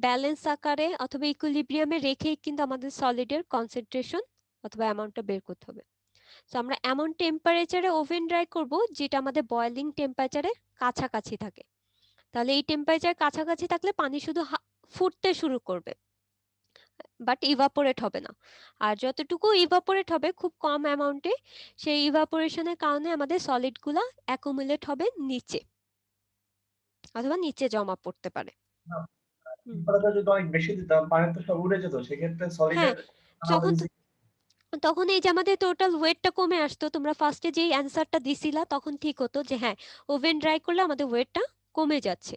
ব্যালেন্স আকারে অথবা ইকুইলিব্রিয়ামে রেখেই কিন্তু আমাদের সলিডের কনসেন্ট্রেশন অথবা অ্যামাউন্টটা বের করতে হবে। তো আমরা এমন টেম্পারেচারে ওভেন ড্রাই করব যেটা আমাদের বয়লিং টেম্পারেচারের কাছাকাছি থাকে। তাহলে এই টেম্পারেচার কাছাকাছি থাকলে পানি শুধু ফুটতে শুরু করবে, বাট ইভাপোরেট হবে না। আর যতটুকু ইভাপোরেট হবে খুব কম অ্যামাউন্টে, সেই ইভাপোরেশনের কারণে আমাদের সলিড গুলা অ্যাকুমুলেট হবে নিচে অথবা নিচে জমা পড়তে পারে। হুম। টেম্পারেচার যদি অনেক বেশি দিতাম পানি তো সব উড়ে যেত, সেক্ষেত্রে হ্যাঁ, সলিডের তখন আমাদের তখন এই যে আমাদের টোটাল ওয়েটটা কমে আসতো, তোমরা ফার্স্টে যেই অ্যান্সারটা দিছিলা তখন ঠিক হতো যে হ্যাঁ ওভেন ড্রাই করলে আমাদের ওয়েটটা কমে যাচ্ছে।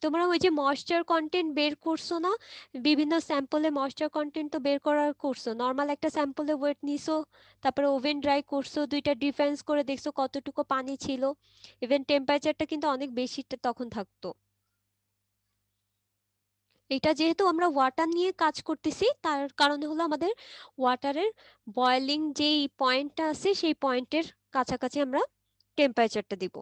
তোমরা ওই যে ময়েশ্চার কন্টেন্ট বের করছো না, বিভিন্ন স্যাম্পলে ময়েশ্চার কন্টেন্ট তো বের করার করছো, নর্মাল একটা স্যাম্পলে ওয়েট নিছো, তারপরে ওভেন ড্রাই করছো, দুইটা ডিফারেন্স করে দেখছো কতটুকু পানি ছিল, ইভেন টেম্পারেচারটা কিন্তু অনেক বেশি তখন থাকতো। এটা যেহেতু আমরা ওয়াটার নিয়ে কাজ করতেছি, তার কারণে হলো আমাদের ওয়াটারের বয়েলিং যেই পয়েন্টটা আছে সেই পয়েন্টের কাছাকাছি আমরা টেম্পারেচারটা দিব।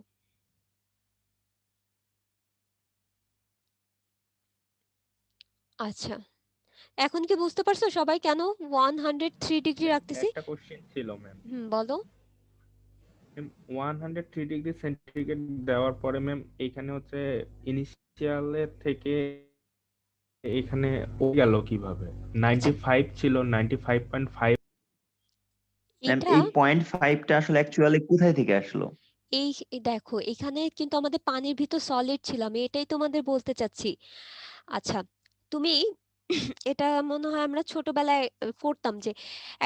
আচ্ছা, এখন কি বুঝতে পারছো সবাই কেন 103 ডিগ্রি রাখতেছি? একটা কোশ্চেন ছিল ম্যাম, বলো। 103 ডিগ্রি সেন্টিগ্রেড দেওয়ার পরে ম্যাম এখানে হচ্ছে ইনিশিয়ালের থেকে এখানে ও গেল কিভাবে? 95 ছিল 95.5। ম্যাম এটা এই 0.5টা আসলে অ্যাকচুয়ালি কোথায় থেকে আসলো? এই দেখো, এখানে কিন্তু আমাদের পানির ভিতর সলিড ছিল, আমি এটাই তোমাদের বলতে চাচ্ছি। আচ্ছা, তুমি এটা মনে হয় আমরা ছোটবেলায় করতাম যে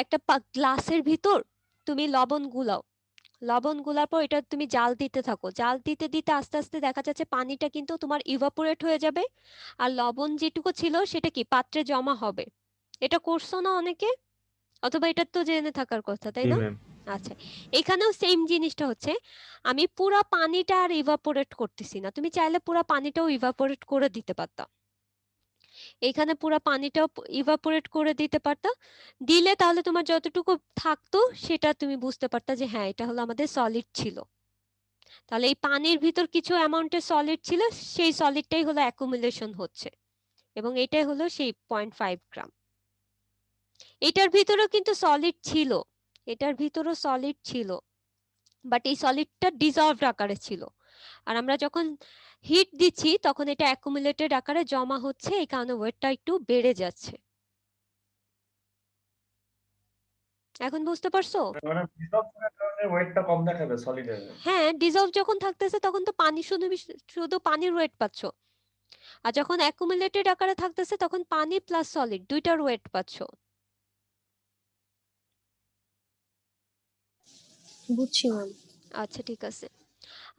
একটা গ্লাসের ভিতর তুমি লবণ গুলাও, লবণ গুলার পর এটা তুমি জাল দিতে থাকো, জাল দিতে দিতে আস্তে আস্তে দেখা যাচ্ছে পানিটা কিন্তু তোমার ইভাপোরেট হয়ে যাবে, আর লবণ যেটুকু ছিল সেটা কি পাত্রে জমা হবে। এটা করছো না অনেকে? অথবা এটা তো জেনে থাকার কথা, তাই জি না? ম্যাম। আচ্ছা, এখানেও সেম জিনিসটা হচ্ছে, আমি পুরা পানিটা আর ইভাপোরেট করতেছি না, তুমি চাইলে পুরা পানিটাও ইভাপোরেট করে দিতে পারতা, এখানে পুরা পানিটাও ইভাপোরেট করে দিতে পারতা। দিলে তাহলে তোমার যতটুকু থাকতো সেটা তুমি বুঝতে পারতা যে হ্যাঁ এটা হলো আমাদের সলিড ছিল। তাহলে এই পানির ভিতর কিছু অ্যামাউন্টের সলিড ছিল, সেই সলিডটাই হলো অ্যাকুমুলেশন হচ্ছে, এবং এটাই হলো সেই 0.5 গ্রাম। এটার ভিতরেও কিন্তু সলিড ছিল, এটার ভিতরও সলিড ছিল, বাট এই সলিডটা ডিজলভড আকারে ছিল, আর আমরা যখন হিট দিচ্ছি তখন এটা অ্যাকুমুলেটেড আকারে জমা হচ্ছে, এই কারণে ওয়েটটা একটু বেড়ে যাচ্ছে। এখন বুঝতে পারছো? মানে ডিসলভ করার কারণে ওয়েটটা কম দেখাবে সলিডের। হ্যাঁ, ডিজলভ যখন থাকতেছে তখন তো পানি শুধু শুধু পানির ওয়েট পাচ্ছ, আর যখন অ্যাকুমুলেটেড আকারে থাকতেছে তখন পানি প্লাস সলিড দুইটার ওয়েট পাচ্ছ। বুঝছি ম্যাম। আচ্ছা, ঠিক আছে।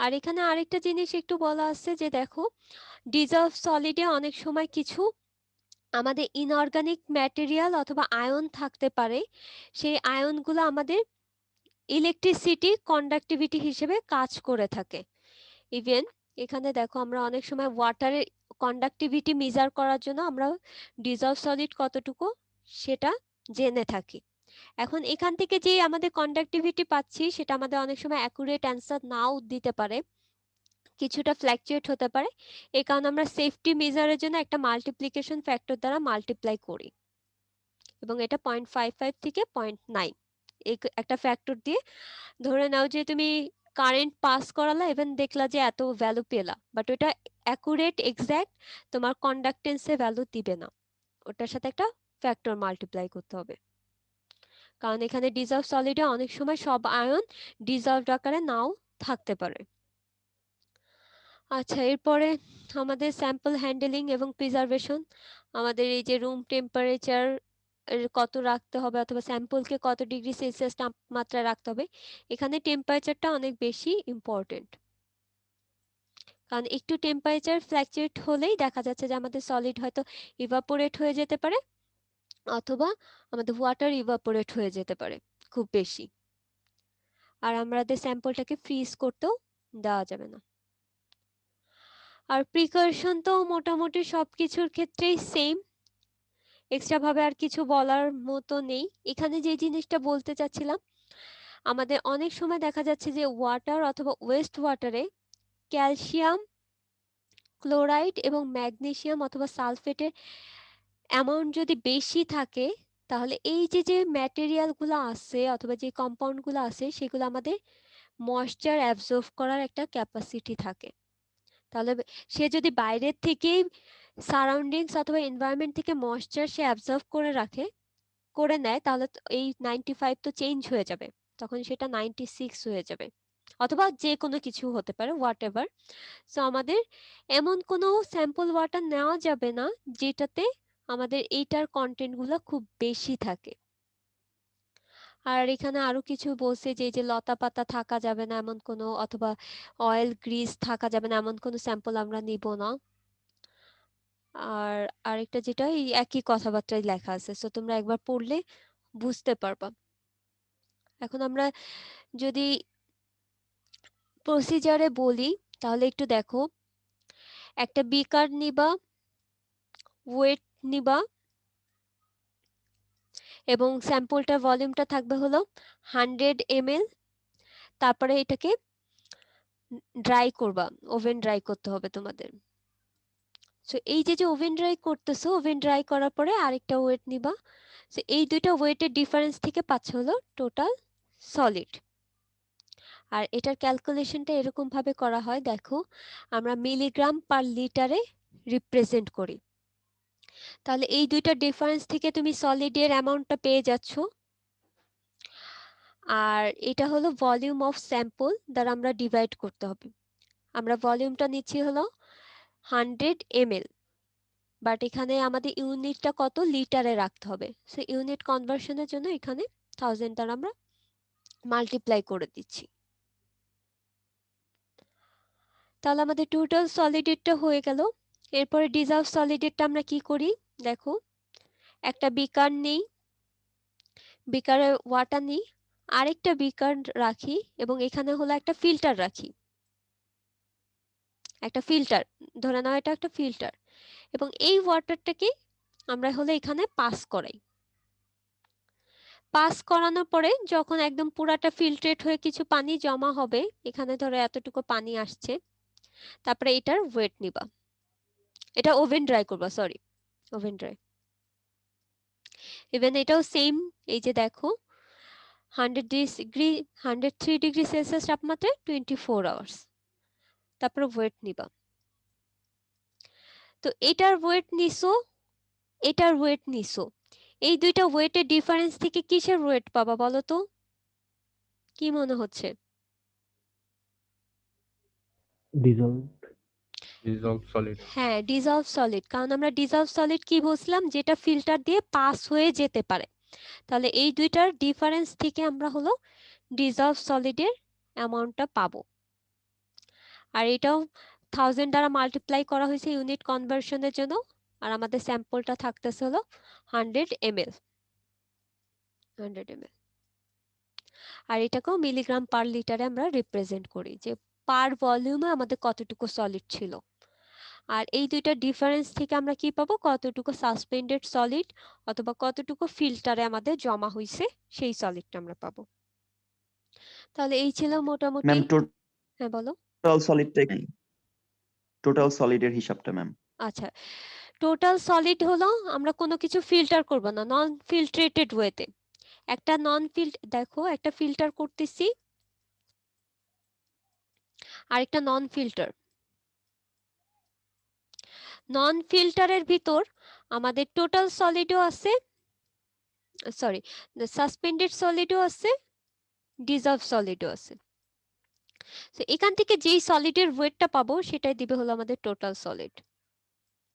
আর এখানে আরেকটা জিনিস একটু বলা আছে যে দেখো, ডিজলভ সলিডে অনেক সময় কিছু আমাদের ইনঅর্গানিক ম্যাটেরিয়াল অথবা আয়ন থাকতে পারে, সেই আয়নগুলো আমাদের ইলেকট্রিসিটি কন্ডাক্টিভিটি হিসেবে কাজ করে থাকে। ইভেন এখানে দেখো, আমরা অনেক সময় ওয়াটারের কন্ডাক্টিভিটি মেজার করার জন্য আমরা ডিজলভ সলিড কতটুকু সেটা জেনে থাকি। এখন এখান থেকে যে আমাদের কন্ডাক্টিভিটি পাচ্ছি সেটা আমাদের অনেক সময় অ্যাকুরেট অ্যান্সার নাও দিতে পারে, কিছুটা ফ্ল্যাকচুয়েট হতে পারে, এই কারণে আমরা সেফটি মেজারের জন্য একটা মাল্টিপ্লিকেশন ফ্যাক্টর দ্বারা মাল্টিপ্লাই করি, এবং এটা 0.55 থেকে 0.9 এই একটা ফ্যাক্টর দিয়ে ধরে নাও যে তুমি কারেন্ট পাস করালা, ইভেন দেখলা যে এত ভ্যালু পেলা, বাট ওটা অ্যাকুরেট এক্সাক্ট তোমার কন্ডাক্টেন্সে ভ্যালু দিবে না, ওটার সাথে একটা ফ্যাক্টর মাল্টিপ্লাই করতে হবে, কারণ এখানে ডিজলভ সলিডে অনেক সময় সব আয়ন ডিজলভড আকারে নাও থাকতে পারে। আচ্ছা, এরপরে আমাদের স্যাম্পল হ্যান্ডলিং এবং প্রিজার্ভেশন, আমাদের এই যে রুম টেম্পারেচার কত রাখতে হবে অথবা স্যাম্পলকে কত ডিগ্রি সেলসিয়াস তাপমাত্রায় রাখতে হবে, এখানে টেম্পারেচারটা অনেক বেশি ইম্পর্টেন্ট, কারণ একটু টেম্পারেচার ফ্ল্যাকচুয়েট হলেই দেখা যাচ্ছে যে আমাদের সলিড হয়তো ইভাপোরেট হয়ে যেতে পারে, অথবা আমাদের ওয়াটার ইভাপোরেট হয়ে যেতে পারে খুব বেশি, আর আমাদের স্যাম্পলটাকে ফ্রিজ করতেও দেওয়া যাবে না। আর প্রিকশন তো মোটামুটি সবকিছুর ক্ষেত্রেই সেম, এক্সট্রা ভাবে আর কিছু বলার মতো নেই। এখানে যে জিনিসটা বলতে চাচ্ছিলাম, আমাদের অনেক সময় দেখা যাচ্ছে যে ওয়াটার অথবা ওয়েস্ট ওয়াটারে ক্যালসিয়াম ক্লোরাইড এবং ম্যাগনেসিয়াম অথবা সালফেটের অ্যামাউন্ট যদি বেশি থাকে, তাহলে এই যে যে ম্যাটেরিয়ালগুলো আছে অথবা যে কম্পাউন্ডগুলো আছে সেগুলো আমাদের ময়েশ্চার অ্যাবজর্ব করার একটা ক্যাপাসিটি থাকে। তাহলে সে যদি বাইরের থেকেই সারাউন্ডিংস অথবা এনভায়রনমেন্ট থেকে ময়েশ্চার সে অ্যাবজর্ব করে নেয়, তাহলে এই 95 তো চেঞ্জ হয়ে যাবে, তখন সেটা 96 হয়ে যাবে, অথবা যে কোনো কিছু হতে পারে, হোয়াট এভার। সো আমাদের এমন কোনো স্যাম্পল ওয়াটার নেওয়া যাবে না যেটাতে আমাদের এইটার কন্টেন্ট গুলো খুব বেশি থাকে। আর এখানে আরো কিছু বলছে যে এই যে লতা পাতা থাকা যাবে না এমন কোনো, অথবা অয়েল গ্রিস থাকা যাবে না এমন কোনো স্যাম্পল আমরা নিব না। আর আরেকটা যেটা এই একই কথাবার্তায় লেখা আছে, সো তোমরা একবার পড়লে বুঝতে পারবা। এখন আমরা যদি প্রসিজারে বলি তাহলে একটু দেখো, একটা বিকার নিবা, ওয়েট নিবা এবং স্যাম্পলটার ভলিউমটা থাকবে হলো 100 ml। তারপরে এটাকে ড্রাই করবা, ওভেন ড্রাই করতে হবে তোমাদের। সো এই যে ওভেন ড্রাই করতেছো, ওভেন ড্রাই করার পরে আরেকটা ওয়েট নিবা। সো এই দুইটা ওয়েটের ডিফারেন্স থেকে পাচ্ছ হলো টোটাল সলিড। আর এটার ক্যালকুলেশনটা এরকম ভাবে করা হয়, দেখো আমরা মিলিগ্রাম পার লিটারে রিপ্রেজেন্ট করি। তাহলে এই দুইটা ডিফারেন্স থেকে তুমি সলিডের অ্যামাউন্টটা পেয়ে যাচ্ছ। আর এটা হলো ভলিউম অফ স্যাম্পল দ্বারা আমরা ডিভাইড করতে হবে। আমরা ভলিউমটা নিচ্ছি হলো 100 ml, বাট এখানে আমাদের ইউনিটটা কত লিটারে রাখতে হবে। সো ইউনিট কনভার্সনের জন্য এখানে 1000 দ্বারা আমরা মাল্টিপ্লাই করে দিচ্ছি। তাহলে আমাদের টোটাল সলিডেরটা হয়ে গেল। এরপরে ডিজলভ সলিডেরটা আমরা কি করি দেখো, একটা বিকার নেই, বিকারে ওয়াটার নিই, আরেকটা বিকার রাখি এবং এখানে হলো একটা ফিল্টার রাখি, একটা ফিল্টার ধরে নাও এটা একটা ফিল্টার, এবং এই ওয়াটারটাকে আমরা হলো এখানে পাস করাই। পাস করানোর পরে যখন একদম পুরাটা ফিল্ট্রেট হয়ে কিছু পানি জমা হবে, এখানে ধরো এতটুকু পানি আসছে, তারপরে এটার ওয়েট নিবা, এটা ওভেন ড্রাই করবা, সরি ওভেন ড্রাই। ইভেন এটাও সেম, এই যে দেখো 103 ডিগ্রি সেলসিয়াস তাপমাত্রায় 24 আওয়ার্স, তারপরে ওয়েট নিবা। তো এটার ওয়েট নিছো, এটার ওয়েট নিছো, এই দুইটা ওয়েটের ডিফারেন্স থেকে কিসের ওয়েট পাবা বলো তো, কি মনে হচ্ছে? Dissolved solid. হ্যাঁ, ডিজলভ সলিড, কারণ আমরা ডিজলভ সলিড কি বুঝলাম, যেটা ফিল্টার দিয়ে পাস হয়ে যেতে পারে। তাহলে এই দুইটার ডিফারেন্স থেকে আমরা হলো ডিজলভ সলিডের অ্যামাউন্টটা পাবো। আর এটাও 1000 দ্বারা মাল্টিপ্লাই করা হয়েছে ইউনিট কনভার্সনের জন্য। আর আমাদের স্যাম্পলটা থাকতেছে হলো 100 ml। আর এটাকেও মিলিগ্রাম পার লিটারে আমরা রিপ্রেজেন্ট করি, যে পার ভলিউমে আমাদের কতটুকু সলিড ছিল। আর এই দুইটা ডিফারেন্স থেকে আমরা কি পাবো, কতটুকু সাসপেন্ডেড সলিড অথবা কতটুকু ফিল্টারে আমাদের জমা হয়েছে সেই সলিডটা আমরা পাবো। তাহলে এই ছিল মোটামুটি। ম্যাম হ্যাঁ বলো। টোটাল সলিডটা টোটাল সলিডের হিসাবটা ম্যাম। আচ্ছা, টোটাল সলিড হলো আমরা কোনো কিছু ফিল্টার করব না, নন ফিল্ট্রেটেড ওয়েতে। একটা দেখো একটা ফিল্টার করতেছি, আরেকটা নন ফিল্টার। নন ফিল্টারের ভিতর আমাদের টোটাল সলিডও আছে, সরি সাসপেন্ডেড সলিডও আছে, ডিজলভ সলিডও আছে। তো এখান থেকে যেই সলিডের ওয়েটটা পাবো সেটাই দিবে হলো আমাদের টোটাল সলিড।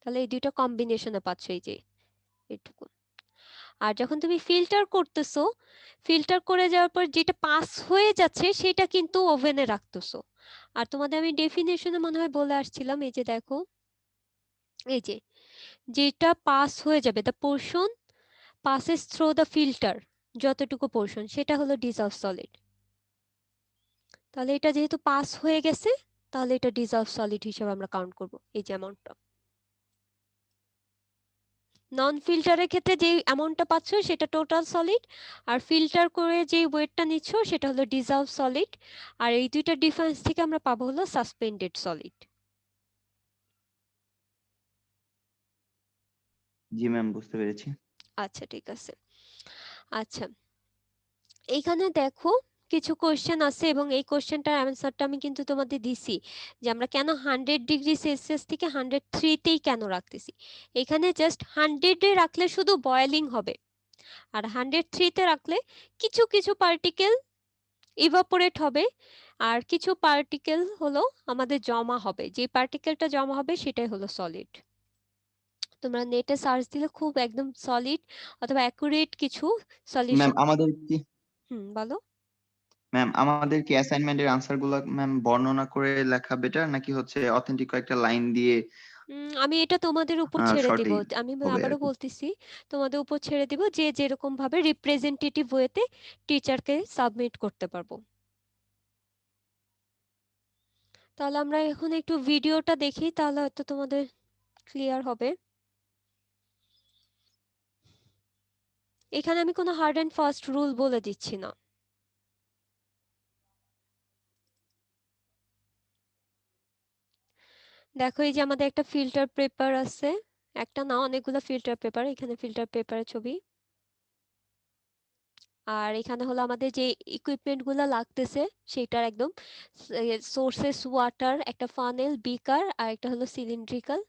তাহলে এই দুইটা কম্বিনেশনে পাচ্ছ, এই যে এইটুকু। আর যখন তুমি ফিল্টার করতেছো, ফিল্টার করে যাওয়ার পর যেটা পাস হয়ে যাচ্ছে সেটা কিন্তু ওভেনে রাখতেছো। আর তোমাদের আমি ডেফিনেশনে মনে হয় বলে আসছিলাম, এই যে দেখো, এই যে যেটা পাস হয়ে যাবে, the portion passes through the filter, যতটুকু পোর্শন সেটা হলো ডিজলভ সলিড। তাহলে এটা যেহেতু পাস হয়ে গেছে, তাহলে এটা ডিজলভ সলিড হিসেবে আমরা কাউন্ট করব এই যে অ্যামাউন্টটা। নন ফিল্টারের ক্ষেত্রে যে অ্যামাউন্টটা পাচ্ছ সেটা টোটাল সলিড, আর ফিল্টার করে যে ওয়েটটা নিচ্ছ সেটা হলো ডিজলভ সলিড। আর এই দুইটা ডিফারেন্স থেকে আমরা পাবো হলো সাসপেন্ডেড সলিড। জি ম্যাম, বুঝতে পেরেছি। আচ্ছা ঠিক আছে। আচ্ছা, এইখানে দেখো কিছু কোশ্চেন আছে এবং এই কোশ্চেনটার অ্যান্সারটা আমি কিন্তু তোমাদের দিছি, যে আমরা কেন 100 ডিগ্রি সেলসিয়াস থেকে 103তেই কেন রাখতেছি। এখানে জাস্ট 100-এ রাখলে শুধু বয়েলিং হবে, আর 103তে রাখলে কিছু কিছু পার্টিকেল ইভাপোরেট হবে, আর কিছু পার্টিকেল হলো আমাদের জমা হবে। যে পার্টিকেলটা জমা হবে সেটাই হলো সলিড। তোমরা নেটে সার্চ দিলে খুব একদম সলিড অথবা অ্যাকুরেট কিছু সলিউশন। ম্যাম আমাদের কি বলো। ম্যাম আমাদের কি অ্যাসাইনমেন্টের আনসার গুলো ম্যাম বর্ণনা করে লেখা বেটার, নাকি হচ্ছে অথেন্টিক কয়েকটা লাইন দিয়ে আমি এটা তোমাদের উপর ছেড়ে দিব। শর্টেই আমি হবে আর আবারও কি? বলতেছি, তোমাদের উপর ছেড়ে দিব যে যেরকম ভাবে রিপ্রেজেন্টেটিভ ওয়েতে টিচারকে সাবমিট করতে পারবো। তাহলে আমরা এখন একটু ভিডিওটা দেখি, তাহলে হয়তো তোমাদের ক্লিয়ার হবে। এখানে আমি কোনো হার্ড অ্যান্ড ফাস্ট রুল বলে দিচ্ছি না। দেখো এই যে আমাদের একটা ফিল্টার পেপার আছে, একটা না অনেকগুলো ফিল্টার পেপার, এখানে ফিল্টার পেপারের ছবি। আর এখানে হলো আমাদের যে ইকুইপমেন্ট গুলো লাগতেছে সেটার একদম সোর্সেস ওয়াটার, একটা ফানেল, বিকার, আর একটা হলো সিলিন্ড্রিক্যাল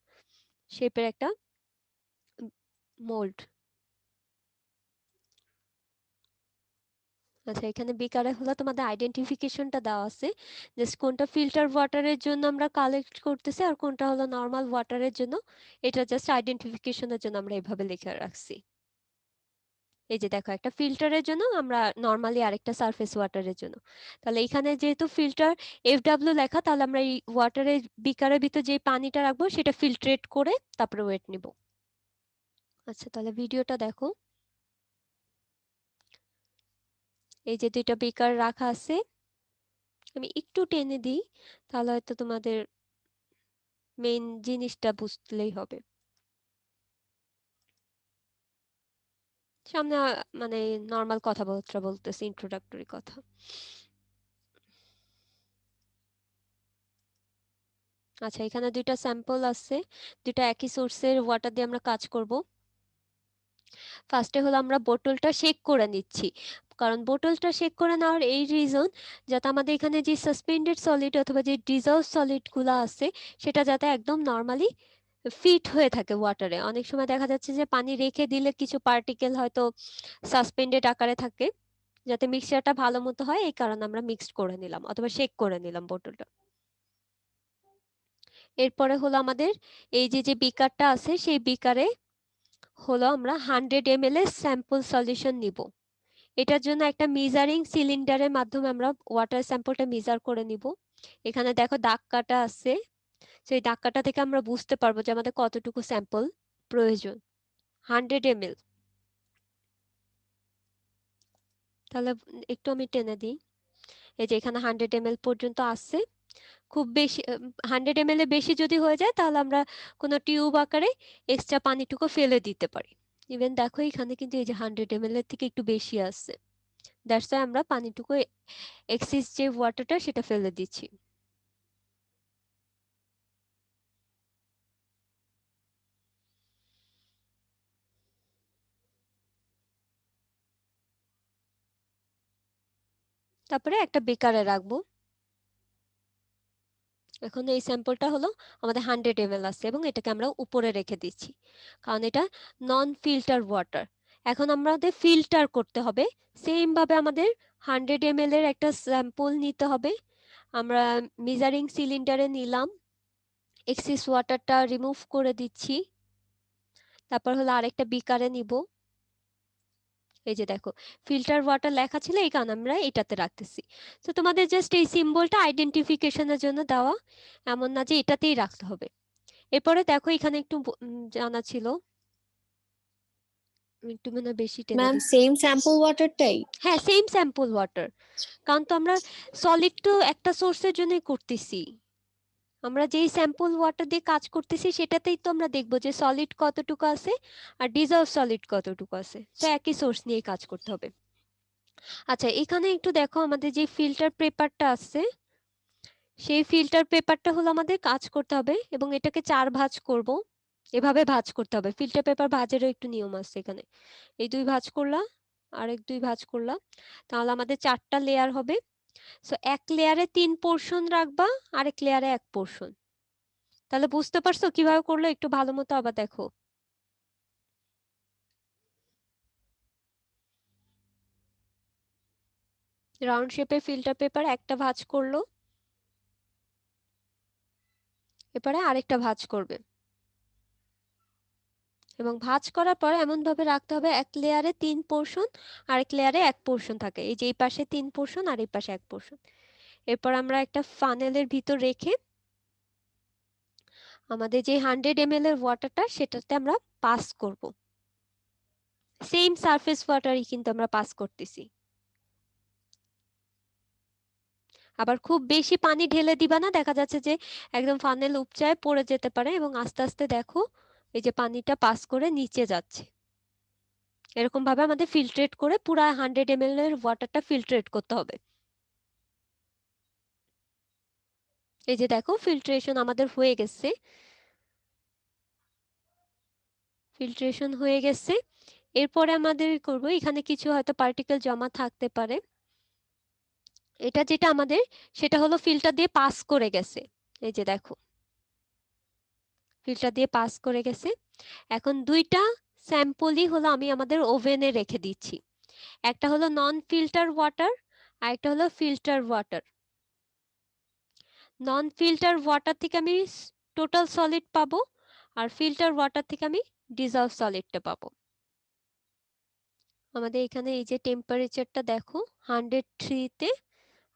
শেপের একটা মোল্ড। আচ্ছা, এখানে বিকারে হলো তোমাদের আইডেন্টিফিকেশনটা দেওয়া আছে, জাস্ট কোনটা ফিল্টার ওয়াটারের জন্য আমরা কালেক্ট করতেছি আর কোনটা হলো নর্মাল ওয়াটারের জন্য, এটা জাস্ট আইডেন্টিফিকেশনের জন্য আমরা এইভাবে লিখে রাখছি। এই যে দেখো, একটা ফিল্টারের জন্য আমরা নরমালি, আরেকটা সারফেস ওয়াটারের জন্য। তাহলে এখানে যেহেতু ফিল্টার FW লেখা, তাহলে আমরা এই ওয়াটারের বিকারের ভিতর যে পানিটা রাখবো সেটা ফিল্ট্রেট করে তারপরে ওয়েট নিব। আচ্ছা, তাহলে ভিডিওটা দেখো। এই যে দুইটা বিকার রাখা আছে, আমি একটু টেনে দিই তাহলে হয়তো তোমাদের মেইন জিনিসটা বুঝলেই হবে। সামনে মানে নর্মাল কথাবার্তা বলতেছি, ইন্ট্রোডাক্টরি কথা। আচ্ছা, এখানে দুইটা স্যাম্পল আছে, দুইটা একই সোর্সের ওয়াটার দিয়ে আমরা কাজ করব। ফার্স্টে হলো আমরা বোতলটা শেক করে নিচ্ছি, কারণ বোতলটা শেক করে নেওয়ার এই রিজন যাতে আমাদের এখানে যে সাসপেন্ডেড সলিড অথবা যে ডিজলভ সলিড গুলো আছে সেটা যাতে একদম নর্মালি ফিট হয়ে থাকে ওয়াটারে। অনেক সময় দেখা যাচ্ছে যে পানি রেখে দিলে কিছু পার্টিকেল হয়তো সাসপেন্ডেড আকারে থাকে, যাতে মিক্সচারটা ভালো মতো হয় এই কারণে আমরা মিক্সড করে নিলাম অথবা শেক করে নিলাম বোতলটা। এরপরে হলো আমাদের এই যে যে বিকারটা আছে সেই বিকারে হলো আমরা 100 ml এর স্যাম্পল সলিউশন নিব। এটার জন্য একটা মেজারিং সিলিন্ডারের মাধ্যমে আমরা ওয়াটার স্যাম্পলটা মেজার করে নিব। এখানে দেখো দাগ কাটা আছে, সেই দাগ কাটা থেকে আমরা বুঝতে পারবো যে আমাদের কতটুকু স্যাম্পল প্রয়োজন। 100 ml, তাহলে একটু আমি টেনে দিই। এই যে এখানে 100 ml পর্যন্ত আছে। খুব বেশি 100 ml এর বেশি যদি হয়ে যায় তাহলে আমরা কোনো টিউব আকারে এক্সট্রা পানিটুকু ফেলে দিতে পারি। ইভেন দেখো এখানে কিন্তু এই যে 100 ml এর থেকে একটু বেশি আছে, দ্যাটস ওয়াই আমরা পানিটুকু এক্সিস যে ওয়াটারটা সেটা ফেলে দিচ্ছি। তারপরে একটা বেকারে রাখবো। এখন এই স্যাম্পলটা হলো আমাদের 100 ml আছে এবং এটাকে আমরা উপরে রেখে দিচ্ছি, কারণ এটা নন ফিল্টার ওয়াটার। এখন আমাদের ফিল্টার করতে হবে, সেম ভাবে আমাদের 100 ml এর একটা স্যাম্পল নিতে হবে। আমরা মেজারিং সিলিন্ডারে নিলাম, এক্সিস ওয়াটারটা রিমুভ করে দিচ্ছি, তারপর হলো আরেকটা বিকারে নিব। এই যে দেখো ফিল্টার ওয়াটার লেখা ছিল, এই কারণে আমরা এটাতে রাখতেছি। তো তোমাদের জাস্ট এই সিম্বলটা আইডেন্টিফিকেশনের জন্য দেওয়া, এমন না যে এটাতেই রাখতে হবে। এরপরে দেখো এখানে একটু জানা ছিল, একটু মানে বেশি টেনে ম্যাম দিচ্ছি। সেম স্যাম্পল ওয়াটারটাই? হ্যাঁ, সেম স্যাম্পল ওয়াটার, কারণ তো আমরা সলিড তো একটা সোর্সের জন্যই করতেছি। আমরা যেই স্যাম্পল ওয়াটার দিয়ে কাজ করতেছি সেটাতেই তো আমরা দেখবো যে সলিড কতটুকু আছে আর ডিজলভ সলিড কতটুকু আছে, তো একই সোর্স নিয়ে কাজ করতে হবে। আচ্ছা, এখানে একটু দেখো আমাদের যে ফিল্টার পেপারটা আছে সেই ফিল্টার পেপারটা হলো আমাদের কাজ করতে হবে এবং এটাকে 4 ভাঁজ করব। এভাবে ভাঁজ করতে হবে, ফিল্টার পেপার ভাঁজেরও একটু নিয়ম আছে এখানে। এই 2 ভাঁজ করলা, আরেক 2 ভাঁজ করলা, তাহলে আমাদের 4টা লেয়ার হবে। সো এক লেয়ারে 3 পোর্শন রাখবা, আরেক লেয়ারে 1 পোর্শন। তাহলে বুঝতে পারছো কিভাবে করলো? একটু ভালো মতো আবার দেখো। রাউন্ড শেপের ফিল্টার পেপার একটা ভাঁজ করলো, এরপরে আরেকটা ভাঁজ করবে এবং ভাঁজ করার পর এমন ভাবে রাখতে হবে এক লেয়ারে 3 পোর্শন, আরেক লেয়ারে 1 পোর্শন থাকে। এই যে এই পাশে 3 পোর্শন আর এই পাশে 1 পোর্শন। এরপর আমরা একটা ফানেলের ভিতর রেখে আমাদের যে 100 ml এর ওয়াটারটা সেটাতে আমরা পাস করব। সেম সারফেস ওয়াটারই কিন্তু আমরা পাস করতেছি। আবার খুব বেশি পানি ঢেলে দিবা না, দেখা যাচ্ছে যে একদম ফানেল উপচায় পড়ে যেতে পারে, এবং আস্তে আস্তে দেখো এই যে পানিটা পাস করে নিচে যাচ্ছে। এরকম ভাবে আমাদের ফিল্ট্রেট করে পুরা 100 ml এর ওয়াটারটা ফিল্ট্রেট করতে হবে। এই যে দেখো ফিল্ট্রেশন আমাদের হয়ে গেছে, ফিল্ট্রেশন হয়ে গেছে। এরপরে আমাদের করব, এখানে কিছু হয়তো পার্টিকেল জমা থাকতে পারে, এটা যেটা আমাদের সেটা হলো ফিল্টার দিয়ে পাস করে গেছে। এই যে দেখো ফিল্টার দিয়ে পাস করে গেছে। এখন দুইটা স্যাম্পলই হলো আমি আমাদের ওভেনে রেখে দিচ্ছি, একটা হলো নন ফিল্টার ওয়াটার আর একটা হলো ফিল্টার ওয়াটার। নন ফিল্টার ওয়াটার থেকে আমি টোটাল সলিড পাবো, আর ফিল্টার ওয়াটার থেকে আমি ডিজলভ সলিডটা পাবো। আমাদের এখানে এই যে টেম্পারেচারটা দেখো 103 তে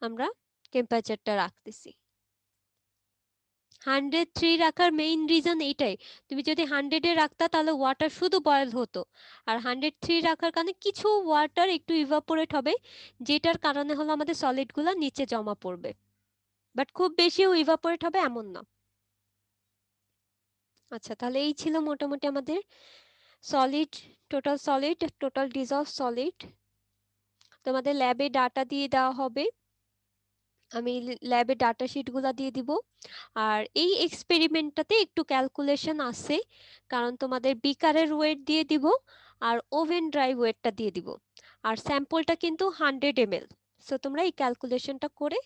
আমরা টেম্পারেচারটা রাখতেছি। 103 রাখার মেইন রিজন এইটাই, তুমি যদি 100 এ রাখতা তাহলে ওয়াটার শুধু বয়েল হতো, আর 103 রাখার কারণে কিছু ওয়াটার একটু ইভাপোরেট হবে, যেটার কারণে হলো আমাদের সলিডগুলো নিচে জমা পড়বে, বাট খুব বেশিও ইভাপোরেট হবে এমন না। আচ্ছা, তাহলে এই ছিল মোটামুটি আমাদের সলিড, টোটাল ডিজলভ সলিড। তোমাদের ল্যাবে ডাটা দিয়ে দেওয়া হবে, আমি ল্যাবে ডাটা শিটগুলো দিয়ে দিব। আর এই এক্সপেরিমেন্টটাতে একটু ক্যালকুলেশন আছে, কারণ তোমাদের বিকারের ওয়েট দিয়ে দিব আর ওভেন ড্রাই ওয়েটটা দিয়ে দিব, আর স্যাম্পলটা কিন্তু 100 ml। সো তোমরা এই ক্যালকুলেশনটা করে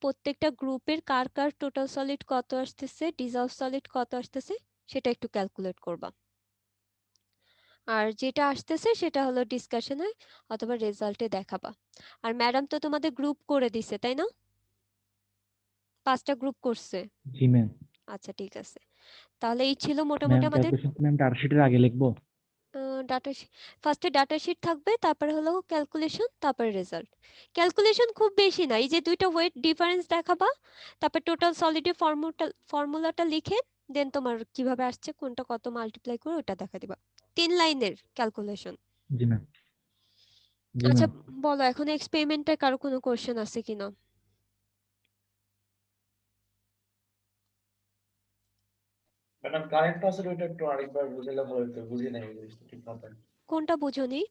প্রত্যেকটা গ্রুপের কার কার টোটাল সলিড কত আসতেছে, ডিজলভ সলিড কত আসতেছে সেটা একটু ক্যালকুলেট করবা। আর যেটা আসতেছে সেটা হলো ডিসকাশনে অথবা রেজাল্টে দেখাবা। আর ম্যাডাম তো তোমাদের গ্রুপ করে দিছে তাই না? 5টা গ্রুপ করছে। জি ম্যাম। আচ্ছা ঠিক আছে, তাহলে এই ছিল ম্যাম মোটামুটি আমাদের ক্যালকুলেশন ম্যাম ডাটা শিটের আগে লিখবো? ডাটা। ফার্স্টে ডাটা শিট থাকবে, তারপরে হলো ক্যালকুলেশন, তারপরে রেজাল্ট। ক্যালকুলেশন খুব বেশি না, এই যে দুইটা ওয়েট ডিফারেন্স দেখাবা, তারপর টোটাল সলিডের ফর্মুলাটা লিখে দেন তোমার কিভাবে আসছে কোনটা কত মাল্টিপ্লাই করে ওটা দেখা দিবা। 3 লাইনের ক্যালকুলেশন। জি ম্যাম। জি আচ্ছা ম্যাম। বলো এখন এক্সপেরিমেন্টে কারো কোনো কোশ্চেন আছে কিনা? ম্যাডাম কারেন্ট পাসের ওইটা একটু আরেকবার বুঝাইলে ভালো হতো, বুঝি নাই এই জিনিসটা ঠিক মতো। কোনটা বুঝোনি?